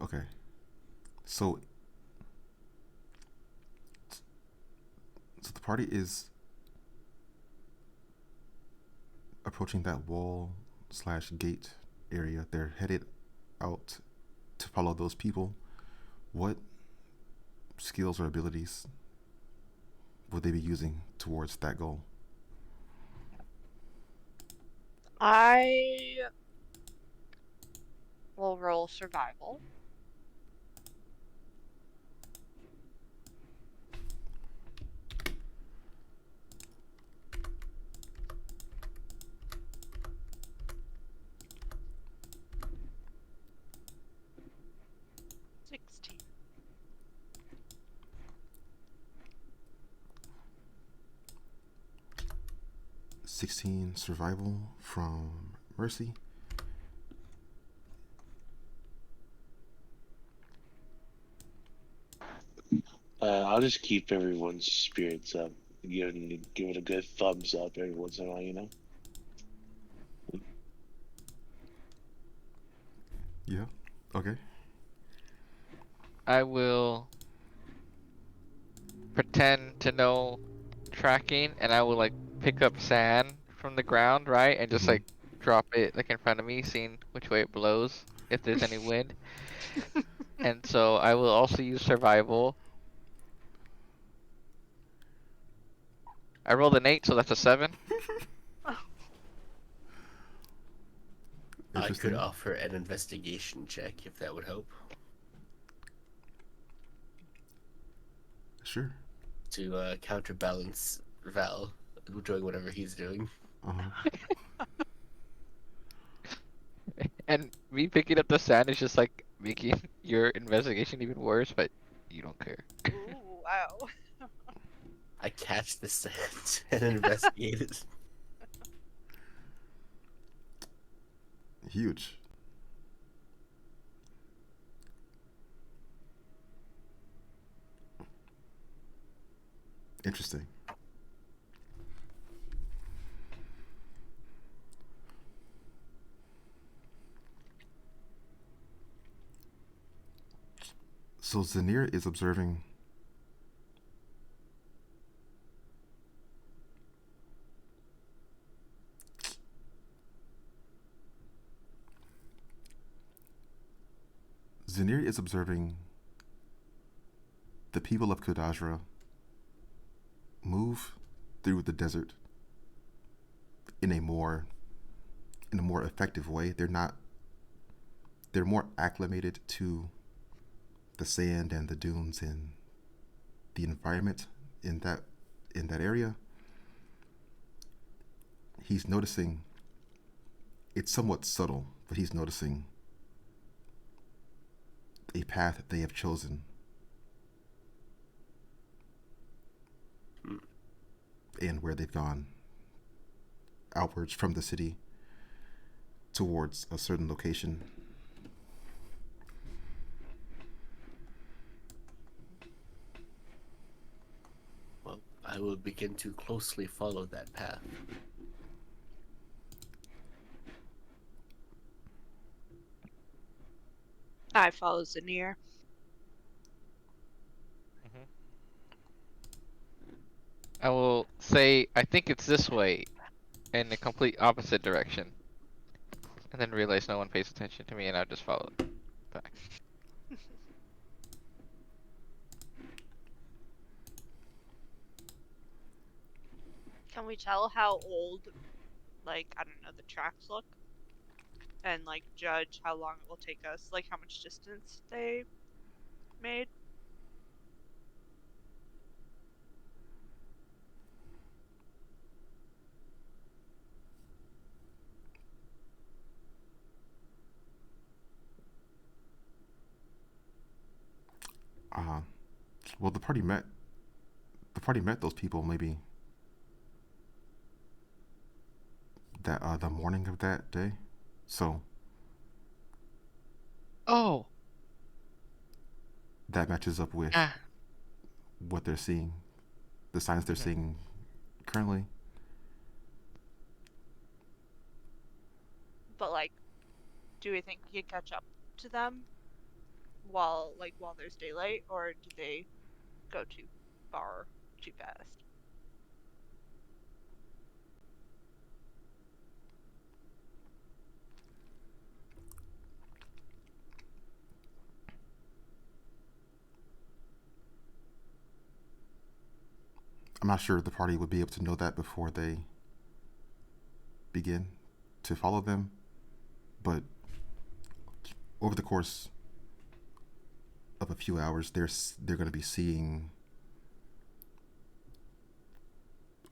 Okay. So the party is approaching that wall slash gate area. They're headed out to follow those people. What skills or abilities would they be using towards that goal? I will roll survival. $16. 16 survival from Mercy. I'll just keep everyone's spirits up. Give it a good thumbs up every once in a while. Yeah. Okay. I will pretend to know tracking, and I will like pick up sand from the ground, right, and just Mhm. like drop it like in front of me, seeing which way it blows, if there's any wind. And so I will also use survival. I rolled an 8, so that's a 7. I could Interesting. offer an investigation check if that would help Sure. to counterbalance Val doing whatever he's doing. Uh-huh. And me picking up the sand is just like making your investigation even worse, but you don't care. Ooh, wow. I catch the sand and investigate it. Huge. Interesting. So Zanir is observing Zanir is observing the people of Kudajra move through the desert in a more effective way. They're more acclimated to the sand and the dunes and the environment in that area. He's noticing it's somewhat subtle, but he's noticing a path that they have chosen and where they've gone outwards from the city towards a certain location. Well, I will begin to closely follow that path. I follow Zanir. I will say, I think it's this way, in the complete opposite direction. And then realize no one pays attention to me, and I'll just follow it back. Can we tell how old, like, I don't know, the tracks look? And, like, judge how long it will take us, like, how much distance they made? Well, the party met. The party met those people maybe that the morning of that day. So Oh, that matches up with ah, what they're seeing, the signs they're mhm. seeing currently. But, like, do we think we could catch up to them while there's daylight, or do they go too far too fast? I'm not sure the party would be able to know that before they begin to follow them, but over the course of a few hours, they're going to be seeing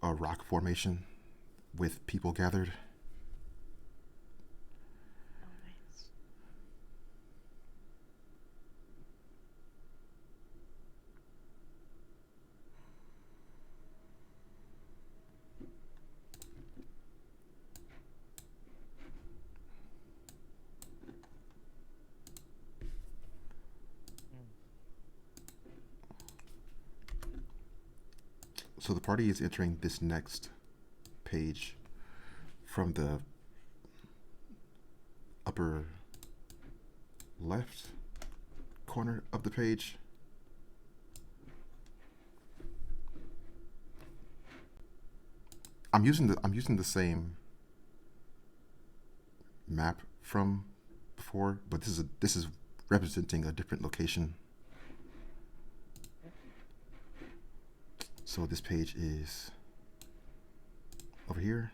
a rock formation with people gathered. Oh, nice. Mm. So the party is entering this next page from the upper left corner of the page. I'm using the same map from before, but this is representing a different location. So this page is over here,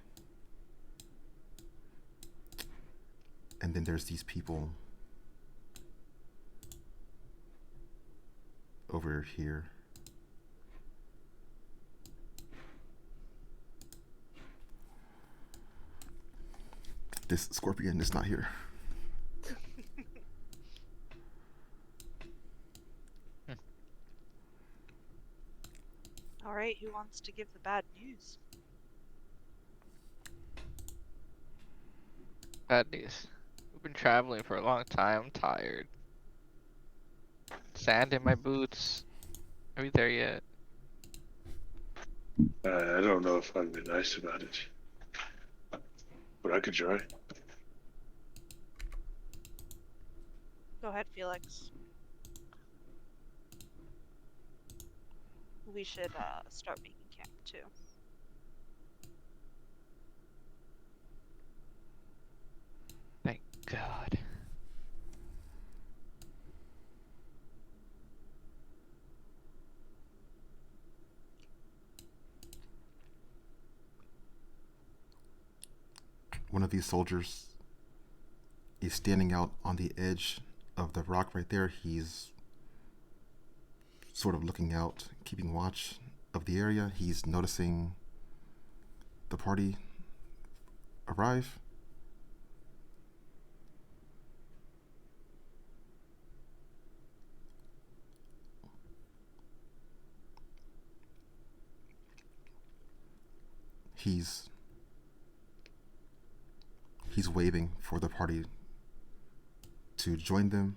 and then there's these people over here. This scorpion is not here. All right, who wants to give the bad news? Bad news. We've been traveling for a long time. I'm tired. Sand in my boots. Are we there yet? I don't know if I'd be nice about it, but I could try. Go ahead, Felix. We should start making camp too. Thank God. One of these soldiers is standing out on the edge of the rock right there. He's sort of looking out, keeping watch of the area. He's noticing the party arrive. He's waving for the party to join them.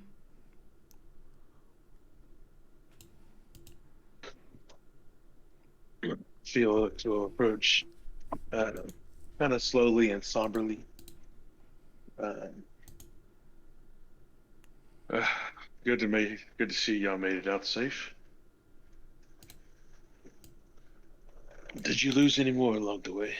Felix will approach kind of slowly and somberly. Um, uh, good to see y'all made it out safe. Did you lose any more along the way?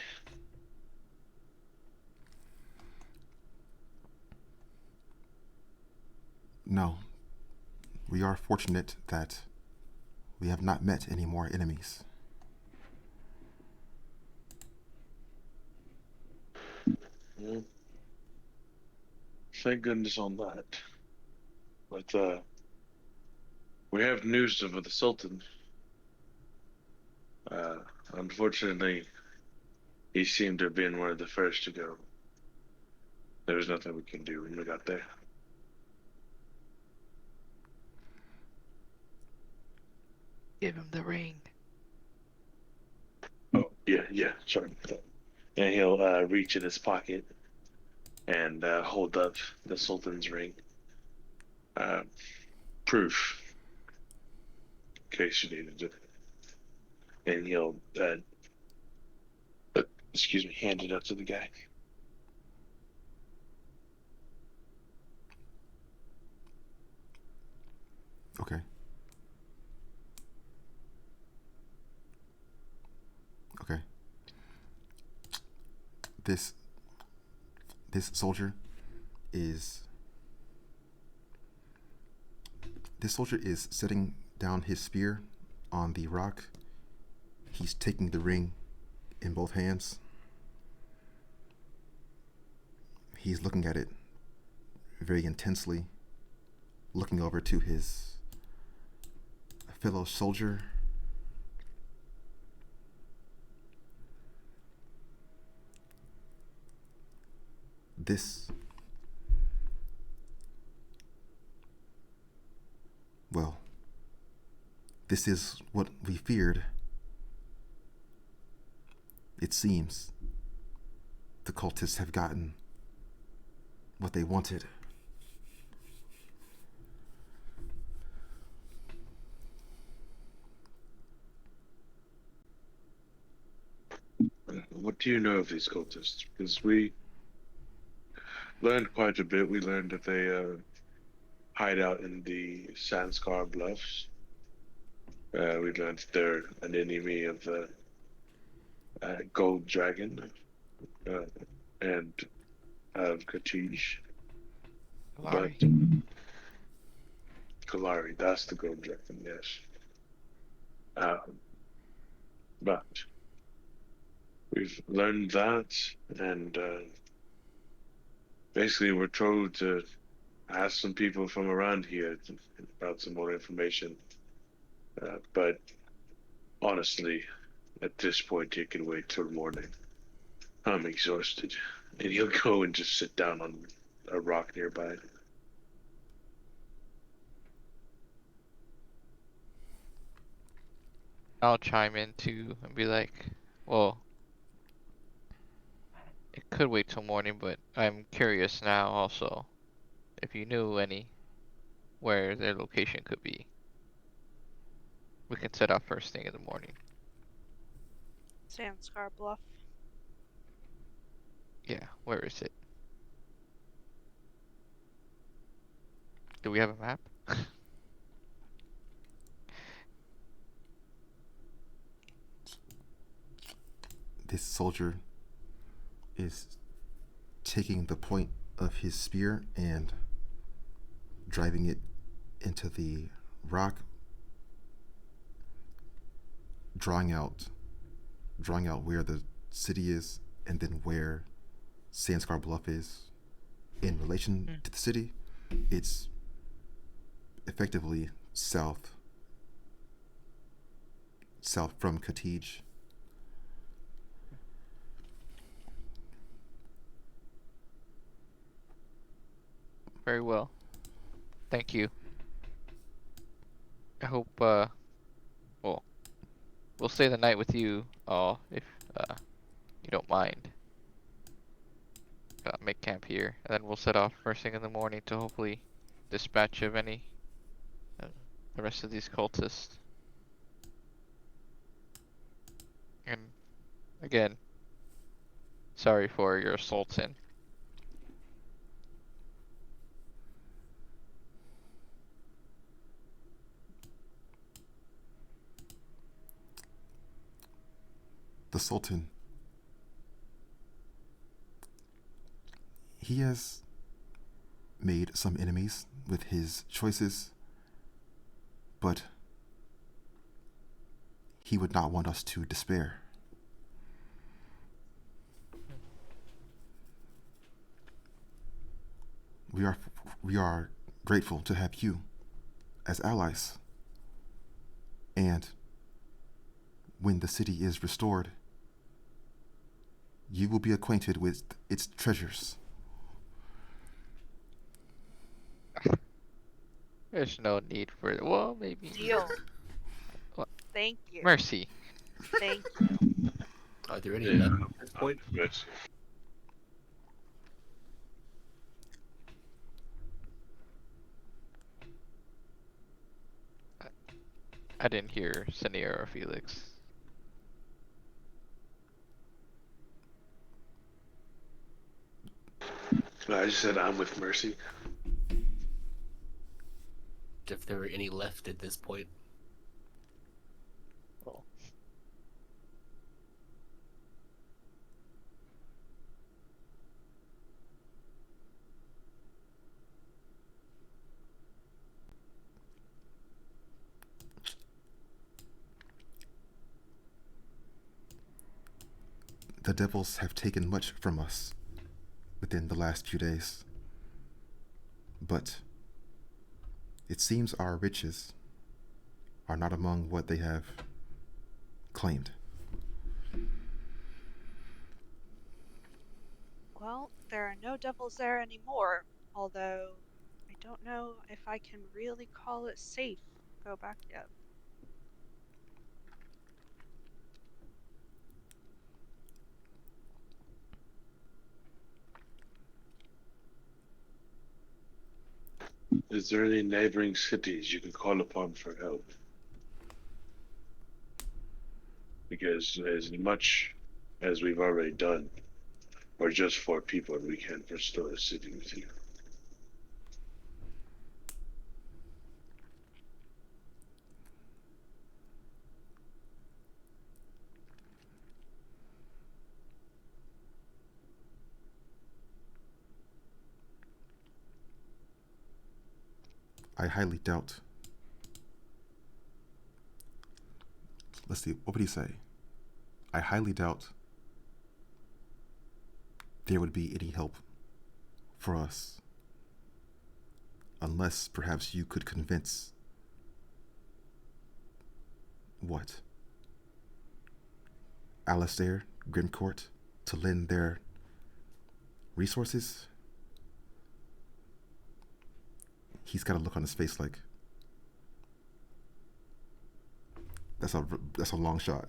No, we are fortunate that we have not met any more enemies. Well, thank goodness on that. But we have news of the Sultan. Uh, Unfortunately, he seemed to have been one of the first to go. There was nothing we can do when we got there. Give him the ring. Oh, yeah, sorry. And he'll reach in his pocket and hold up the Sultan's ring. Uh, Proof, in case you needed it. And he'll, excuse me, hand it up to the guy. Okay. Okay. This soldier is setting down his spear on the rock. He's taking the ring in both hands. He's looking at it very intensely, looking over to his fellow soldier. This, well, this is what we feared. It seems the cultists have gotten what they wanted. What do you know of these cultists? Because we learned quite a bit. We learned that they hide out in the Sanskar Bluffs. We learned that they're an enemy of the Gold Dragon uh, and of Katish. But Kalari. Kalari, that's the Gold Dragon, yes. But we've learned that, and basically we're told to ask some people from around here about some more information. But honestly, at this point, you can wait till morning. I'm exhausted. And he'll go and just sit down on a rock nearby. I'll chime in too and be like, well, it could wait till morning, but I'm curious now also if you knew any where their location could be. We can set out first thing in the morning. Sandscar Bluff. Yeah, where is it? Do we have a map? This soldier is taking the point of his spear and driving it into the rock, drawing out where the city is and then where Sandscar Bluff is in relation to the city. It's effectively south from Katij. Very well. Thank you. I hope, well, we'll stay the night with you all if you don't mind. Make camp here, and then we'll set off first thing in the morning to hopefully dispatch of any the rest of these cultists. And again, sorry for your sultan. The Sultan, he has made some enemies with his choices, but he would not want us to despair. we are grateful to have you as allies. And when the city is restored, you will be acquainted with its treasures. There's no need for it. Well, maybe. Deal. What? Thank you. Mercy. Thank you. Are there any Yeah, left at this point? that's I didn't hear Senia or Felix. I just said I'm with Mercy. If there were any left at this point. Oh. The devils have taken much from us within the last few days. But it seems our riches are not among what they have claimed. Well, there are no devils there anymore, although I don't know if I can really call it safe to go back yet. Is there any neighboring cities you can call upon for help? Because as much as we've already done, we're just 4 people and we can't restore a city with you. I highly doubt. Let's see, what would he say? I highly doubt there would be any help for us. Unless perhaps you could convince. What? Alistair, Grimcourt, to lend their resources? He's got a look on his face like, that's a long shot.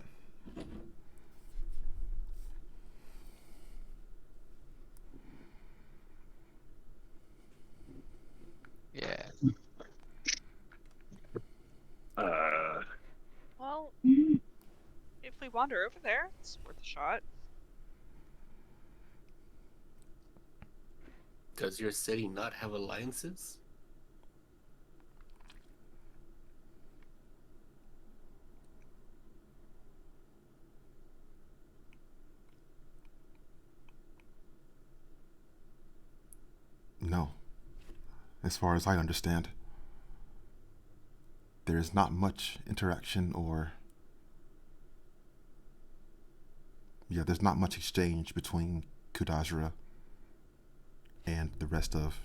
Yeah. Well, if we wander over there, it's worth a shot. Does your city not have alliances? No. As far as I understand, there is not much interaction there's not much exchange between Kudajra and the rest of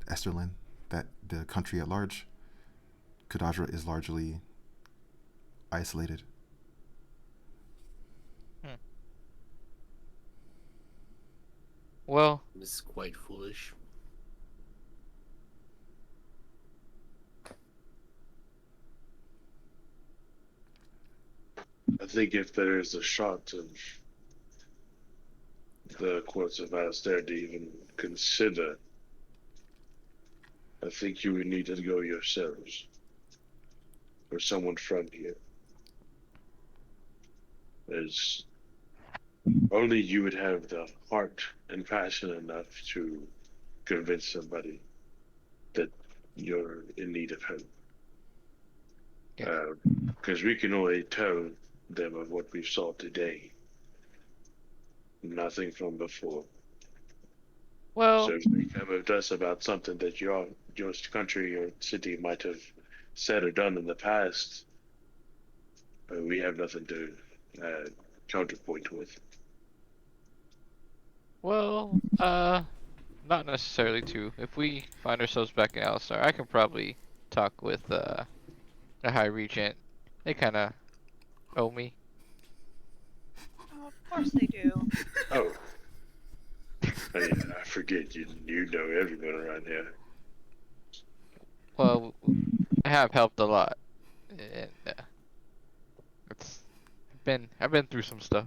Esterlin, that the country at large. Kudajra is largely isolated. Well, This is quite foolish. I think if there is a shot of the courts of Alistair to even consider, I think you would need to go yourselves. Or someone from here. As only you would have the heart and passion enough to convince somebody that you're in need of help. yeah. Because we can only tell them of what we saw today. Nothing from before. Well, So if they come with us about something that your country or city might have said or done in the past, we have nothing to counterpoint with. well, not necessarily two. If we find ourselves back in Alistar, I can probably talk with the High Regent. They kind of owe me. Oh, of course they do. Oh, yeah, I forget you know everyone around here. Well, I have helped a lot, and it's I've been through some stuff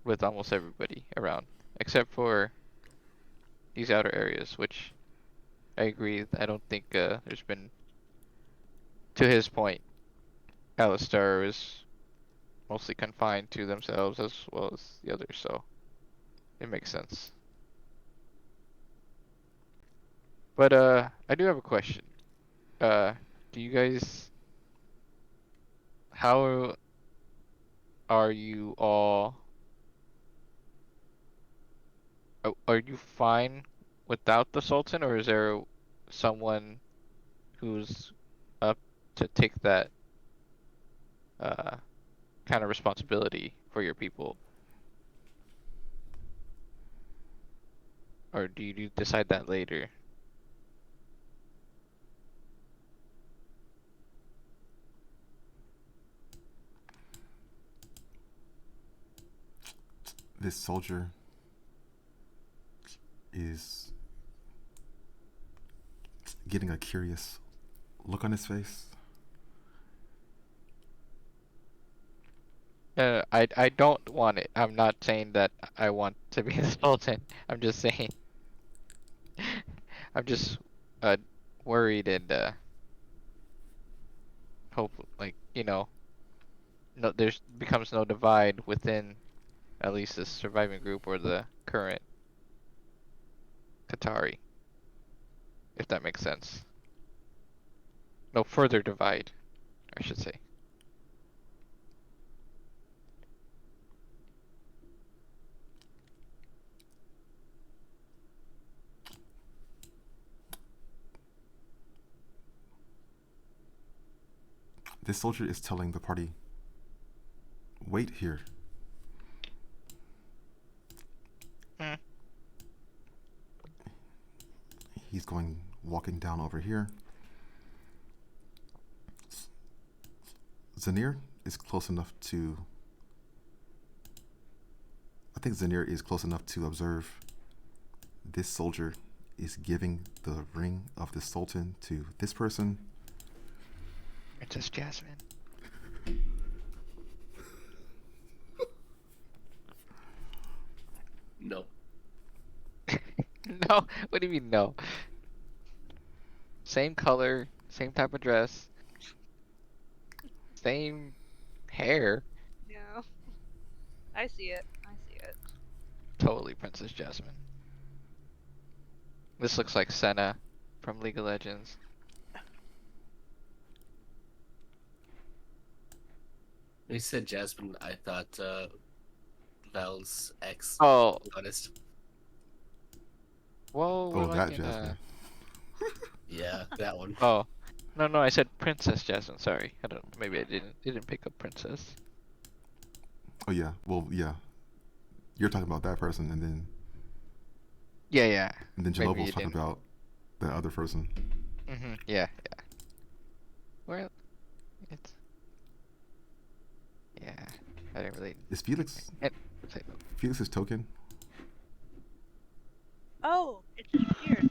with almost everybody around, except for these outer areas, which I agree. I don't think there's been, to his point, Alistar is mostly confined to themselves as well as the others, so it makes sense. But I do have a question. Do you guys, how are you all? Are you fine without the Sultan, or is there someone who's up to take that uh kind of responsibility for your people, or do you decide that later? This soldier is getting a curious look on his face. I don't want it. I'm not saying that I want to be the Sultan. I'm just saying I'm just uh worried and hope, like, no, there's becomes no divide within at least this surviving group or the current Qatari, if that makes sense. No further divide, I should say. This soldier is telling the party, wait here. Hmm. He's walking down over here. Zanir is close enough to. I think Zanir is close enough to observe this soldier is giving the ring of the Sultan to this person. Princess Jasmine. No. No, what do you mean no? Same color, same type of dress, same hair. Yeah. I see it. I see it. Totally Princess Jasmine. This looks like Senna from League of Legends. When you said Jasmine, I thought Val's ex. Oh, To be honest. whoa, what Oh, am I that thinking? Jasmine. Yeah, that one. Oh, no, I said Princess Jasmine. Sorry, I don't. Maybe I didn't pick up Princess. Oh yeah. Well, yeah. You're talking about that person, and then Yeah. Jalova Maybe was you talking didn't. about the other person. Yeah. Well, it's yeah. I didn't really. Is Felix And, Felix's token? Oh, it disappeared.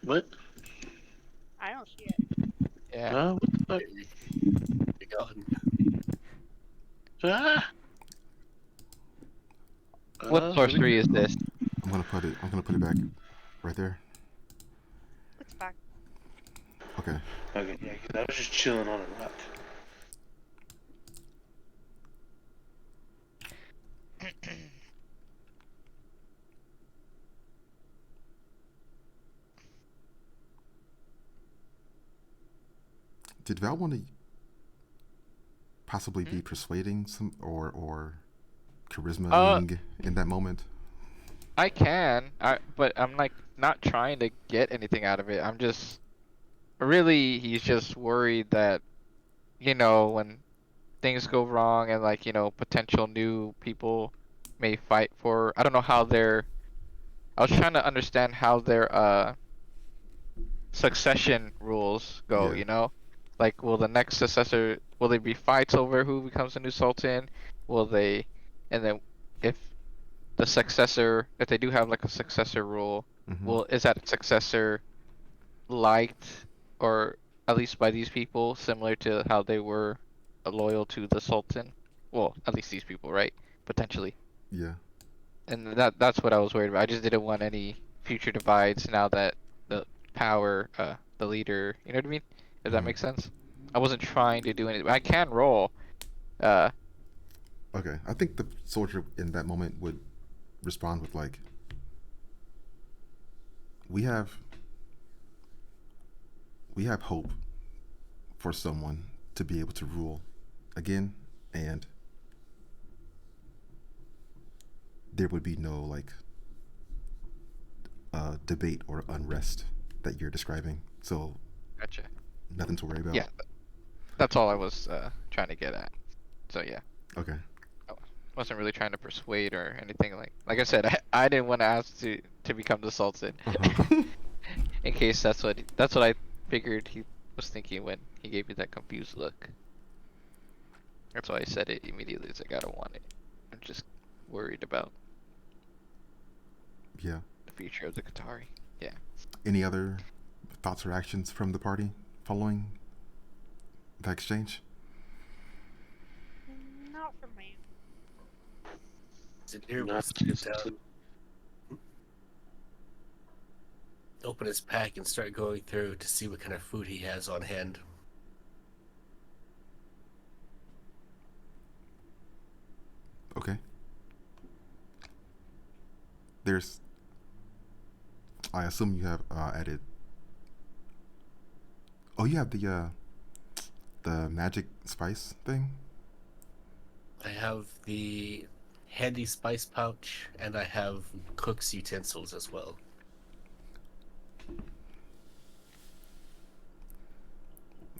What? I don't see it. yeah. What the fuck? You're gone. Ah! What sorcery is this? I'm gonna put it back right there. It's back. Okay. Okay, yeah, 'cause I was just chilling on a rock. Did Val want to possibly be persuading some or charismaing in that moment? I can, but I'm like not trying to get anything out of it. I'm just really he's just worried that when things go wrong and like potential new people may fight for. I don't know how they're I was trying to understand how their succession rules go, Yeah. you know? Like, will the next successor, will there be fights over who becomes the new sultan? Will they, and then if the successor, if they do have like a successor rule, Mm-hmm. is that successor liked, or at least by these people, similar to how they were loyal to the sultan? Well, at least these people, right? Potentially. Yeah. And that's what I was worried about. I just didn't want any future divides now that the power, the leader, you know what I mean? If that Mm-hmm. makes sense. I wasn't trying to do anything. I can roll. Uh, Okay. I think the soldier in that moment would respond with like, "We have we have hope for someone to be able to rule again, and there would be no like debate or unrest that you're describing. So gotcha. nothing to worry about." Yeah, that's all I was trying to get at. So yeah, Okay. I wasn't really trying to persuade or anything like I said. I didn't want to ask to become the sultan, Uh-huh. in case that's what I figured he was thinking when he gave me that confused look. That's why I said it immediately. It's like I don't want it. I'm just worried about Yeah. the future of the Qatari. Yeah. Any other thoughts or actions from the party following the exchange? Not for me. Zanir will Not sit down, open his pack, and start going through to see what kind of food he has on hand. Okay. There's. I assume you have added. Oh, you have the magic spice thing. I have the handy spice pouch, and I have cook's utensils as well.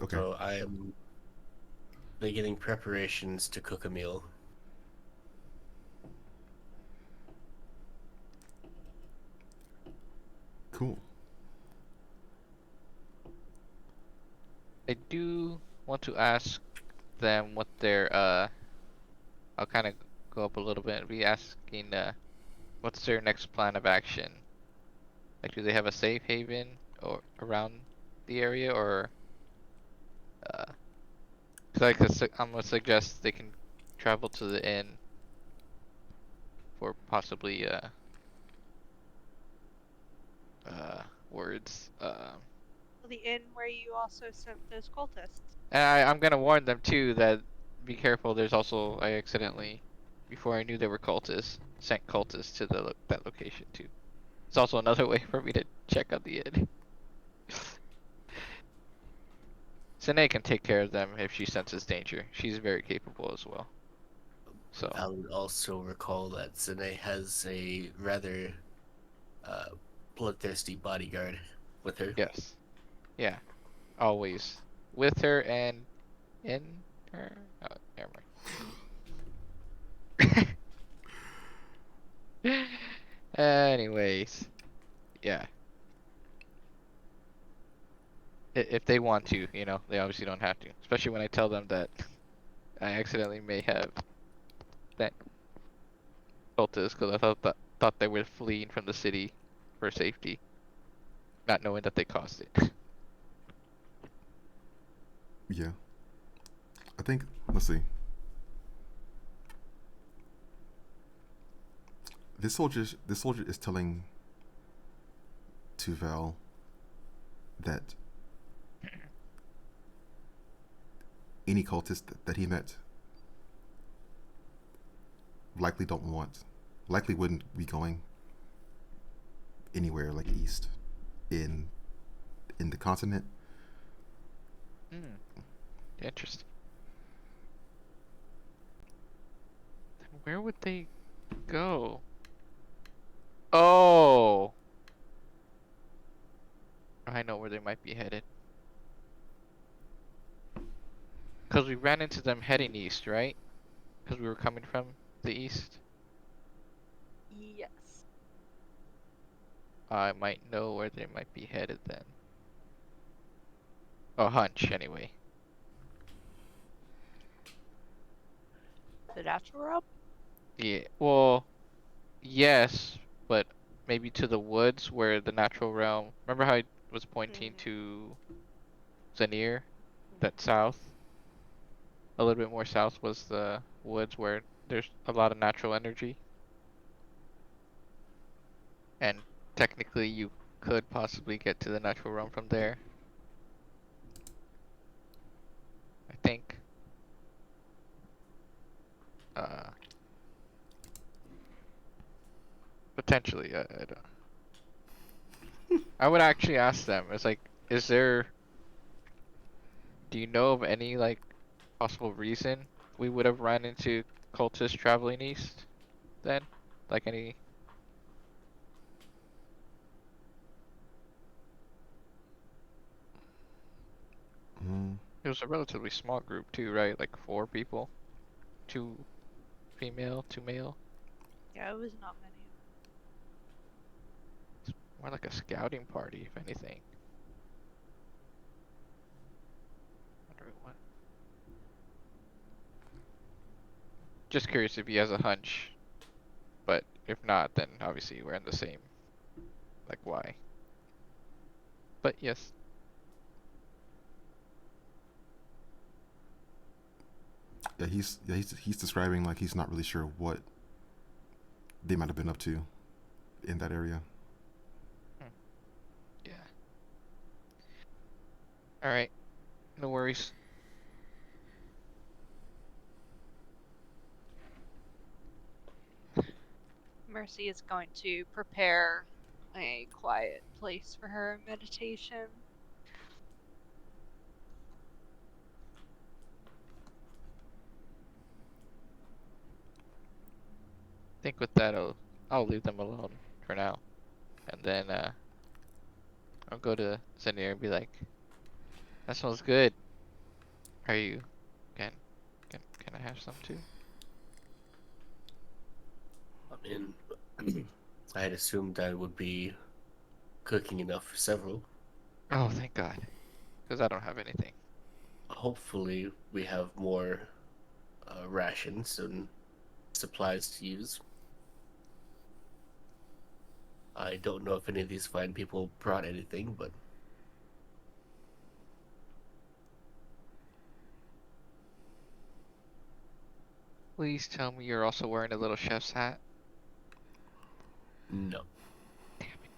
Okay. So I am beginning preparations to cook a meal. Cool. I do want to ask them what their I'll kind of go up a little bit and be asking what's their next plan of action? Like, do they have a safe haven or around the area, or 'cause I'm gonna suggest they can travel to the inn for possibly words. The inn where you also sent those cultists. And I'm gonna warn them too that be careful. There's also I accidentally, before I knew they were cultists, sent cultists to that location too. It's also another way for me to check on the inn. Sine can take care of them if she senses danger. She's very capable as well. So I would also recall that Zane has a rather uh, bloodthirsty bodyguard with her. yes, yeah, always with her and in her. Oh, never mind. Anyways, yeah. If they want to, they obviously don't have to. Especially when I tell them that I accidentally may have that cultists because I thought they were fleeing from the city for safety, not knowing that they caused it. Yeah. I think. Let's see. This soldier is telling Tuval that any cultist that he met likely wouldn't be going anywhere like east in the continent. Hmm, interesting. Then where would they go? Oh, I know where they might be headed. Because we ran into them heading east, right? Because we were coming from the east. Yes. I might know where they might be headed then. A hunch, anyway. The natural realm? Yeah, well, yes, but maybe to the woods where the natural realm. Remember how I was pointing Mhm. to Zanir? That south? A little bit more south was the woods where there's a lot of natural energy. And technically, you could possibly get to the natural realm from there. I think. Uh, Potentially. I don't. I would actually ask them. It's like, is there? Do you know of any like possible reason we would have run into cultists traveling east then? Like any? Mm, It was a relatively small group too, right? Like 4 people, 2 female, 2 male. Yeah, it was not many. More like a scouting party, if anything. Wonder what. Just curious if he has a hunch, but if not, then obviously we're in the same. Like why? But yes, he's describing like he's not really sure what they might have been up to in that area. hmm, yeah. All right, no worries. Mercy is going to prepare a quiet place for her meditation. Think with that, I'll leave them alone for now, and then I'll go to Zenir and be like, "That smells good. Are you? Can can I have some too?" I mean, I had assumed I would be cooking enough for several. Oh, thank God, because I don't have anything. Hopefully, we have more rations and supplies to use. I don't know if any of these fine people brought anything, but Please tell me you're also wearing a little chef's hat. no. Damn it.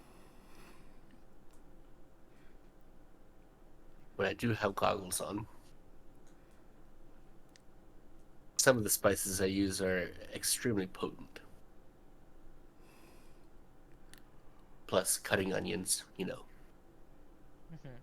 But I do have goggles on. Some of the spices I use are extremely potent. Plus, cutting onions, you know. Mhm.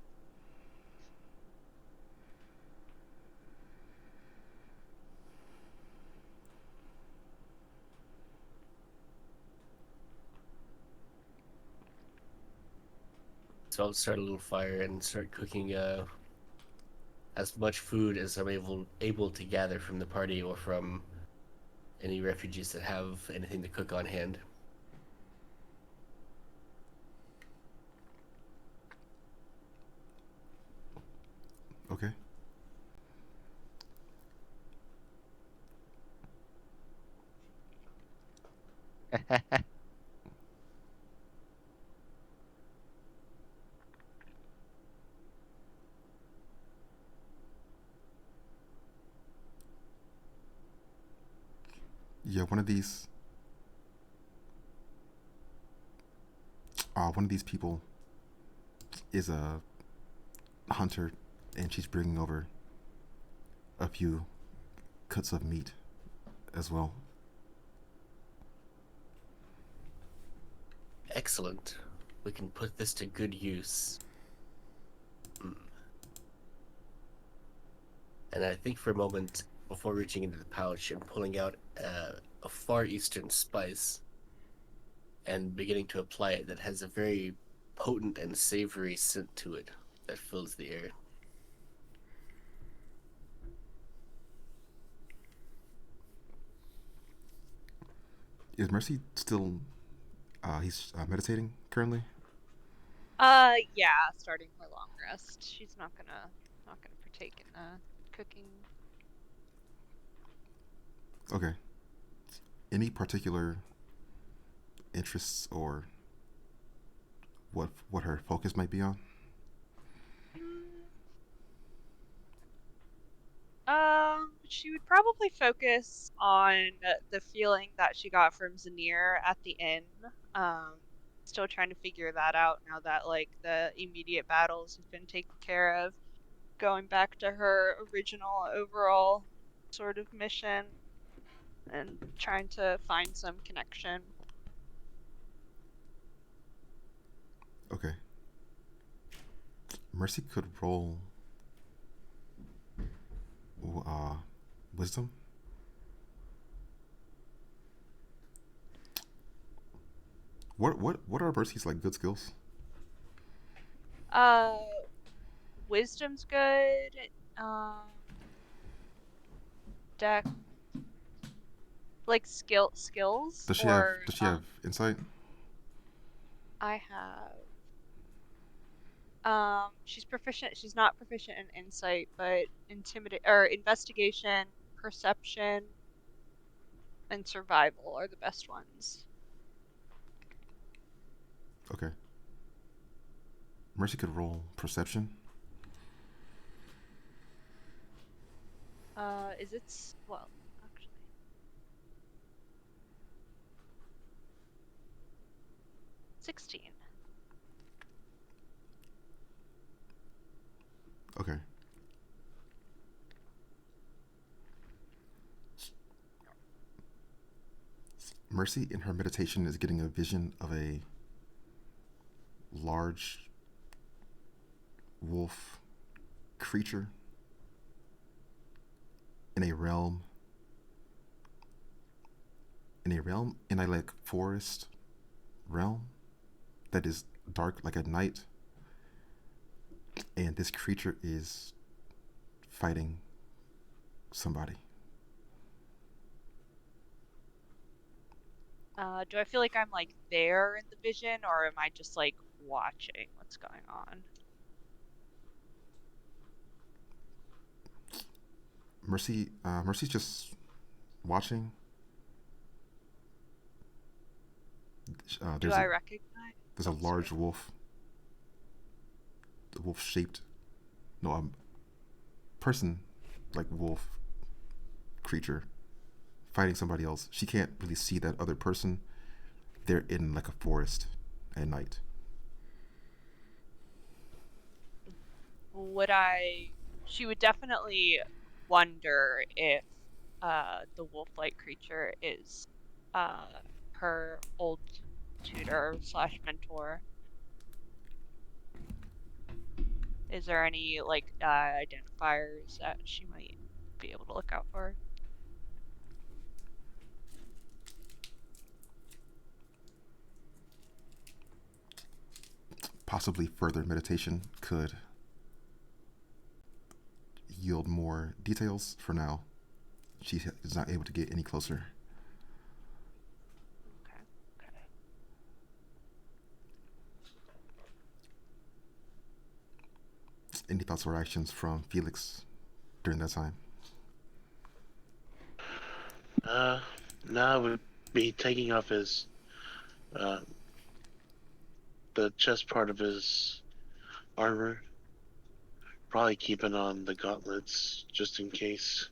So I'll start a little fire and start cooking as much food as I'm able to gather from the party or from any refugees that have anything to cook on hand. Okay. Yeah, one of these people is a hunter, and she's bringing over a few cuts of meat as well. Excellent. We can put this to good use. Mm. And I think for a moment, before reaching into the pouch and pulling out a Far Eastern spice and beginning to apply it that has a very potent and savory scent to it that fills the air. Is Mercy still? He's meditating currently. Yeah, starting her long rest. She's not gonna partake in the cooking. Okay. Any particular interests or what her focus might be on? Mm, she would probably focus on the feeling that she got from Zanir at the inn. Um, Still trying to figure that out now that like the immediate battles have been taken care of. Going back to her original overall sort of mission and trying to find some connection. Okay. Mercy could roll uh, wisdom. What are Mercy's like good skills? Uh, Wisdom's good. Um, Deck like skills Does she have or Does she have insight? I have she's proficient. She's not proficient in insight, but intimidate or investigation, perception, and survival are the best ones. Okay. Mercy could roll perception. Is it well, actually 16. Okay. Mercy in her meditation is getting a vision of a large wolf creature in a realm in a like forest realm that is dark like at night, and this creature is fighting somebody. Do I feel like I'm like there in the vision, or am I just like watching what's going on? Mercy's just watching. Do There's a I recognize? there's a Oh, large sorry. wolf, the wolf shaped, no, person like wolf creature fighting somebody else. She can't really see that other person. They're in like a forest at night. Would I? She would definitely wonder if the wolf-like creature is uh her old tutor slash mentor. Is there any like identifiers that she might be able to look out for? Possibly further meditation could yield more details. For now, she is not able to get any closer. Okay. Okay. Any thoughts or actions from Felix during that time? Uh, now would be taking off his uh, the chest part of his armor. Probably keeping on the gauntlets just in case.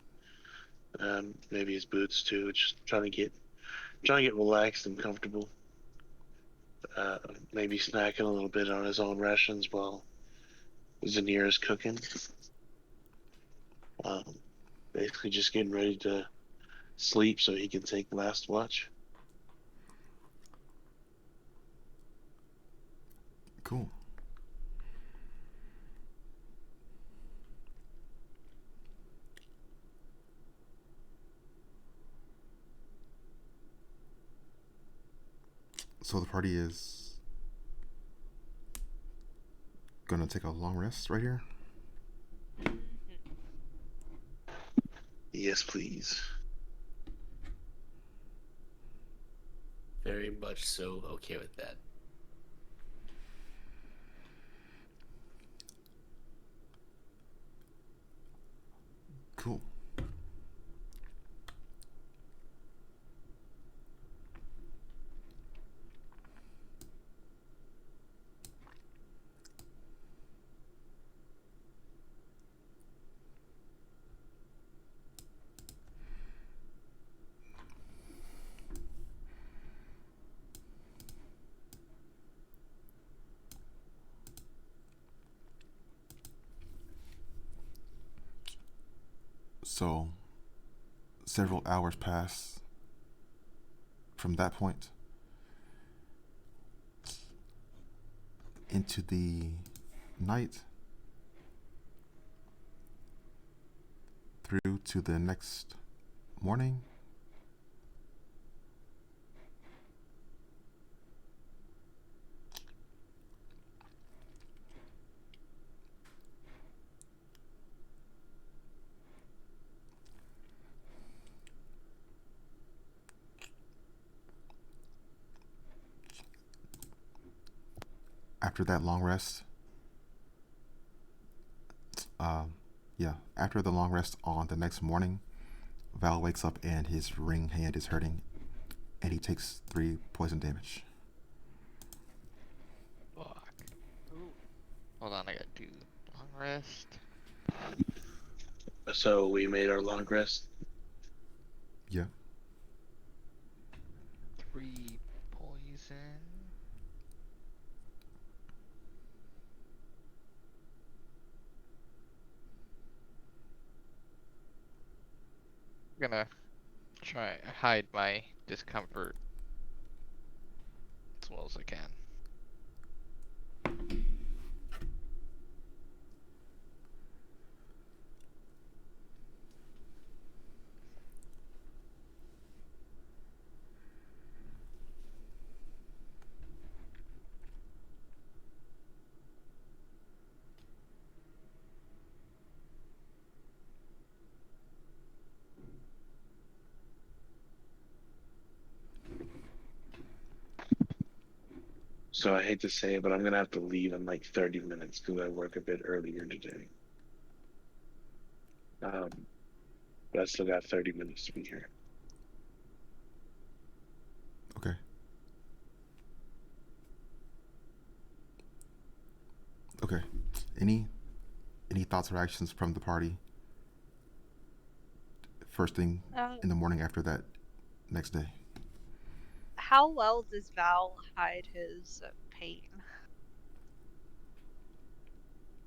Maybe his boots too. Just trying to get relaxed and comfortable. Maybe snacking a little bit on his own rations while Zanir is cooking. Um, Basically just getting ready to sleep so he can take last watch. Cool. So the party is gonna take a long rest right here. Mhm. Yes, please. Very much so okay with that. Cool. So, several hours pass from that point into the night through to the next morning. After that long rest, after the long rest on the next morning, Val wakes up and his ring hand is hurting, and he takes 3 poison damage. Fuck. Hold on, I gotta do long rest. So we made our long rest. Yeah. 3 poison. I'm gonna try hide my discomfort as well as I can. So I hate to say it, but I'm gonna have to leave in like 30 minutes because I work a bit earlier today. But I still got 30 minutes to be here. Okay. Okay. Any thoughts or actions from the party first thing in the morning after that next day? How well does Val hide his pain?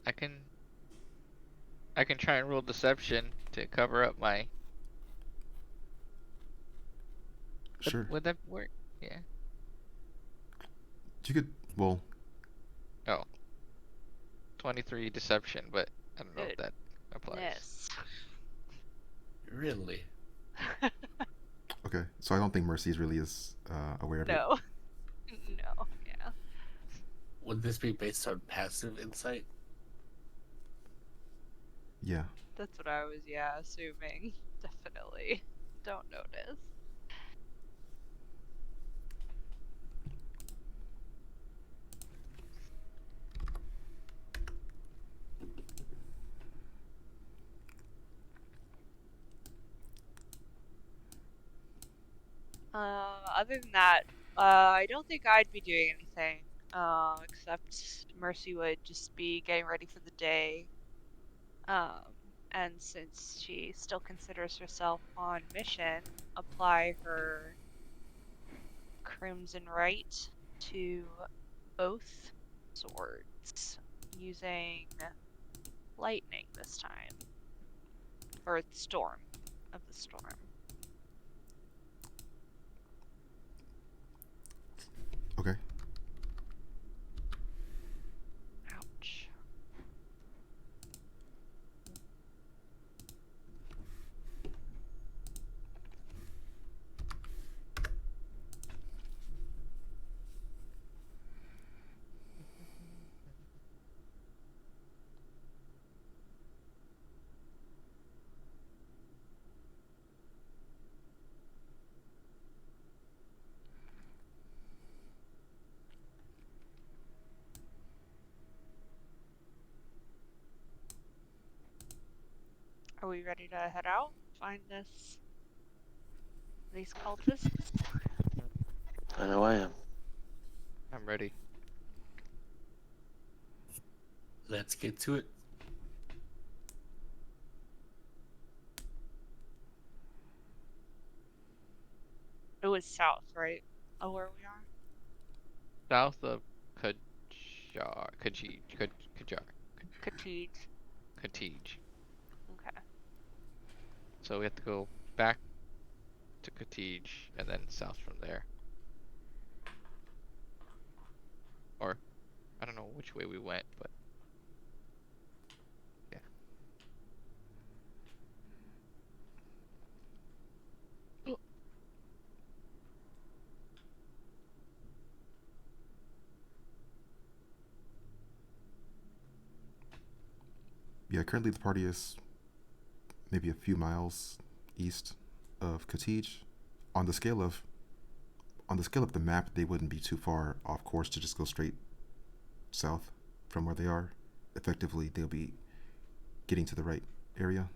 I can try and roll deception to cover up my. Sure. Would that work? Yeah. You could, well, Oh. 23 deception, but I don't know if that applies. Goodness. Really? okay. So I don't think Mercedes really is aware of it. No. No, yeah. Would this be based on passive insight? Yeah. That's what I was, assuming. Definitely. Don't notice. Other than that, I don't think I'd be doing anything. Except Mercy would just be getting ready for the day. And since she still considers herself on mission, apply her Crimson Right to both swords using lightning this time. Or the storm of the storm. Okay. Ouch. Are we ready to head out? Find these cultists? I know I am. I'm ready. Let's get to it. It was south, right? Oh, where we are? South of Kajar, Kajij, Kajar, Katij. Katij. Okay. So we have to go back to Katij and then south from there. Or, I don't know which way we went, but yeah. Yeah, currently the party is maybe a few miles east of Katij. On the scale of the map, they wouldn't be too far off course to just go straight south from where they are. Effectively, they'll be getting to the right area.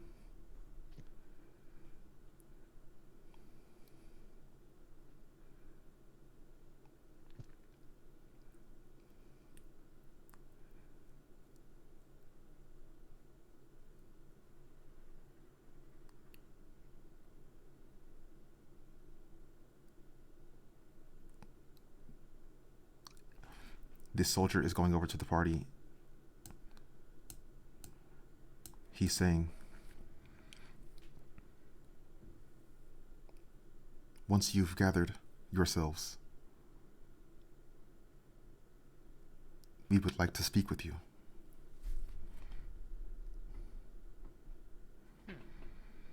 This soldier is going over to the party. He's saying, once you've gathered yourselves, we would like to speak with you.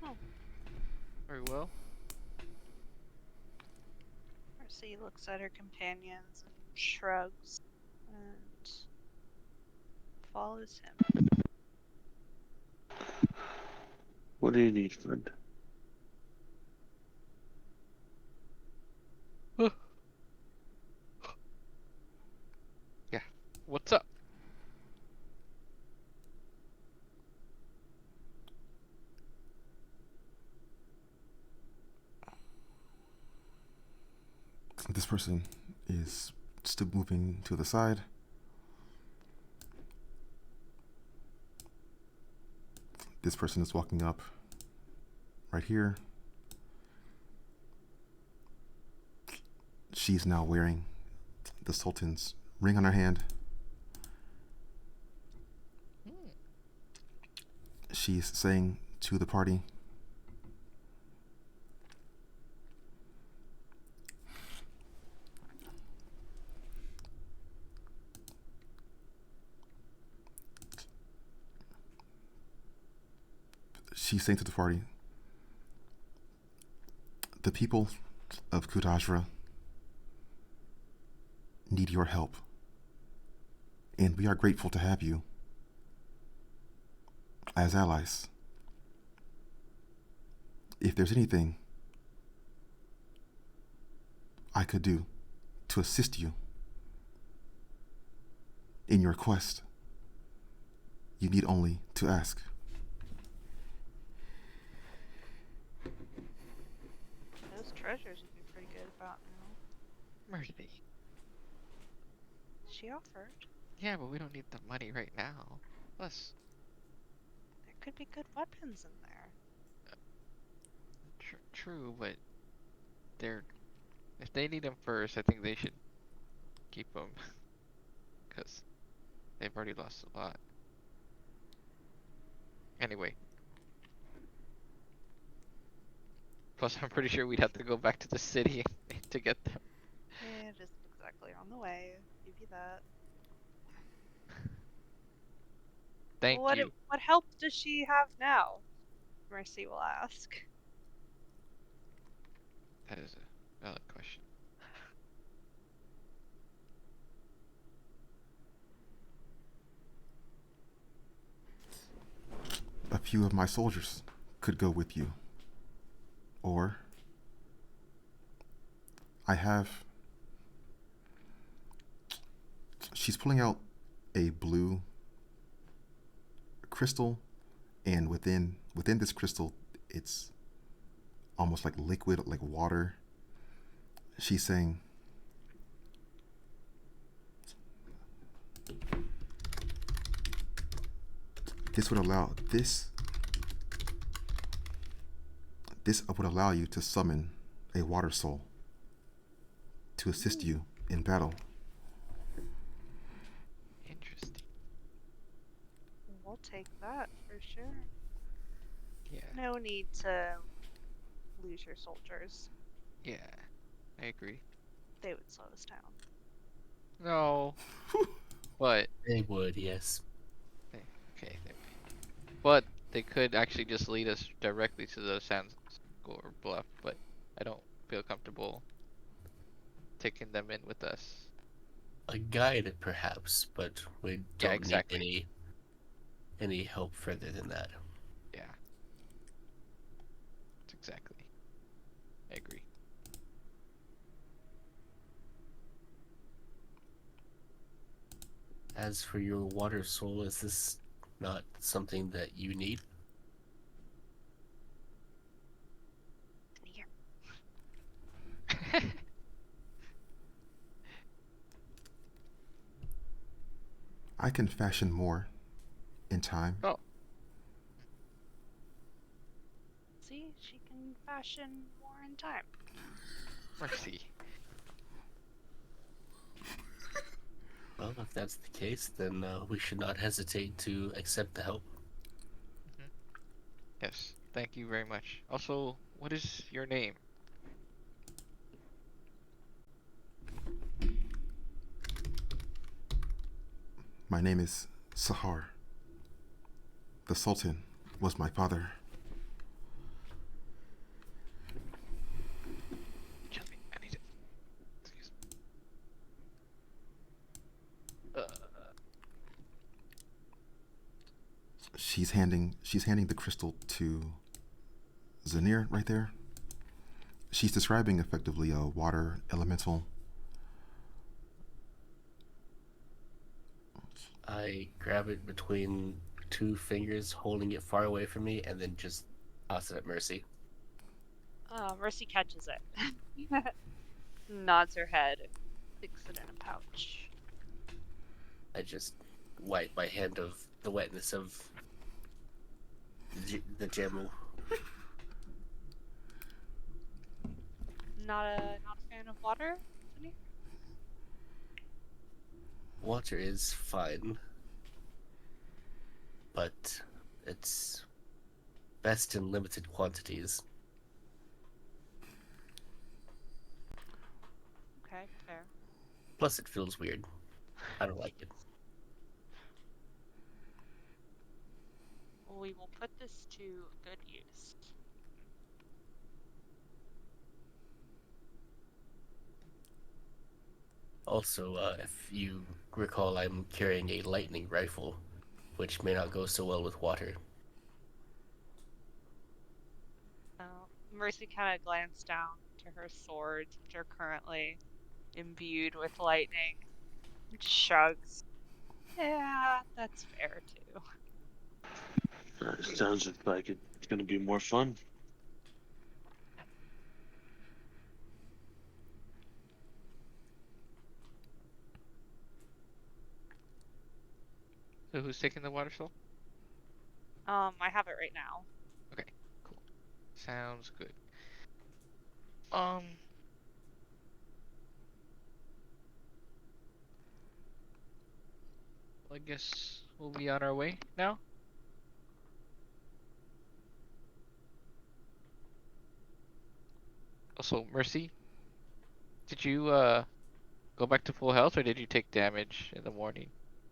Oh. Very well. Mercy looks at her companions and shrugs and follows him. What do you need, friend? Yeah. What's up? This person is still moving to the side. This person is walking up right here. She's now wearing the Sultan's ring on her hand. She's saying to the party, the people of Kudajra need your help, and we are grateful to have you as allies. If there's anything I could do to assist you in your quest, you need only to ask. Those treasures would be pretty good about now. Mercy. She offered. Yeah, but we don't need the money right now. Plus, There could be good weapons in there. true, but if they need them first, I think they should keep them. Because they've already lost a lot. Anyway. Plus, I'm pretty sure we'd have to go back to the city to get them. Yeah, just exactly on the way. Give you that. Thank you. What help does she have now? Mercy will ask. That is a valid question. A few of my soldiers could go with you. Or she's pulling out a blue crystal, and within this crystal, it's almost like liquid, like water. She's saying, this would allow this would allow you to summon a water soul to assist you in battle. Interesting. We'll take that for sure. Yeah. No need to lose your soldiers. Yeah. I agree. They would slow us down. No. But They would, yes. okay. But they could actually just lead us directly to the sand score bluff. But I don't feel comfortable taking them in with us. A guide, perhaps, but we Yeah, don't exactly. need any help further than that. Yeah. That's exactly. I agree. As for your water soul, is this not something that you need? Here. I can fashion more in time. Oh. See, she can fashion more in time. Mercy. Well, if that's the case, then we should not hesitate to accept the help. Yes. Thank you very much. Also, what is your name? My name is Sahar. The Sultan was my father. Kill me. I need it. Excuse me. She's handing the crystal to Zanir right there. She's describing effectively a water elemental. I grab it between two fingers, holding it far away from me, and then just toss it at Mercy. Mercy catches it. Nods her head and sticks it in a pouch. I just wipe my hand of the wetness of the jamu. Not a fan of water, Sunny? Water is fine, but it's best in limited quantities. Okay, fair. Plus, it feels weird. I don't like it. Well, we will put this to good use. Also, if you recall, I'm carrying a lightning rifle, which may not go so well with water. Mercy kind of glanced down to her swords, which are currently imbued with lightning, and shrugs. Yeah, that's fair too. Sounds like it's going to be more fun. So who's taking the water soul? I have it right now. Okay, cool. Sounds good. I guess we'll be on our way now. Also, Mercy, did you go back to full health or did you take damage in the morning?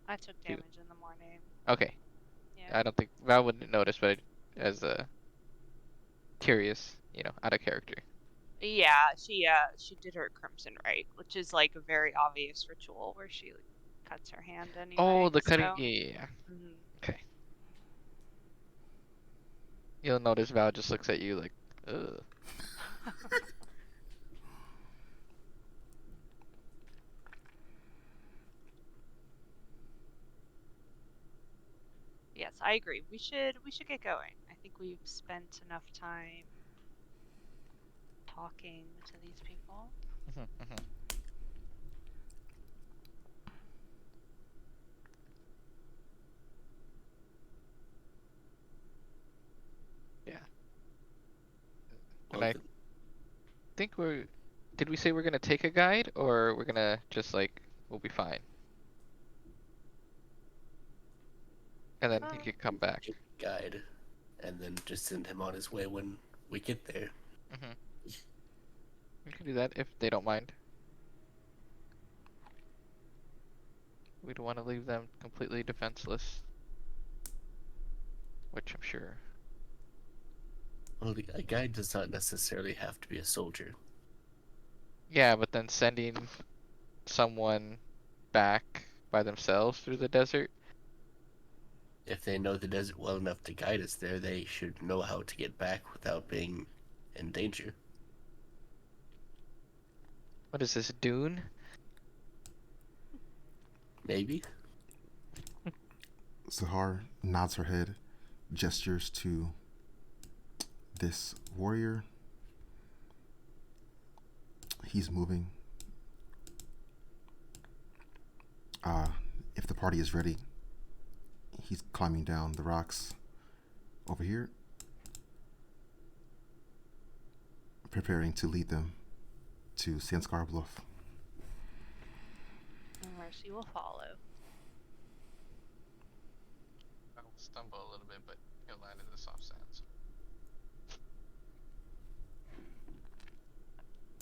I took Too. damage in the morning. Okay. Yeah. I don't think Val wouldn't notice, but as curious, out of character. Yeah, she did her crimson rite, which is like a very obvious ritual where she like, cuts her hand anyway. Oh, the cutting. so- Yeah. Mhm. Okay. You'll notice Val just looks at you like, ugh. Yes, I agree. We should get going. I think we've spent enough time talking to these people. Yeah. Well, And I think did we say we're gonna take a guide or we're gonna just like, we'll be fine? And then he could come back. guide, and then just send him on his way when we get there. We can do that if they don't mind. We don't want to leave them completely defenseless. Which I'm sure. Well, a guide does not necessarily have to be a soldier. Yeah, but then sending someone back by themselves through the desert. If they know the desert well enough to guide us there, they should know how to get back without being in danger. What is this, Dune? Maybe. Sahar nods her head, gestures to this warrior. He's moving. If the party is ready, he's climbing down the rocks over here, preparing to lead them to Sanskar Bluff. Mercy will follow. I'll stumble a little bit, but he'll land in the soft sands.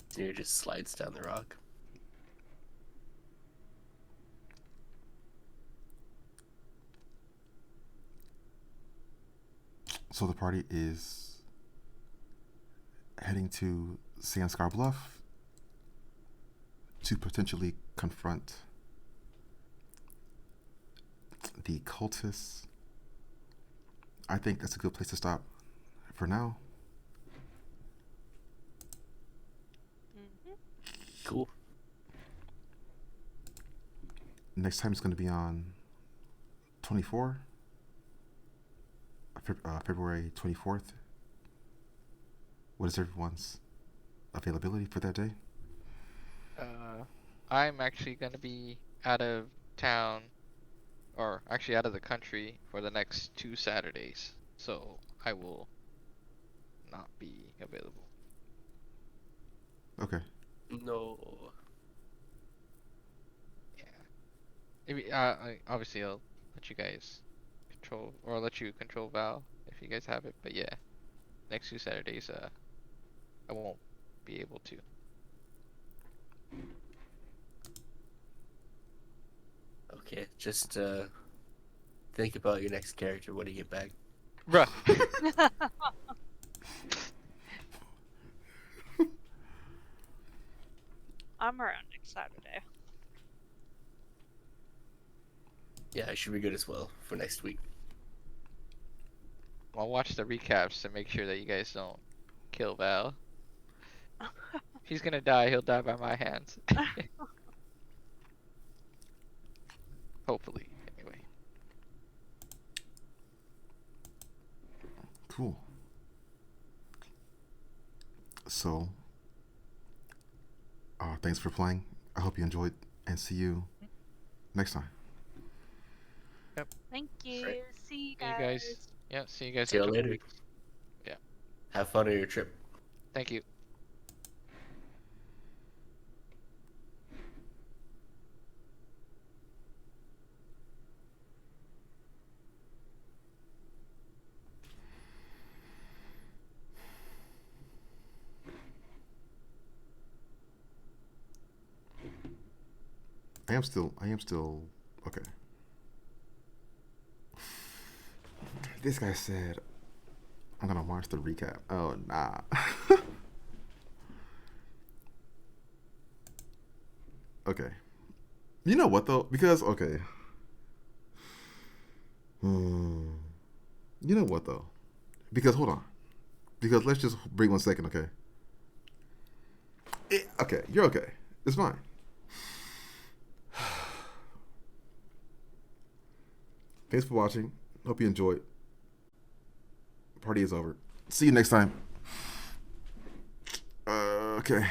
Sneer just slides down the rock. So the party is heading to Sanskar Bluff to potentially confront the cultists. I think that's a good place to stop for now. Cool. Next time is going to be on 24, February 24th. What is everyone's availability for that day? I'm actually gonna be out of town, or actually out of the country for the next 2 Saturdays, so I will not be available. Okay. No. Yeah. Maybe, obviously I'll let you guys control, or let you control Val if you guys have it, but yeah, next 2 Saturdays, I won't be able to. Okay, just think about your next character when you get back. Bruh. I'm around next Saturday. Yeah, I should be good as well for next week. I'll watch the recaps to make sure that you guys don't kill Val. If he's gonna die, he'll die by my hands. Hopefully, anyway. Cool. So, thanks for playing. I hope you enjoyed, and see you next time. Thank you. Right. See you See you guys. Yeah, see you guys See in you a couple later. weeks. Yeah. Have fun on your trip. Thank you. I am still okay. This guy said I'm gonna watch the recap. Oh nah. Okay. You know what though? Because okay. You know what though? Because hold on. Because let's just bring 1 second, okay? Okay, you're okay. It's fine. Thanks for watching. Hope you enjoyed. Party is over. See you next time. Okay.